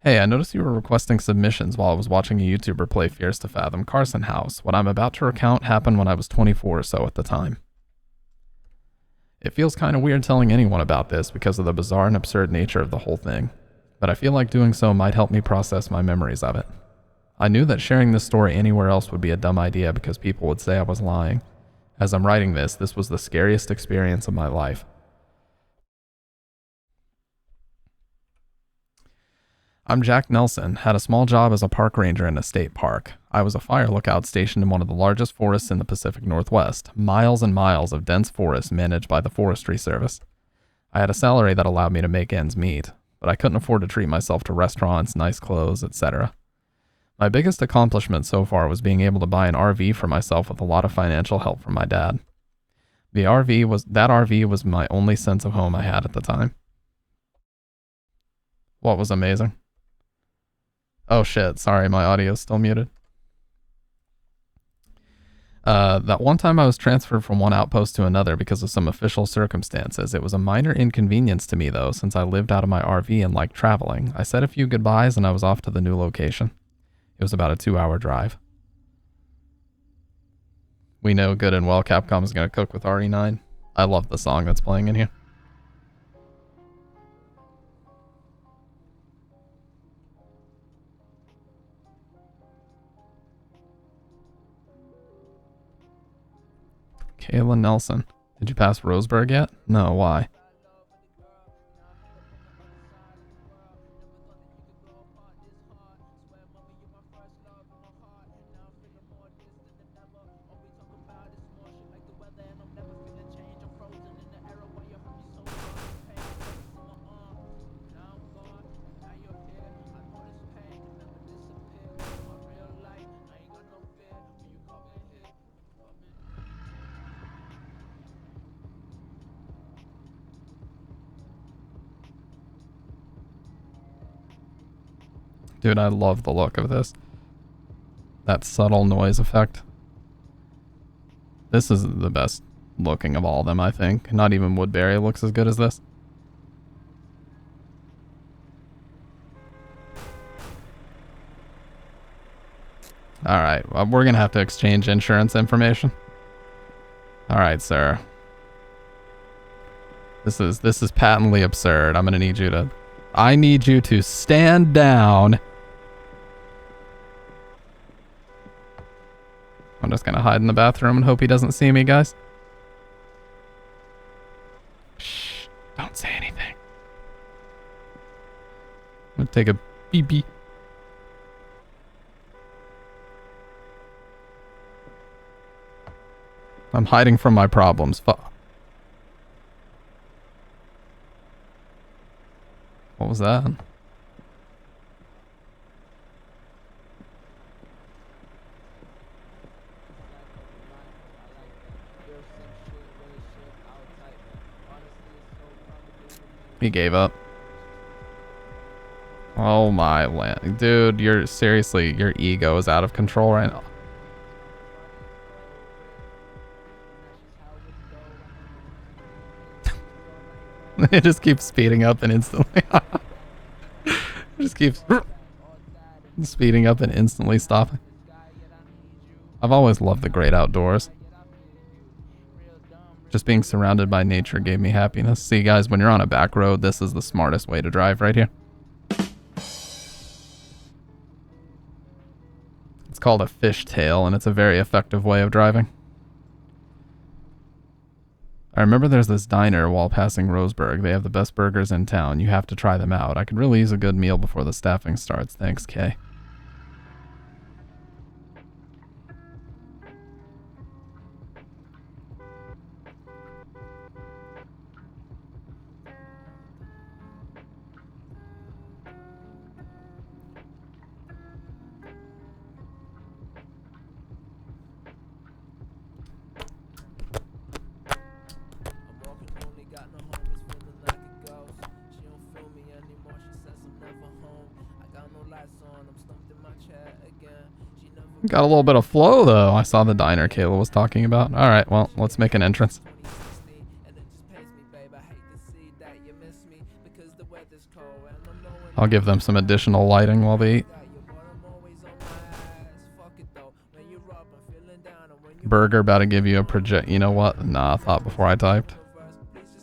Hey, I noticed you were requesting submissions while I was watching a YouTuber play Fears to Fathom Carson House. What I'm about to recount happened when I was 24 or so at the time. It feels kind of weird telling anyone about this because of the bizarre and absurd nature of the whole thing, but I feel like doing so might help me process my memories of it. I knew that sharing this story anywhere else would be a dumb idea because people would say I was lying. As I'm writing this was the scariest experience of my life. I'm Jack Nelson, had a small job as a park ranger in a state park. I was a fire lookout stationed in one of the largest forests in the Pacific Northwest, miles and miles of dense forest managed by the Forestry Service. I had a salary that allowed me to make ends meet, but I couldn't afford to treat myself to restaurants, nice clothes, etc. My biggest accomplishment so far was being able to buy an RV for myself with a lot of financial help from my dad. That RV was my only sense of home I had at the time. What was amazing? Oh shit, sorry, my audio's still muted. That one time I was transferred from one outpost to another because of some official circumstances. It was a minor inconvenience to me though, since I lived out of my RV and liked traveling. I said a few goodbyes and I was off to the new location. It was about a 2-hour drive. We know good and well Capcom is going to cook with RE9. I love the song that's playing in here. Kayla Nelson. Did you pass Roseburg yet? No, why? Dude, I love the look of this. That subtle noise effect. This is the best looking of all of them, I think. Not even Woodbury looks as good as this. Alright, well, we're gonna have to exchange insurance information. Alright, sir. This is patently absurd. I need you to stand down. I'm just gonna hide in the bathroom and hope he doesn't see me, guys. Shh, don't say anything. I'm gonna take a pee-pee. I'm hiding from my problems. What was that? He gave up. Oh my land. Dude, your ego is out of control right now. It just keeps speeding up and instantly. It just keeps speeding up and instantly stopping. I've always loved the great outdoors. Just being surrounded by nature gave me happiness. See, guys, when you're on a back road, this is the smartest way to drive right here. It's called a fishtail, and it's a very effective way of driving. I remember there's this diner while passing Roseburg. They have the best burgers in town. You have to try them out. I could really use a good meal before the staffing starts. Thanks, Kay. Got a little bit of flow, though. I saw the diner Kayla was talking about. All right, well, let's make an entrance. I'll give them some additional lighting while they eat. Burger about to give you a project. You know what? Nah, I thought before I typed.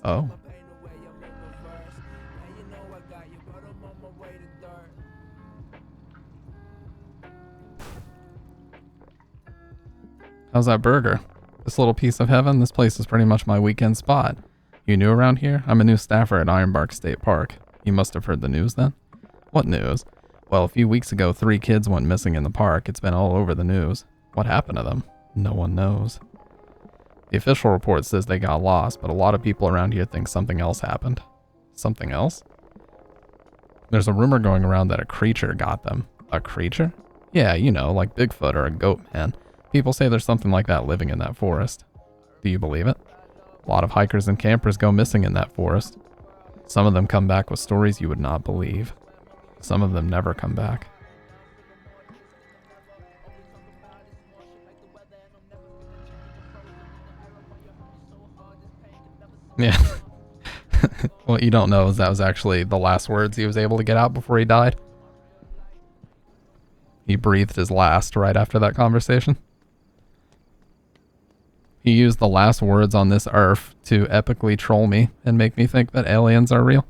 Oh. How's that burger? This little piece of heaven? This place is pretty much my weekend spot. You new around here? I'm a new staffer at Ironbark State Park. You must have heard the news then? What news? Well, a few weeks ago, 3 kids went missing in the park. It's been all over the news. What happened to them? No one knows. The official report says they got lost, but a lot of people around here think something else happened. Something else? There's a rumor going around that a creature got them. A creature? Yeah, you know, like Bigfoot or a goat man. People say there's something like that living in that forest. Do you believe it? A lot of hikers and campers go missing in that forest. Some of them come back with stories you would not believe. Some of them never come back. Yeah. What you don't know is that was actually the last words he was able to get out before he died. He breathed his last right after that conversation. He used the last words on this earth to epically troll me and make me think that aliens are real.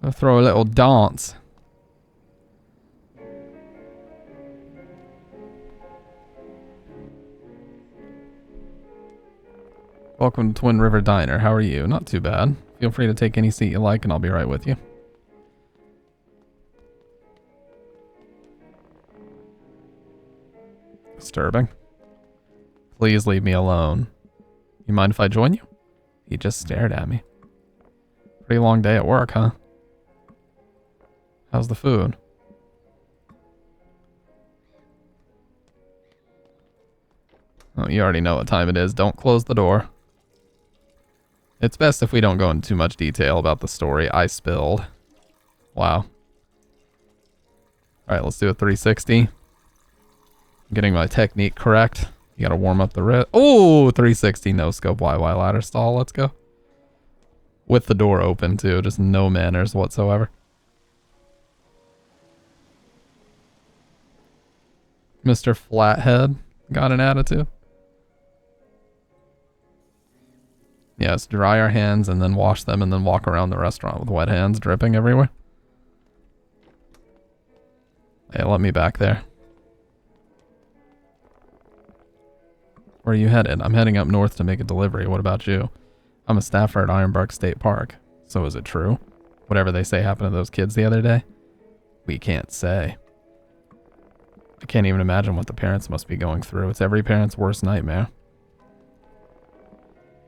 I'll throw a little dance. Welcome to Twin River Diner. How are you? Not too bad. Feel free to take any seat you like and I'll be right with you. Disturbing. Please leave me alone. You mind if I join you? He just stared at me. Pretty long day at work, huh? How's the food? Oh, you already know what time it is. Don't close the door. It's best if we don't go into too much detail about the story I spilled. Wow. Alright, let's do a 360. Getting my technique correct. You gotta warm up the wrist. Oh, 360 no scope YY ladder stall. Let's go. With the door open too. Just no manners whatsoever. Mr. Flathead got an attitude. Yes, dry our hands and then wash them and then walk around the restaurant with wet hands dripping everywhere. Hey, let me back there. Where are you headed? I'm heading up north to make a delivery. What about you? I'm a staffer at Ironbark State Park. So is it true? Whatever they say happened to those kids the other day? We can't say. I can't even imagine what the parents must be going through. It's every parent's worst nightmare.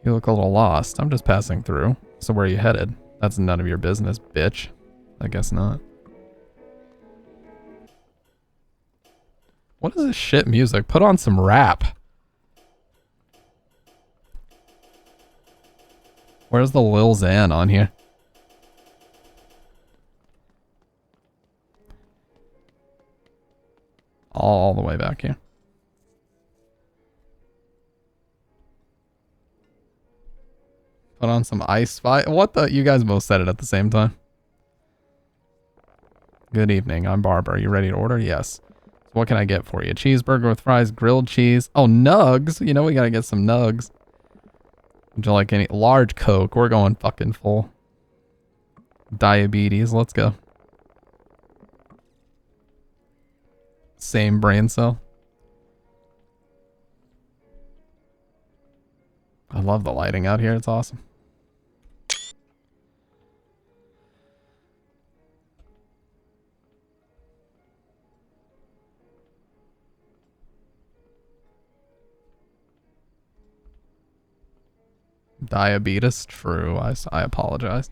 You look a little lost. I'm just passing through. So where are you headed? That's none of your business, bitch. I guess not. What is this shit music? Put on some rap. Where's the Lil Xan on here? All the way back here. Put on some Ice Fight. What the? You guys both said it at the same time. Good evening. I'm Barbara. You ready to order? Yes. So what can I get for you? Cheeseburger with fries, grilled cheese. Oh, nugs. You know we gotta get some nugs. Would you like any? Large Coke. We're going fucking full. Diabetes. Let's go. Same brain cell. I love the lighting out here. It's awesome. Diabetes? True. I apologize.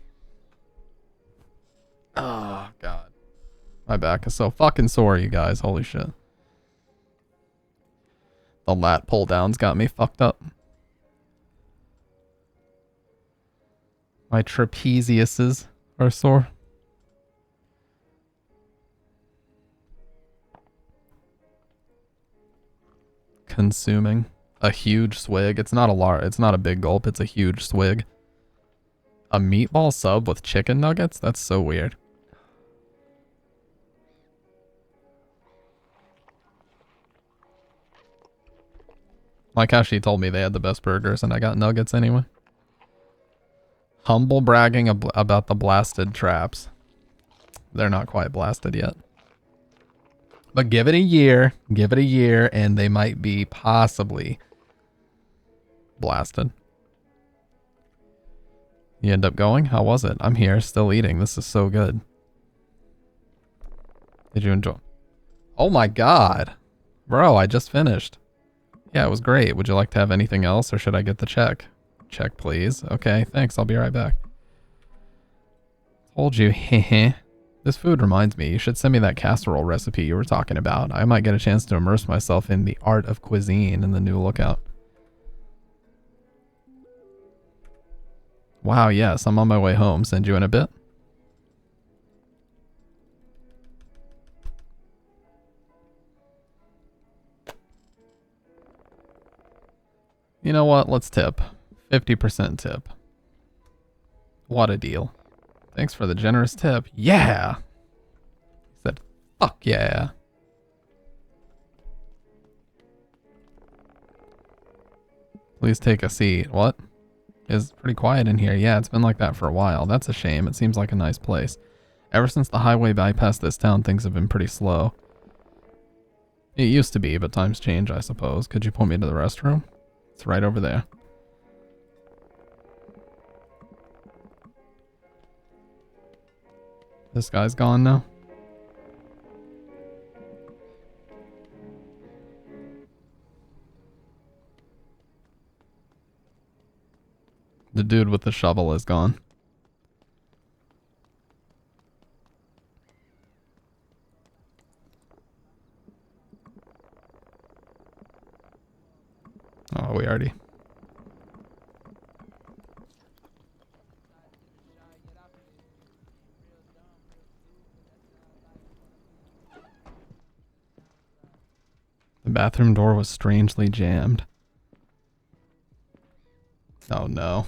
Oh, God. My back is so fucking sore, you guys. Holy shit. The lat pull downs got me fucked up. My trapeziuses are sore. consuming a huge swig. It's not a big gulp, it's a huge swig. A meatball sub with chicken nuggets? That's so weird. Like how she told me they had the best burgers and I got nuggets anyway. Humble bragging about the blasted traps. They're not quite blasted yet. But give it a year, and they might be possibly blasted. You end up going? How was it? I'm here, still eating. This is so good. Did you enjoy? Oh my god. Bro, I just finished. Yeah, it was great. Would you like to have anything else, or should I get the check? Check, please. Okay, thanks. I'll be right back. Told you. Heh. This food reminds me, you should send me that casserole recipe you were talking about. I might get a chance to immerse myself in the art of cuisine in the new Lookout. Wow, yes, I'm on my way home. Send you in a bit. You know what? Let's tip. 50% tip. What a deal. Thanks for the generous tip. Yeah! He said, fuck yeah. Please take a seat. What? It's pretty quiet in here. Yeah, it's been like that for a while. That's a shame. It seems like a nice place. Ever since the highway bypassed this town, things have been pretty slow. It used to be, but times change, I suppose. Could you point me to the restroom? It's right over there. This guy's gone now. The dude with the shovel is gone. Oh, we already... The bathroom door was strangely jammed. Oh no.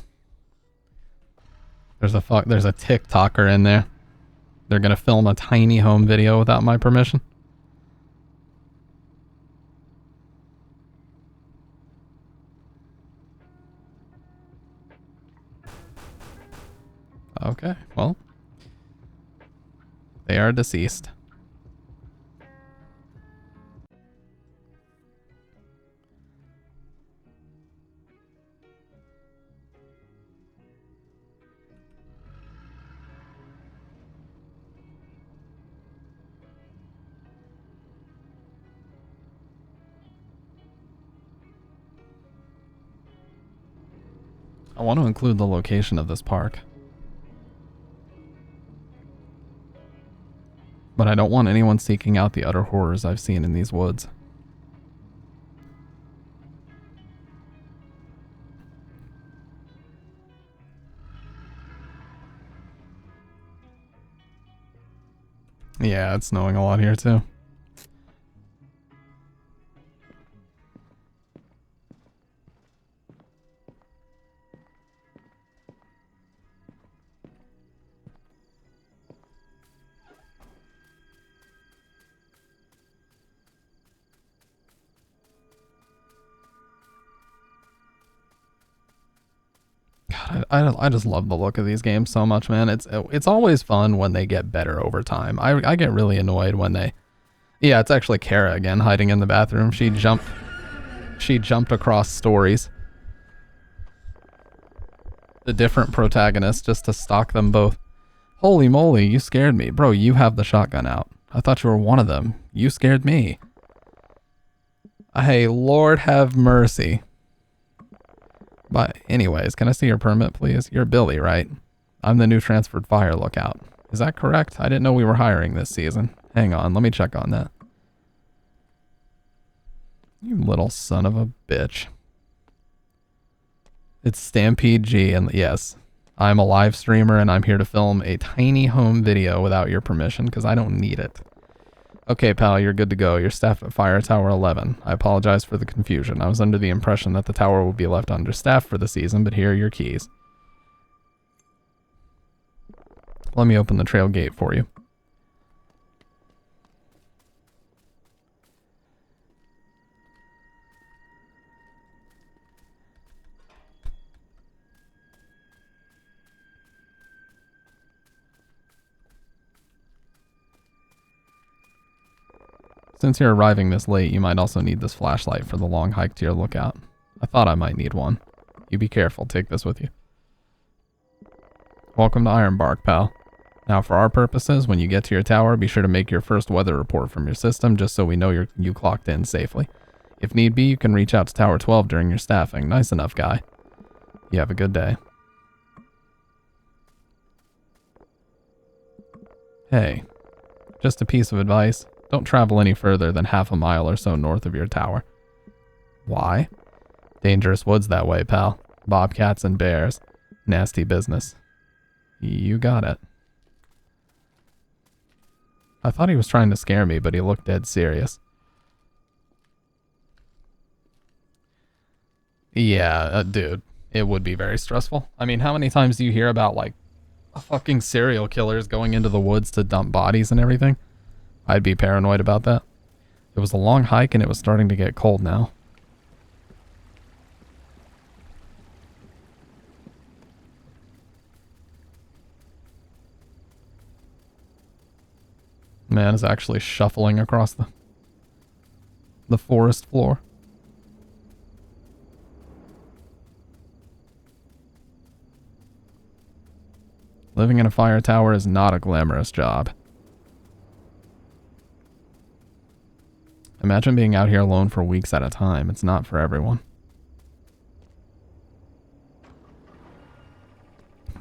There's a TikToker in there. They're gonna film a tiny home video without my permission. Okay, well. They are deceased. I want to include the location of this park. But I don't want anyone seeking out the utter horrors I've seen in these woods. Yeah, it's snowing a lot here too. God, I just love the look of these games so much, man. It's always fun when they get better over time. I get really annoyed when they... Yeah, it's actually Kara again, hiding in the bathroom. She jumped across stories. The different protagonists just to stalk them both. Holy moly, you scared me. Bro, you have the shotgun out. I thought you were one of them. You scared me. Hey, Lord have mercy. But anyways, can I see your permit, please? You're Billy, right? I'm the new transferred fire lookout. Is that correct? I didn't know we were hiring this season. Hang on, let me check on that. You little son of a bitch. It's Stampede G, and yes, I'm a live streamer and I'm here to film a tiny home video without your permission because I don't need it. Okay, pal, you're good to go. You're staffed at Fire Tower 11. I apologize for the confusion. I was under the impression that the tower would be left understaffed for the season, but here are your keys. Let me open the trail gate for you. Since you're arriving this late, you might also need this flashlight for the long hike to your lookout. I thought I might need one. You be careful, take this with you. Welcome to Ironbark, pal. Now for our purposes, when you get to your tower, be sure to make your first weather report from your system just so we know you clocked in safely. If need be, you can reach out to Tower 12 during your staffing. Nice enough, guy. You have a good day. Hey, just a piece of advice. Don't travel any further than half a mile or so north of your tower. Why? Dangerous woods that way, pal. Bobcats and bears. Nasty business. You got it. I thought he was trying to scare me, but he looked dead serious. Yeah, dude. It would be very stressful. I mean, how many times do you hear about, like, fucking serial killers going into the woods to dump bodies and everything? I'd be paranoid about that. It was a long hike and it was starting to get cold now. Man is actually shuffling across the forest floor. Living in a fire tower is not a glamorous job. Imagine being out here alone for weeks at a time. It's not for everyone.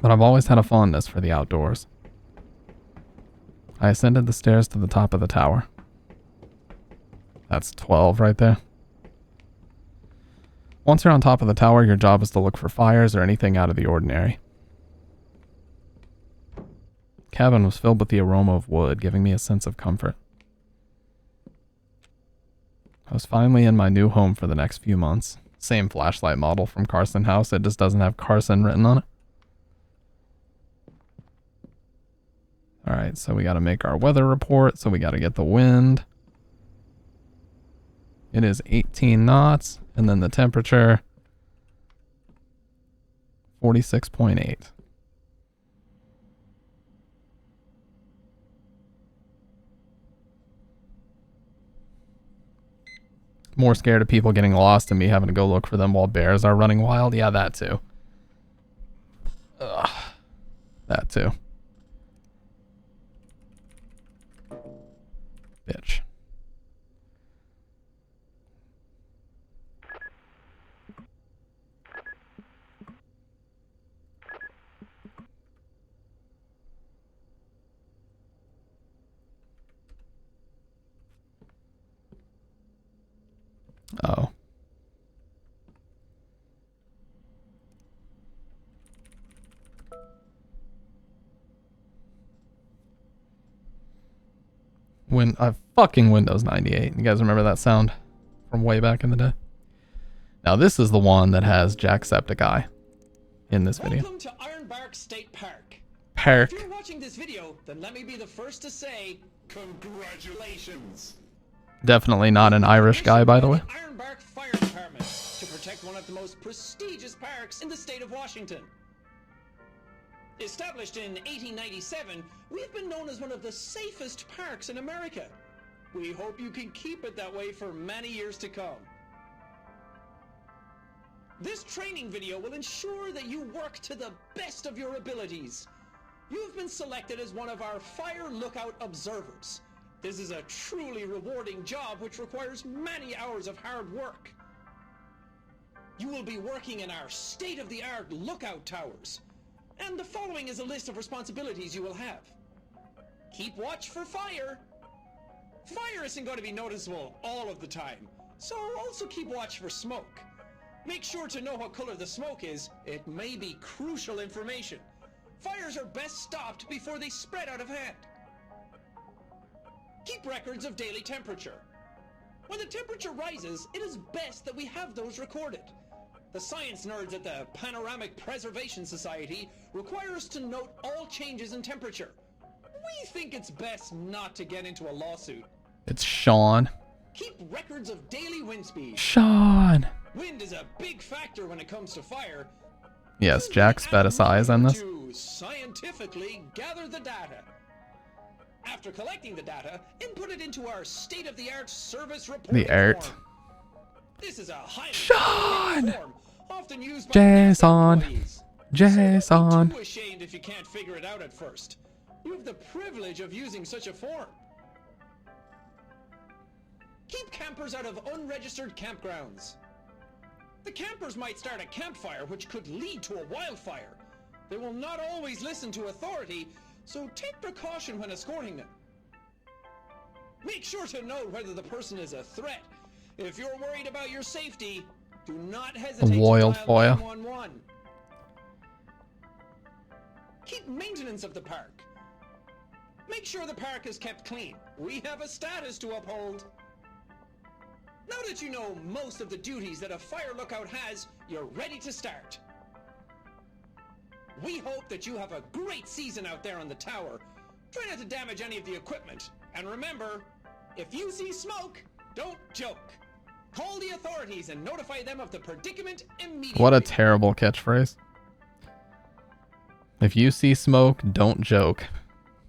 But I've always had a fondness for the outdoors. I ascended the stairs to the top of the tower. That's 12 right there. Once you're on top of the tower, your job is to look for fires or anything out of the ordinary. The cabin was filled with the aroma of wood, giving me a sense of comfort. I was finally in my new home for the next few months. Same flashlight model from Carson House, it just doesn't have Carson written on it. Alright, so we gotta make our weather report, so we gotta get the wind. It is 18 knots, and then the temperature, 46.8. More scared of people getting lost and me having to go look for them while bears are running wild. Yeah, that too. Ugh. That too. Bitch. Oh. Fucking Windows 98. You guys remember that sound from way back in the day? Now this is the one that has Jacksepticeye in this video. Welcome to Ironbark State Park. Park. If you're watching this video, then let me be the first to say congratulations. Definitely not an Irish guy, by the way. Ironbark Fire Department to protect one of the most prestigious parks in the state of Washington. Established in 1897, we've been known as one of the safest parks in America. We hope you can keep it that way for many years to come. This training video will ensure that you work to the best of your abilities. You've been selected as one of our Fire Lookout Observers. This is a truly rewarding job which requires many hours of hard work. You will be working in our state-of-the-art lookout towers. And the following is a list of responsibilities you will have. Keep watch for fire. Fire isn't going to be noticeable all of the time, so also keep watch for smoke. Make sure to know what color the smoke is. It may be crucial information. Fires are best stopped before they spread out of hand. Keep records of daily temperature. When the temperature rises, it is best that we have those recorded. The science nerds at the Panoramic Preservation Society require us to note all changes in temperature. We think it's best not to get into a lawsuit. It's Sean. Keep records of daily wind speed. Sean. Wind is a big factor when it comes to fire. Yes, Jack sped his eyes on this. To scientifically gather the data. After collecting the data, input it into our state-of-the-art service report. The art. Form. This is a highly Sean. form, often used by Jason. Jason. So don't be too ashamed if you can't figure it out at first. You have the privilege of using such a form. Keep campers out of unregistered campgrounds. The campers might start a campfire which could lead to a wildfire. They will not always listen to authority, so take precaution when escorting them. Make sure to note whether the person is a threat. If you're worried about your safety, do not hesitate to dial 911. Keep maintenance of the park. Make sure the park is kept clean. We have a status to uphold. Now that you know most of the duties that a fire lookout has, you're ready to start. We hope that you have a great season out there on the tower. Try not to damage any of the equipment. And remember, if you see smoke, don't joke. Call the authorities and notify them of the predicament immediately. What a terrible catchphrase. If you see smoke, don't joke.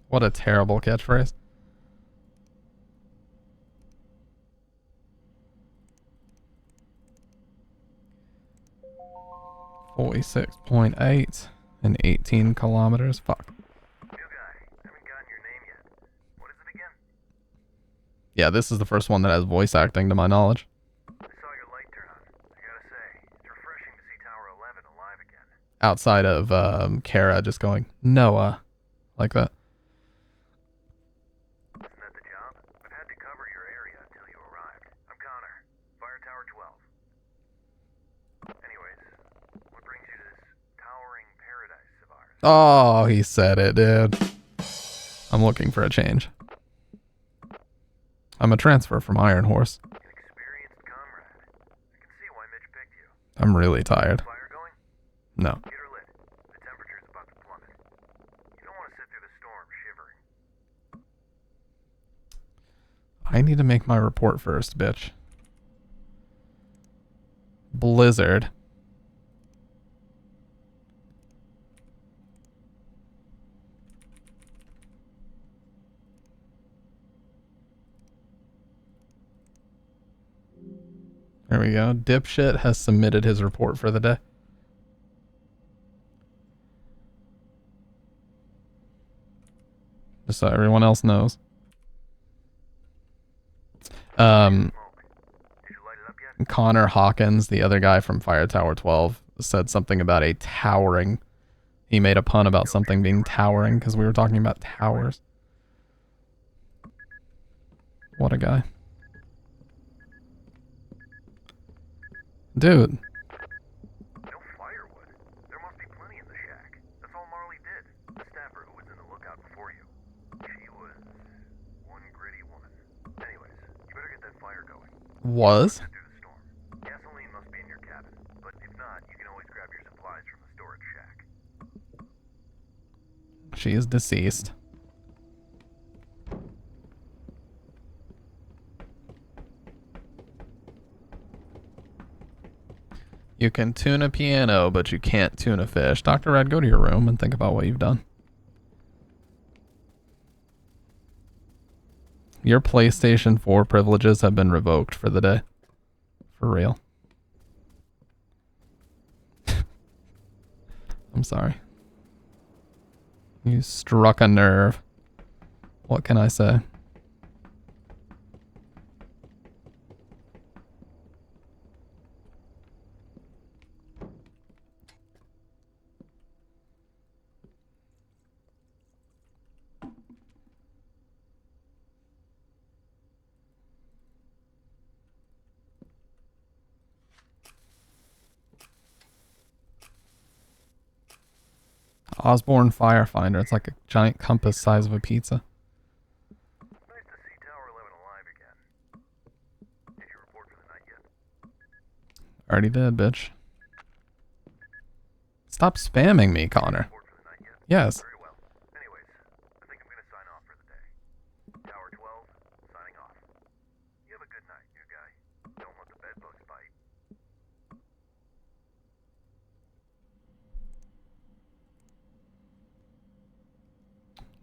What a terrible catchphrase. .8 and 18 kilometers. Fuck. Yeah, this is the first one that has voice acting to my knowledge. Outside of Kara just going, Noah. Like that. Oh, he said it, dude. I'm looking for a change. I'm a transfer from Iron Horse. I'm really tired. No. I need to make my report first, bitch. Blizzard. There we go. Dipshit has submitted his report for the day. Just so everyone else knows. Connor Hawkins, the other guy from Fire Tower 12, said something about a towering. He made a pun about something being towering because we were talking about towers. What a guy. Dude. No firewood. There must be plenty in the shack. That's all Marley did. The staffer who was in the lookout before you. She was one gritty woman. Anyways, you better get that fire going. Was? Gasoline must be in your cabin, but if not, you can always grab your supplies from the storage shack. She is deceased. You can tune a piano, but you can't tune a fish. Dr. Red, go to your room and think about what you've done. Your PlayStation 4 privileges have been revoked for the day. For real. I'm sorry. You struck a nerve. What can I say? Osborne Firefinder. It's like a giant compass size of a pizza. Nice to see Already did, bitch. Stop spamming me, Connor. Yes. Very well. Anyways, I think I'm gonna sign off for the day. Tower 12, signing off. You have a good night, new guy. Don't let the bed bugs bite.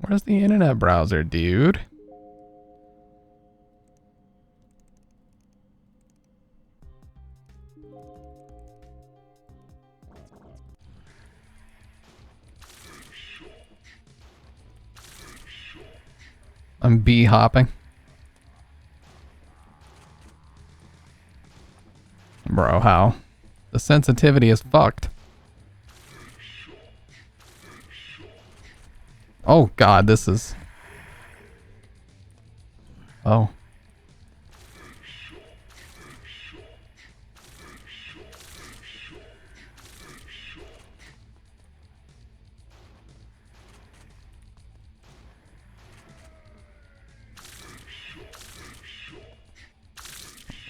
Where's the internet browser, dude? I'm bee hopping. Bro, how? The sensitivity is fucked. Oh god, this is... Oh.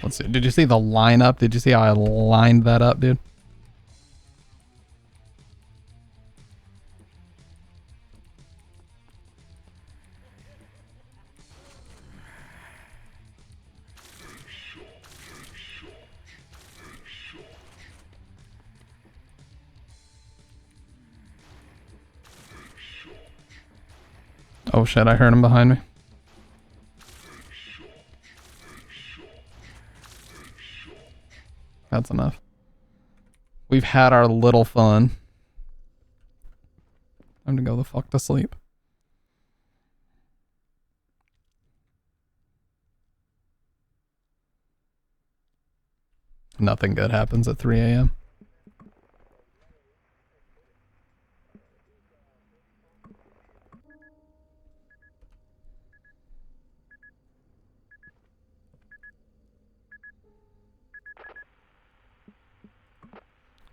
Let's see. Did you see the lineup? Did you see how I lined that up, dude? Oh shit, I heard him behind me. That's enough. We've had our little fun. Time to go the fuck to sleep. Nothing good happens at 3 a.m.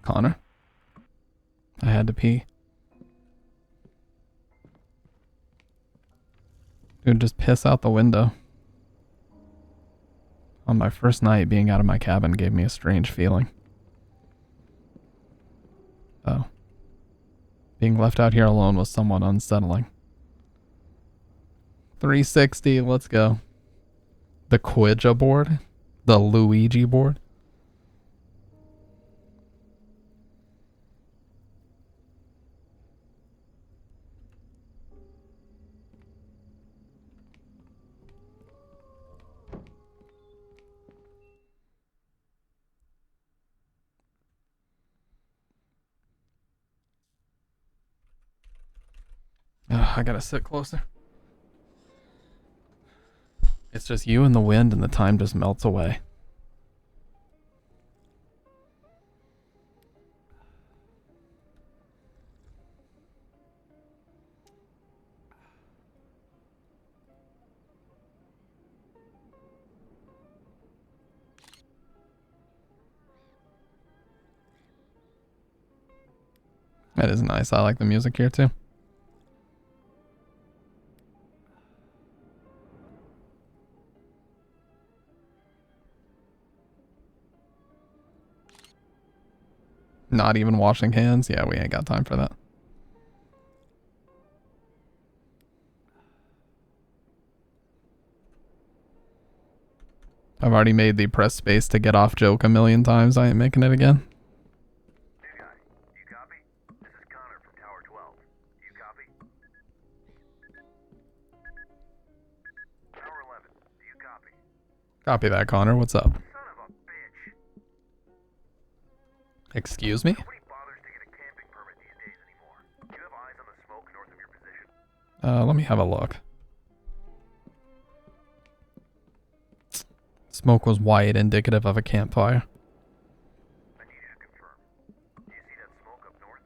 Connor? I had to pee. Dude, just piss out the window. On my first night, being out of my cabin gave me a strange feeling. Oh. Being left out here alone was somewhat unsettling. 360, let's go. The Ouija board? The Luigi board? I gotta sit closer. It's just you and the wind and the time just melts away. That is nice. I like the music here too. Not even washing hands? Yeah, we ain't got time for that. I've already made the press space to get off joke a million times. I ain't making it again. New guy, do you copy? This is Connor from Tower 12. Do you copy? Tower 11, do you copy? Copy that, Connor. What's up? Son of a bitch. Excuse me? Nobody bothers to get a camping permit these days anymore. Do you have eyes on the smoke north of your position? Let me have a look. Smoke was white, indicative of a campfire. I need you to confirm. Do you see that smoke up north?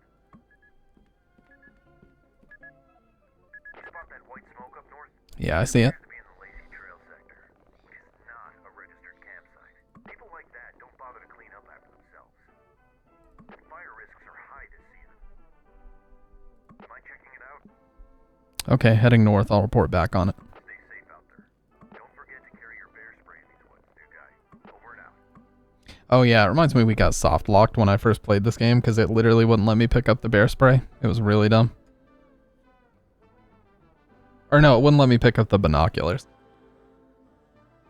You spot that white smoke up north? Yeah, I see it. To be in the Lazy Trail sector, which is not a registered campsite. People like that don't bother to clean up after themselves. Fire risks are high this season. Mind checking it out? Okay, heading north. I'll report back on it. Stay safe out there. Don't forget to carry your bear spray in these woods, new guy. Over and out. Oh yeah, it reminds me we got soft locked when I first played this game because it literally wouldn't let me pick up the bear spray. It was really dumb. Or no, it wouldn't let me pick up the binoculars.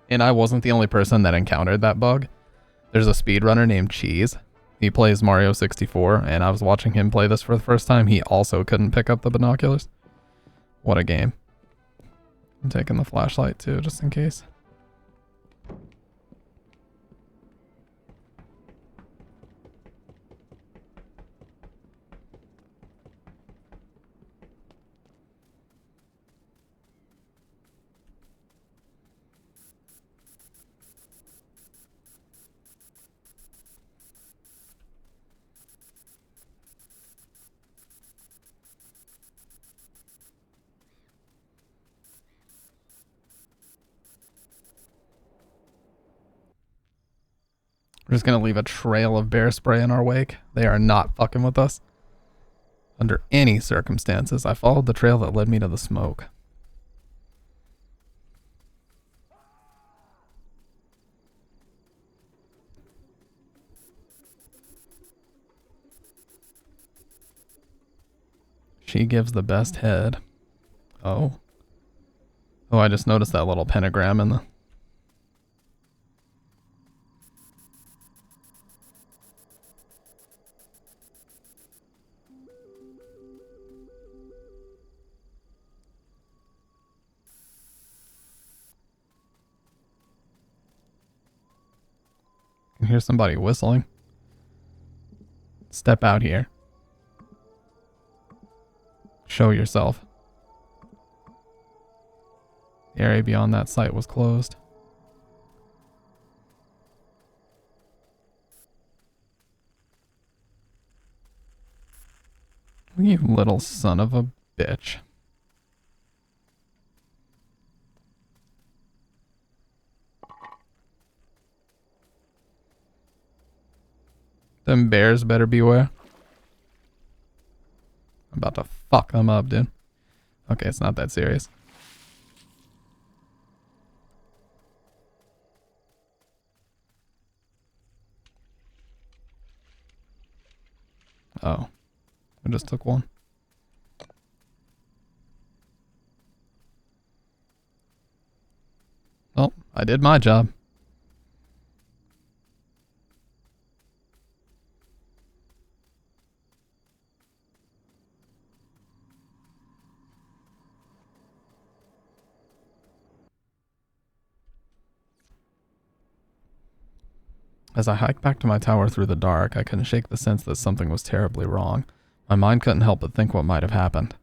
And I wasn't the only person that encountered that bug. There's a speedrunner named Cheese. He plays Mario 64, and I was watching him play this for the first time. He also couldn't pick up the binoculars. What a game. I'm taking the flashlight too, just in case. We're just gonna leave a trail of bear spray in our wake. They are not fucking with us. Under any circumstances, I followed the trail that led me to the smoke. She gives the best head. Oh. Oh, I just noticed that little pentagram in the... I can hear somebody whistling. Step out here. Show yourself. The area beyond that site was closed. You little son of a bitch. Them bears better beware. I'm about to fuck them up, dude. Okay, it's not that serious. Oh. I just took one. Well, I did my job. As I hiked back to my tower through the dark, I couldn't shake the sense that something was terribly wrong. My mind couldn't help but think what might have happened.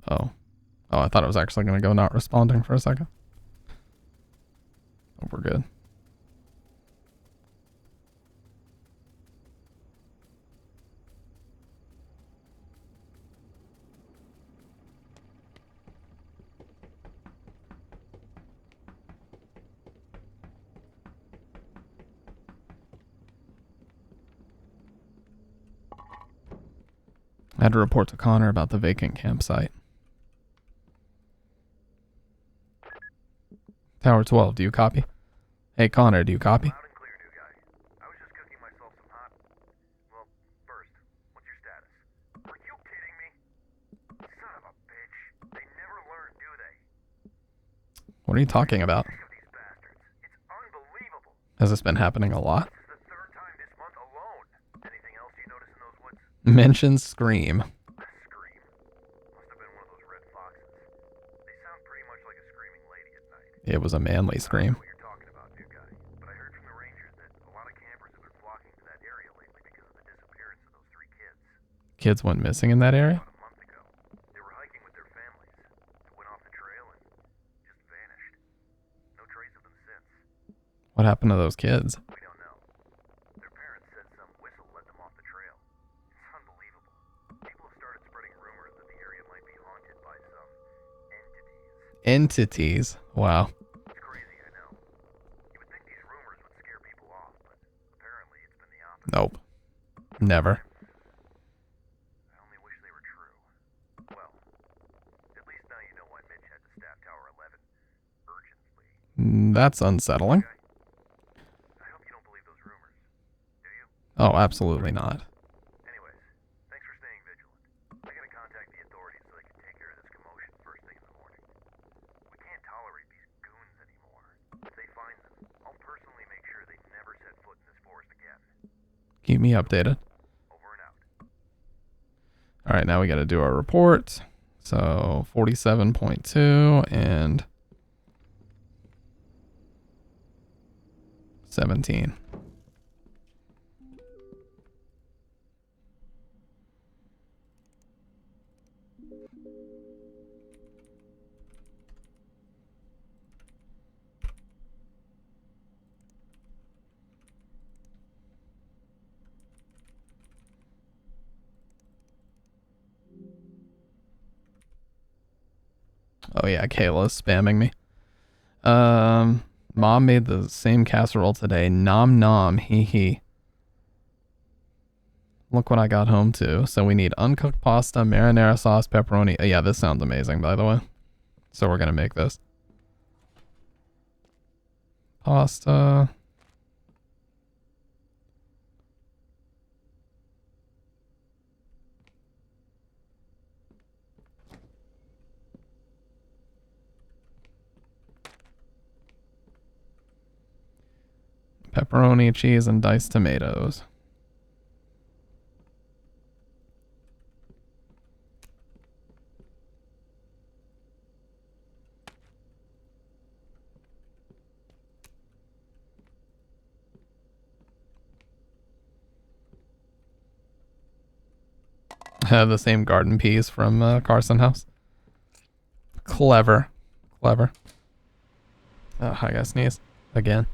Oh. Oh, I thought it was actually going to go not responding for a second. Oh, we're good. I had to report to Connor about the vacant campsite. Tower 12, do you copy? Hey, Connor, do you copy? Loud and clear, new guy. I was just cooking myself some hot... Well, first, what's your status? Are you kidding me? Son of a bitch. They never learn, do they? What are you talking about? These bastards. It's unbelievable. Has this been happening a lot? This is the third time this month alone. Anything else you notice in those woods? Mention Scream. Scream. Must have been one of those red foxes. They sound pretty much like a screaming lady at night. It was a manly scream. I don't know what you're talking about, new guy, but I heard from the rangers that a lot of campers have been flocking to that area lately because of the disappearance of those 3 kids. Kids went missing in that area? About a month ago. They were hiking with their families. They went off the trail and just vanished. No trace of them since. What happened to those kids? We don't know. Their parents said some whistle led them off the trail. It's unbelievable. People have started spreading rumors that the area might be haunted by some entities. Entities? Wow. It's crazy, I know. You would think these rumors would scare people off, but apparently it's been the opposite. Nope. Never. I only wish they were true. Well, if That's unsettling. Oh, absolutely not. Keep me updated. All right, now we got to do our report. So 47.2 and 17. Oh yeah, Kayla's spamming me. Mom made the same casserole today. Nom nom, hee hee. Look what I got home to. So we need uncooked pasta, marinara sauce, pepperoni. Yeah, this sounds amazing, by the way. So we're gonna make this. Pasta. Pepperoni, cheese, and diced tomatoes. The same garden peas from Carson House. Clever. Clever. Oh, I gotta sneeze. Again.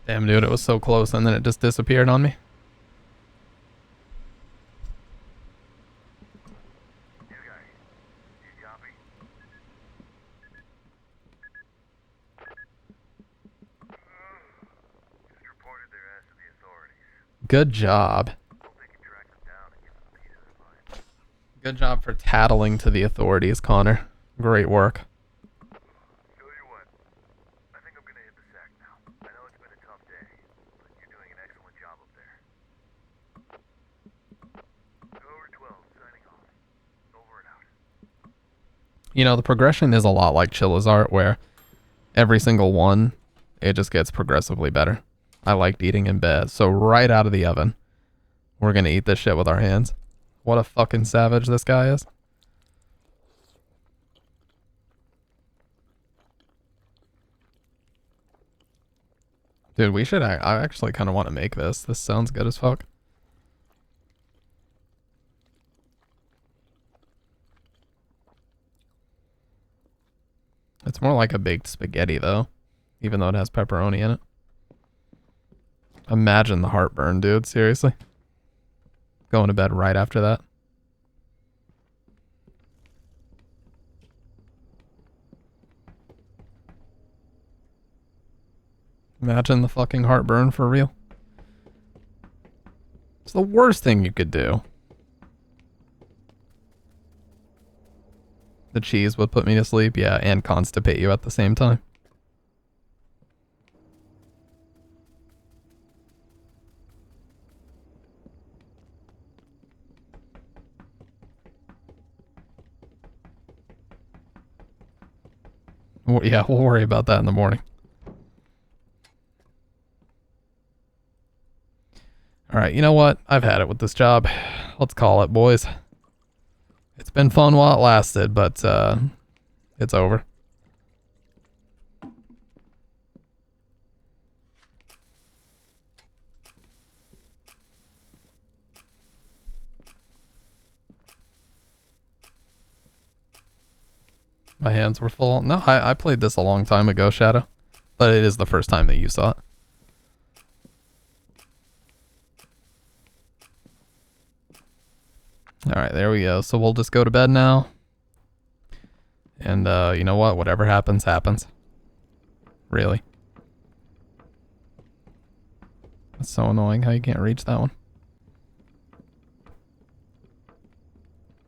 Damn, dude, it was so close and then it just disappeared on me. Good job. Good job for tattling to the authorities, Connor. Great work. You know, the progression is a lot like Chilla's art, where every single one, it just gets progressively better. I liked eating in bed, so right out of the oven, we're gonna eat this shit with our hands. What a fucking savage this guy is. Dude, we should, I actually kind of want to make this. This sounds good as fuck. It's more like a baked spaghetti, though, even though it has pepperoni in it. Imagine the heartburn, dude. Seriously. Going to bed right after that. Imagine the fucking heartburn for real. It's the worst thing you could do. The cheese would put me to sleep, yeah, and constipate you at the same time. Well, yeah, we'll worry about that in the morning. Alright, you know what? I've had it with this job. Let's call it, boys. It's been fun while it lasted, but it's over. My hands were full. No, I played this a long time ago, Shadow. But it is the first time that you saw it. Alright, there we go. So we'll just go to bed now. And you know what? Whatever happens, happens. Really. That's so annoying how you can't reach that one.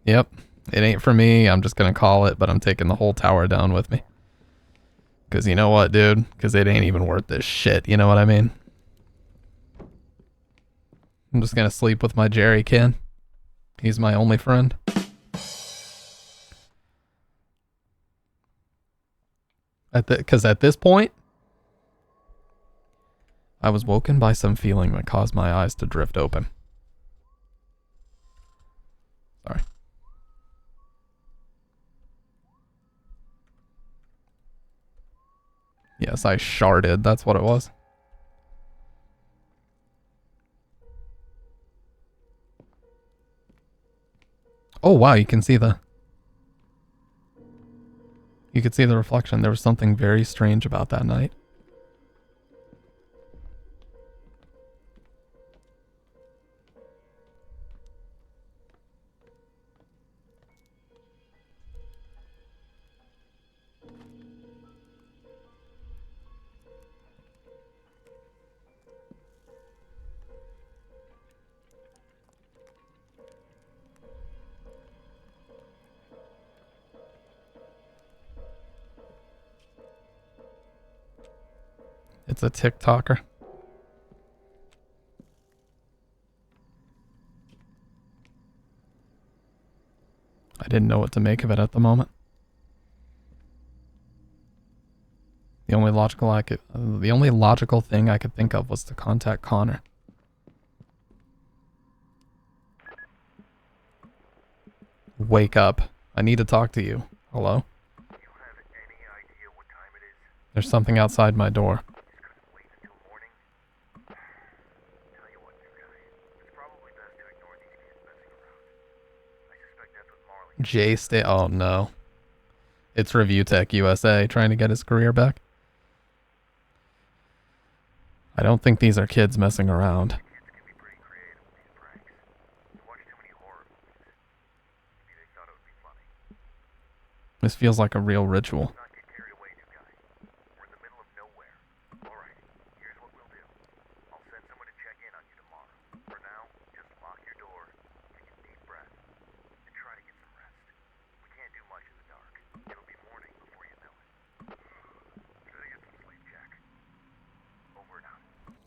Yep. It ain't for me. I'm just gonna call it, but I'm taking the whole tower down with me. Because you know what, dude? Because it ain't even worth this shit. You know what I mean? I'm just gonna sleep with my Jerry Ken. He's my only friend. Because at this point, I was woken by some feeling that caused my eyes to drift open. Sorry. Yes, I sharded. That's what it was. Oh, wow. You can see the... You could see the reflection. There was something very strange about that night. It's a TikToker. I didn't know what to make of it at the moment. The only logical thing I could think of was to contact Connor. Wake up. I need to talk to you. Hello? There's something outside my door. Oh no. It's Review Tech USA trying to get his career back. I don't think these are kids messing around. This feels like a real ritual.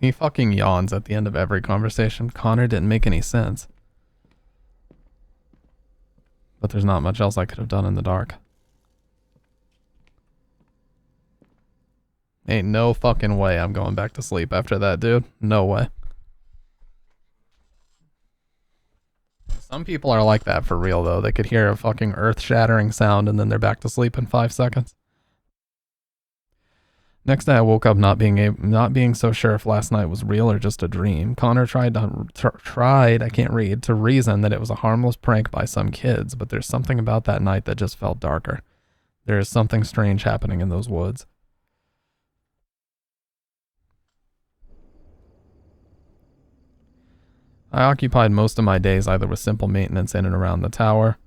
He fucking yawns at the end of every conversation. Connor didn't make any sense. But there's not much else I could have done in the dark. Ain't no fucking way I'm going back to sleep after that, dude. No way. Some people are like that for real, though. They could hear a fucking earth-shattering sound and then they're back to sleep in 5 seconds. Next day, I woke up not being so sure if last night was real or just a dream. Connor tried, I can't read, to reason that it was a harmless prank by some kids, but there's something about that night that just felt darker. There is something strange happening in those woods. I occupied most of my days either with simple maintenance in and around the tower,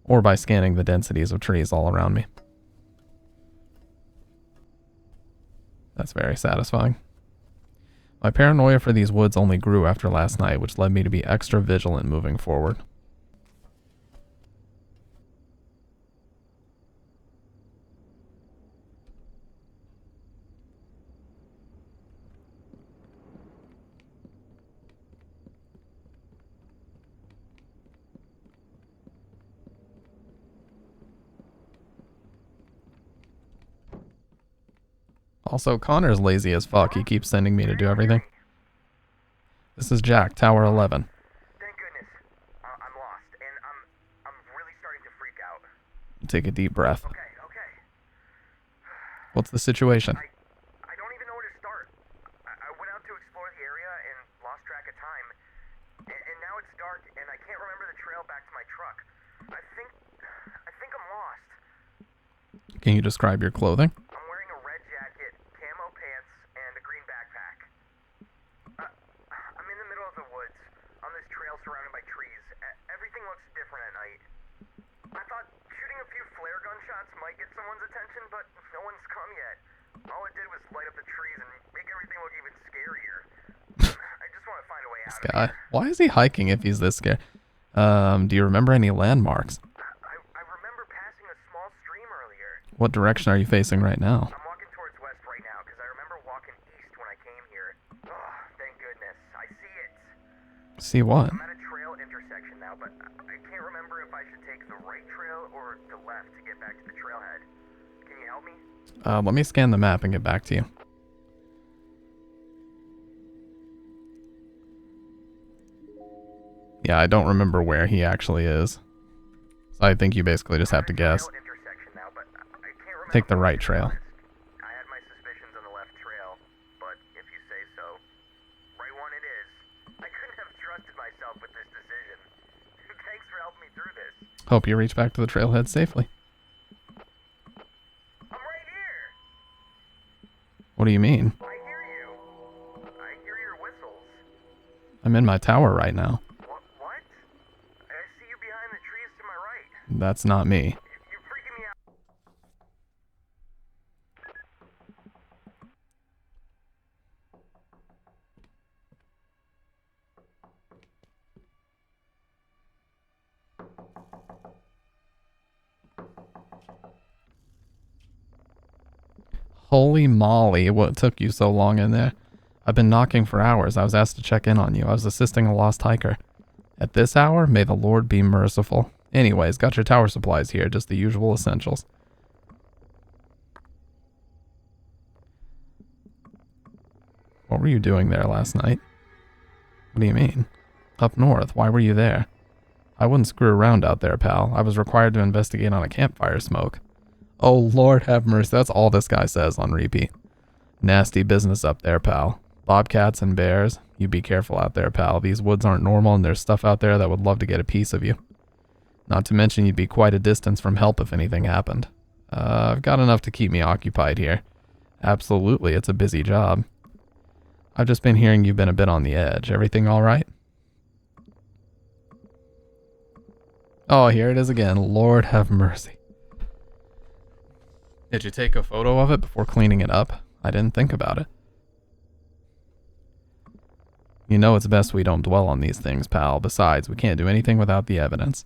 or by scanning the densities of trees all around me. That's very satisfying. My paranoia for these woods only grew after last night, which led me to be extra vigilant moving forward. Also, Connor's lazy as fuck. He keeps sending me to do everything. This is Jack, Tower 11. Thank goodness. I'm lost, and I'm really starting to freak out. Take a deep breath. Okay. What's the situation? I don't even know where to start. I went out to explore the area and lost track of time. And now it's dark, and I can't remember the trail back to my truck. I think I'm lost. Can you describe your clothing? I'm wearing a red jacket, camo pants, and a green backpack. I'm in the middle of the woods, on this trail surrounded by trees. Everything looks different at night. I thought shooting a few flare gun shots might get someone's attention, but no one's come yet. All it did was light up the trees and make everything look even scarier. This guy. Why is he hiking if he's this scared? Do you remember any landmarks? I remember passing a small stream earlier. What direction are you facing right now? I'm walking towards west right now because I remember walking east when I came here. Oh, thank goodness. I see it. See what? I'm at a trail intersection now, but I can't remember if I should take the right trail or the left to get back to the trailhead. Can you help me? Let me scan the map and get back to you. Yeah, I don't remember where he actually is. So I think you basically just have to guess. Take the right trail. I had my suspicions on the left trail, but if you say so, right one it is. I couldn't have trusted myself with this decision. Thanks for helping me through this. Hope you reach back to the trailhead safely. I'm right here. What do you mean? I hear you. I hear your whistles. I'm in my tower right now. What? I see you behind the trees to my right. That's not me. You're freaking me out. Holy moly, what took you so long in there? I've been knocking for hours. I was asked to check in on you. I was assisting a lost hiker. At this hour, may the Lord be merciful. Anyways, got your tower supplies here, just the usual essentials. What were you doing there last night? What do you mean? Up north, why were you there? I wouldn't screw around out there, pal. I was required to investigate on a campfire smoke. Oh, Lord have mercy. That's all this guy says on repeat. Nasty business up there, pal. Bobcats and bears. You be careful out there, pal. These woods aren't normal and there's stuff out there that would love to get a piece of you. Not to mention you'd be quite a distance from help if anything happened. I've got enough to keep me occupied here. Absolutely, it's a busy job. I've just been hearing you've been a bit on the edge. Everything all right? Oh, here it is again. Lord have mercy. Did you take a photo of it before cleaning it up? I didn't think about it. You know it's best we don't dwell on these things, pal. Besides, we can't do anything without the evidence.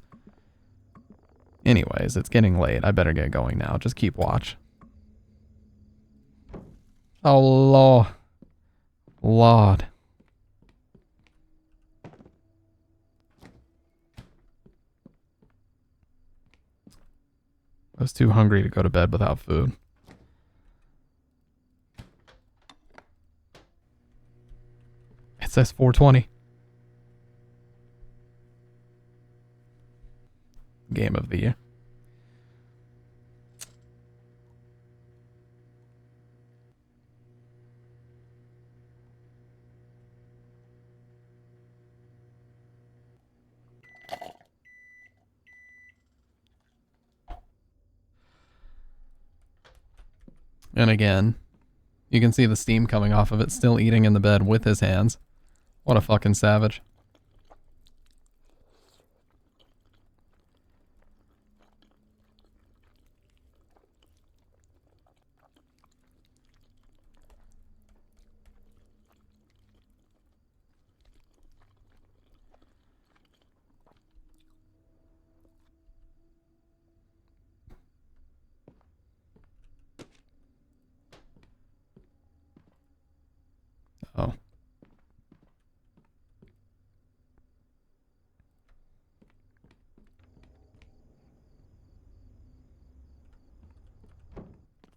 Anyways, it's getting late. I better get going now. Just keep watch. Oh, Lord. Lord. I was too hungry to go to bed without food. It says 4:20. Game of the year. And again, you can see the steam coming off of it, still eating in the bed with his hands. What a fucking savage. Oh.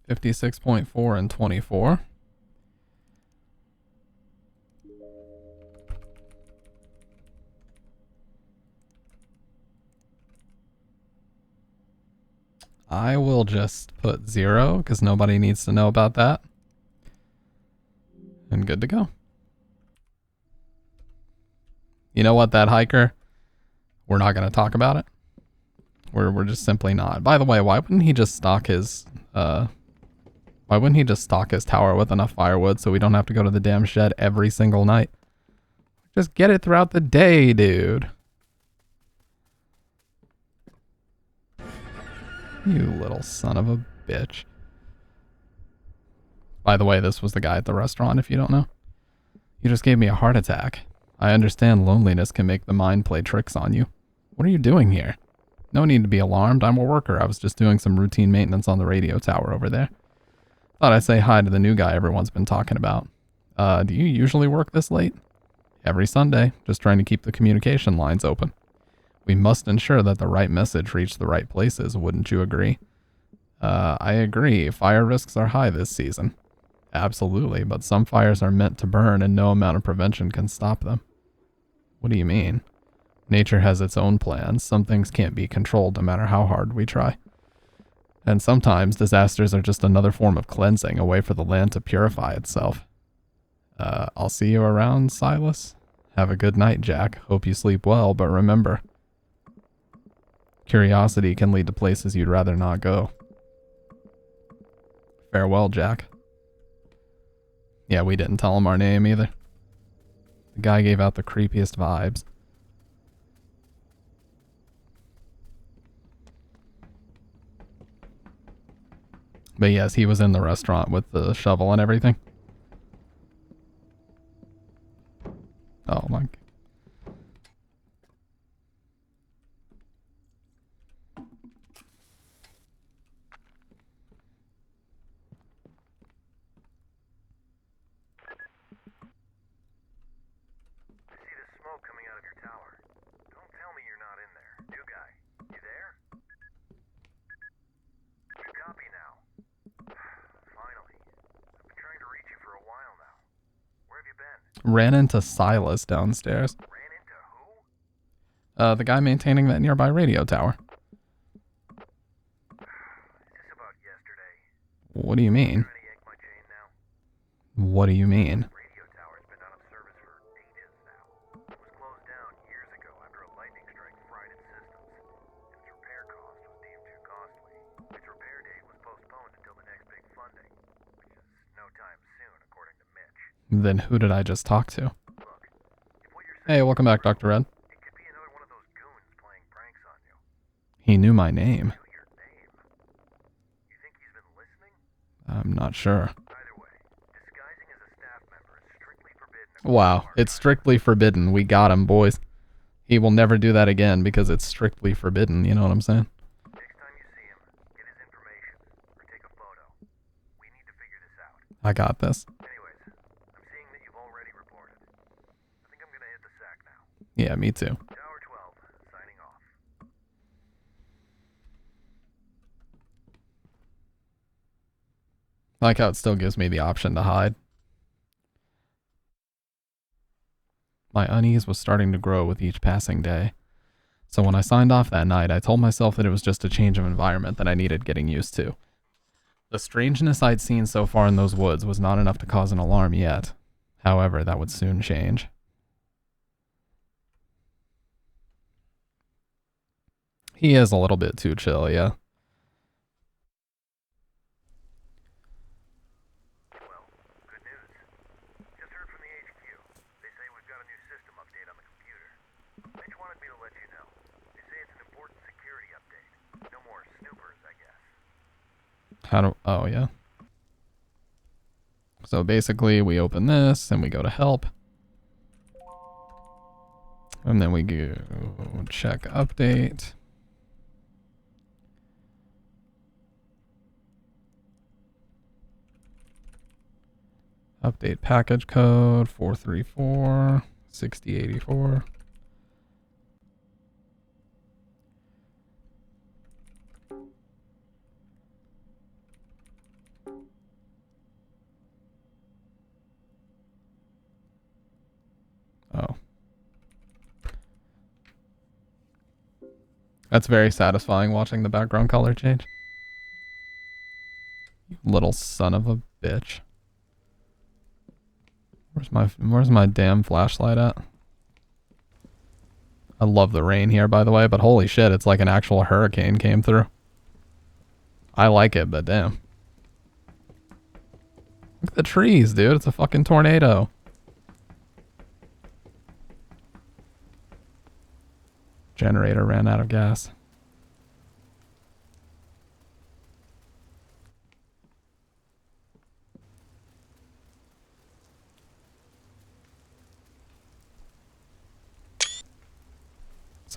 $56.4 and 24. I will just put 0 because nobody needs to know about that. And good to go. You know what, that hiker? We're not going to talk about it. We're just simply not. By the way, why wouldn't he just stock his tower with enough firewood so we don't have to go to the damn shed every single night? Just get it throughout the day, dude. You little son of a bitch. By the way, this was the guy at the restaurant, if you don't know. You just gave me a heart attack. I understand loneliness can make the mind play tricks on you. What are you doing here? No need to be alarmed. I'm a worker. I was just doing some routine maintenance on the radio tower over there. Thought I'd say hi to the new guy everyone's been talking about. Do you usually work this late? Every Sunday, just trying to keep the communication lines open. We must ensure that the right message reaches the right places, wouldn't you agree? I agree. Fire risks are high this season. Absolutely, but some fires are meant to burn and no amount of prevention can stop them. What do you mean? Nature has its own plans. Some things can't be controlled no matter how hard we try. And sometimes disasters are just another form of cleansing, a way for the land to purify itself. I'll see you around, Silas. Have a good night, Jack. Hope you sleep well, but remember, curiosity can lead to places you'd rather not go. Farewell, Jack. Yeah, we didn't tell him our name either. The guy gave out the creepiest vibes. But yes, he was in the restaurant with the shovel and everything. Oh my. Ran into Silas downstairs. Ran into who? The guy maintaining that nearby radio tower. Is this about yesterday? What do you mean? Trying to yank my chain now? What do you mean? Radio tower's been out of service for ages now. It was closed down years ago after a lightning strike fried its systems, and its repair cost was deemed too costly. Its repair date was postponed until the next big funding, which is no time soon, according to Mitch. Then who did I just talk to? Hey, welcome back, Dr. Red. It could be another one of those goons playing pranks on you. He knew my name. Your name. You think he's been listening? I'm not sure. Either way, disguising as a staff member is strictly forbidden. Wow, it's strictly forbidden. We got him, boys. He will never do that again because it's strictly forbidden, you know what I'm saying? Next time you see him, get his information or take a photo. We need to figure this out. I got this. Anyways, I'm seeing that you've already reported. I think I'm gonna hit the sack now. Yeah, me too. Tower 12, signing off. I like how it still gives me the option to hide. My unease was starting to grow with each passing day. So when I signed off that night, I told myself that it was just a change of environment that I needed getting used to. The strangeness I'd seen so far in those woods was not enough to cause an alarm yet. However, that would soon change. He is a little bit too chill, yeah. Well, good news. Just heard from the HQ. They say we've got a new system update on the computer. Mitch wanted me to let you know. They say it's an important security update. No more snoopers, I guess. Oh, yeah. So basically, we open this, and we go to help. And then we go check update. Update package code 434-6084. Oh. That's very satisfying watching the background color change. You little son of a bitch. Where's my damn flashlight at? I love the rain here, by the way, but holy shit, it's like an actual hurricane came through. I like it, but damn. Look at the trees, dude. It's a fucking tornado. Generator ran out of gas.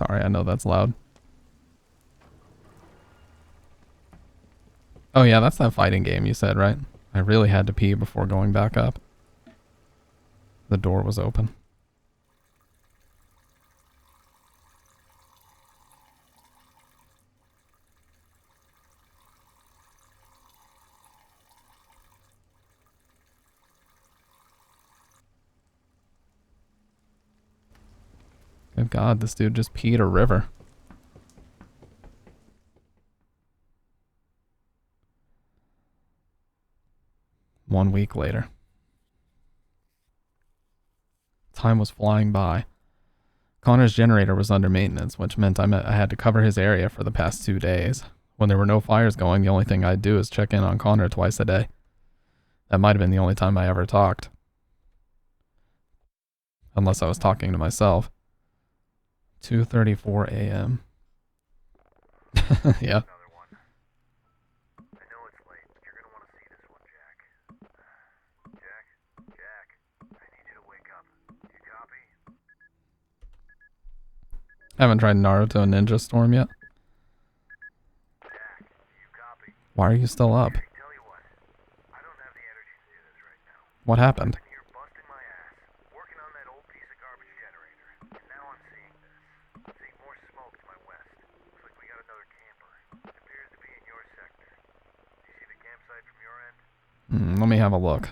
Sorry, I know that's loud. Oh yeah, that's that fighting game you said, right? I really had to pee before going back up. The door was open. Good God, this dude just peed a river. One week later. Time was flying by. Connor's generator was under maintenance, which meant I had to cover his area for the past 2 days. When there were no fires going, the only thing I'd do is check in on Connor twice a day. That might have been the only time I ever talked. Unless I was talking to myself. 2:34 a.m. Yeah. Haven't tried Naruto Ninja Storm yet. Why are you still up? What happened? Let me have a look.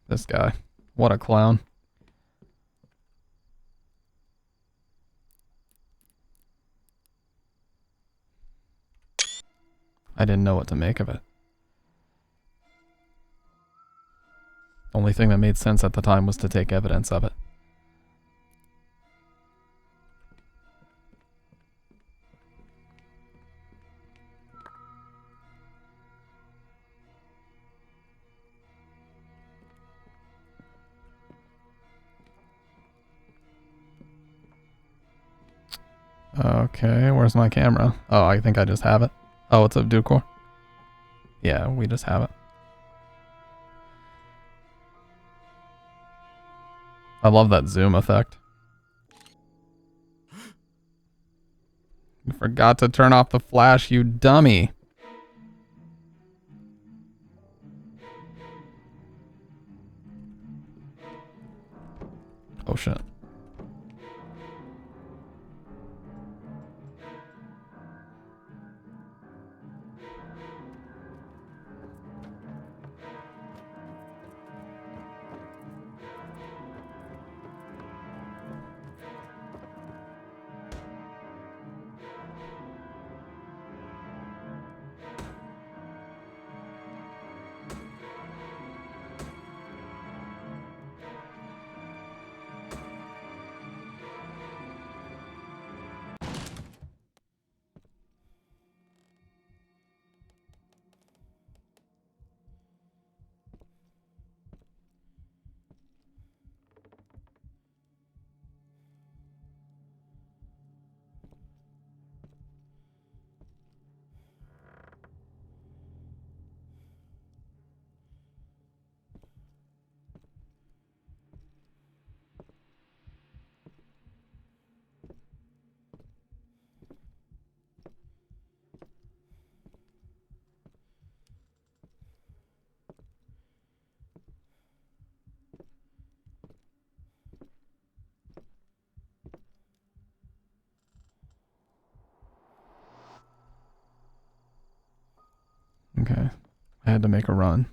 This guy. What a clown. I didn't know what to make of it. Only thing that made sense at the time was to take evidence of it. Okay, where's my camera? Oh, I think I just have it. Oh, it's a Ducor? Yeah, we just have it. I love that zoom effect. You forgot to turn off the flash, you dummy. Oh shit. Okay. I had to make a run.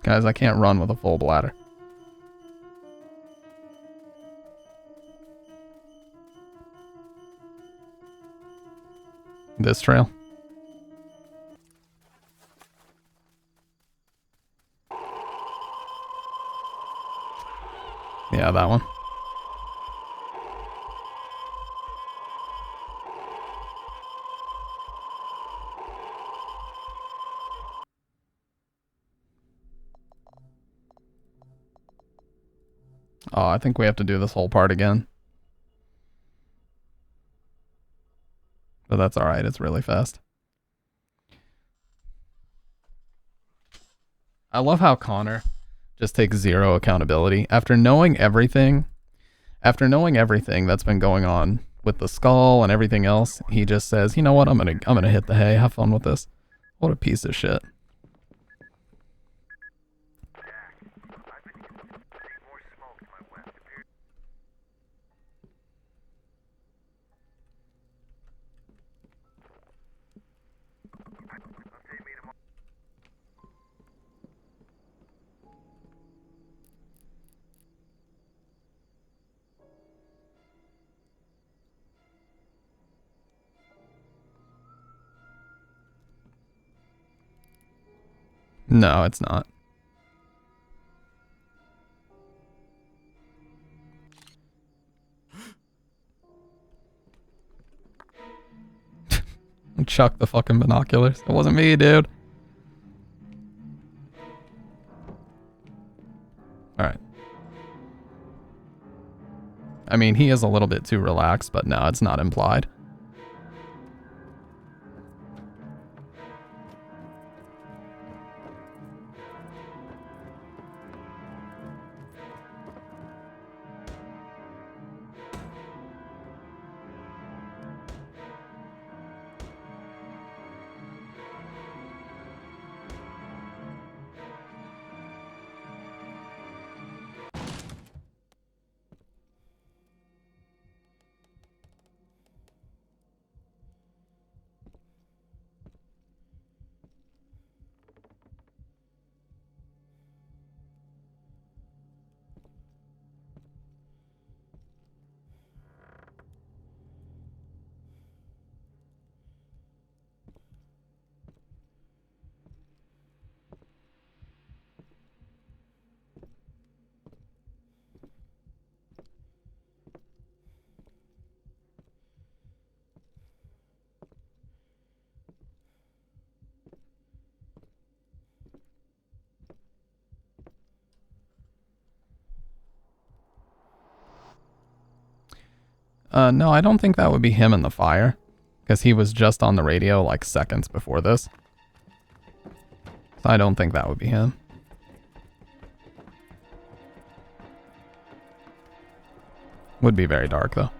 Guys, I can't run with a full bladder. This trail. Yeah, that one. Oh, I think we have to do this whole part again. But that's alright, it's really fast. I love how Connor just takes zero accountability. After knowing everything that's been going on with the skull and everything else, he just says, you know what, I'm gonna hit the hay, have fun with this. What a piece of shit. No, it's not. Chuck the fucking binoculars. It wasn't me, dude. Alright. I mean, he is a little bit too relaxed, but no, it's not implied. No, I don't think that would be him in the fire. Because he was just on the radio like seconds before this. So I don't think that would be him. Would be very dark though.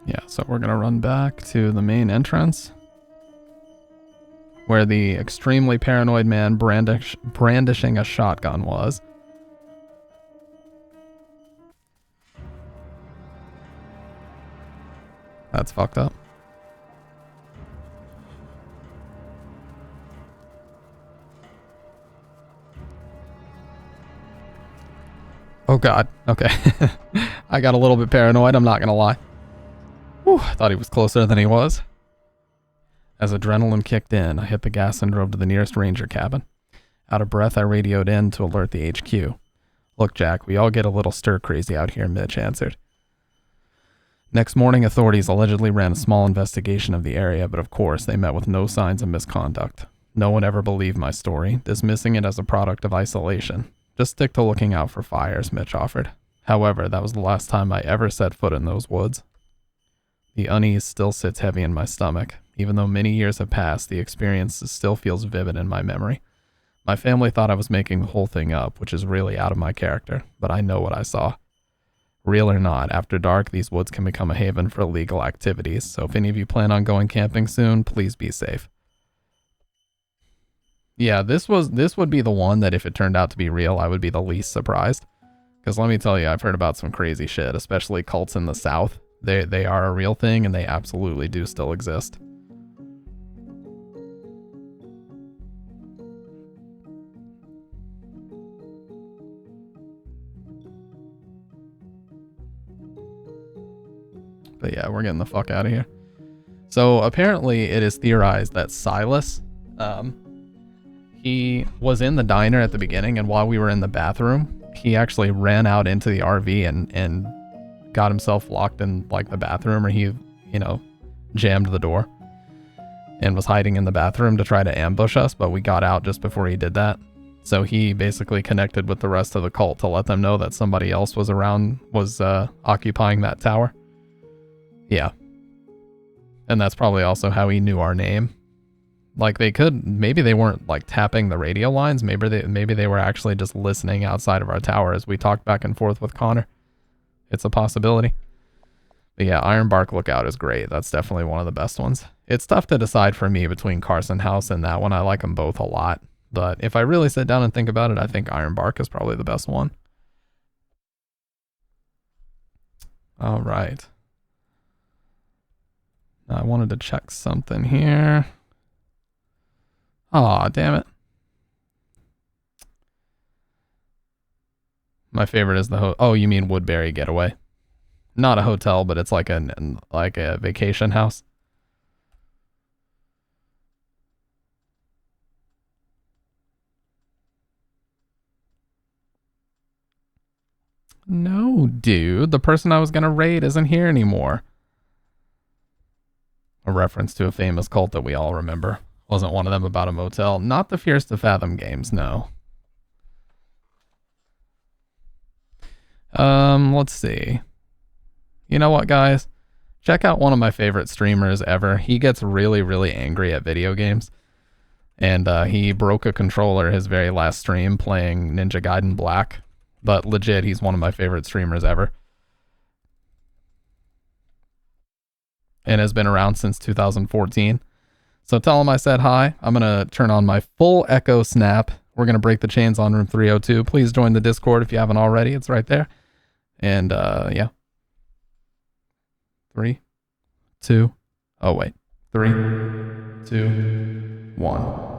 Yeah, so we're going to run back to the main entrance where the extremely paranoid man brandishing a shotgun was. That's fucked up. Oh god, okay. I got a little bit paranoid, I'm not gonna lie. Whew, I thought he was closer than he was. As adrenaline kicked in, I hit the gas and drove to the nearest ranger cabin. Out of breath, I radioed in to alert the HQ. Look, Jack, we all get a little stir-crazy out here, Mitch answered. Next morning, authorities allegedly ran a small investigation of the area, but of course, they met with no signs of misconduct. No one ever believed my story, dismissing it as a product of isolation. Just stick to looking out for fires, Mitch offered. However, that was the last time I ever set foot in those woods. The unease still sits heavy in my stomach. Even though many years have passed, the experience still feels vivid in my memory. My family thought I was making the whole thing up, which is really out of my character, but I know what I saw. Real or not, after dark, these woods can become a haven for illegal activities, so if any of you plan on going camping soon, please be safe. Yeah, this would be the one that if it turned out to be real, I would be the least surprised. Because let me tell you, I've heard about some crazy shit, especially cults in the South. They are a real thing, and they absolutely do still exist. But yeah, we're getting the fuck out of here. So apparently it is theorized that Silas, he was in the diner at the beginning, and while we were in the bathroom, he actually ran out into the RV and got himself locked in like the bathroom, or he, jammed the door and was hiding in the bathroom to try to ambush us, but we got out just before he did that. So he basically connected with the rest of the cult to let them know that somebody else was occupying that tower. Yeah. And that's probably also how he knew our name. Like maybe they weren't like tapping the radio lines. Maybe they were actually just listening outside of our tower as we talked back and forth with Connor. It's a possibility. But yeah, Ironbark Lookout is great. That's definitely one of the best ones. It's tough to decide for me between Carson House and that one. I like them both a lot. But if I really sit down and think about it, I think Ironbark is probably the best one. All right. I wanted to check something here. Aw, damn it. My favorite is oh, you mean Woodbury Getaway. Not a hotel, but it's like a vacation house. No, dude. The person I was going to raid isn't here anymore. A reference to a famous cult that we all remember. Wasn't one of them about a motel? Not the Fears to Fathom games, no. Let's see. You know what, guys? Check out one of my favorite streamers ever. He gets really, really angry at video games. And he broke a controller his very last stream playing Ninja Gaiden Black. But legit, he's one of my favorite streamers ever. And has been around since 2014. So tell him I said hi. I'm going to turn on my full echo snap. We're going to break the chains on room 302. Please join the Discord if you haven't already. It's right there. And yeah. 3, 2, oh wait. 3, 2, 1.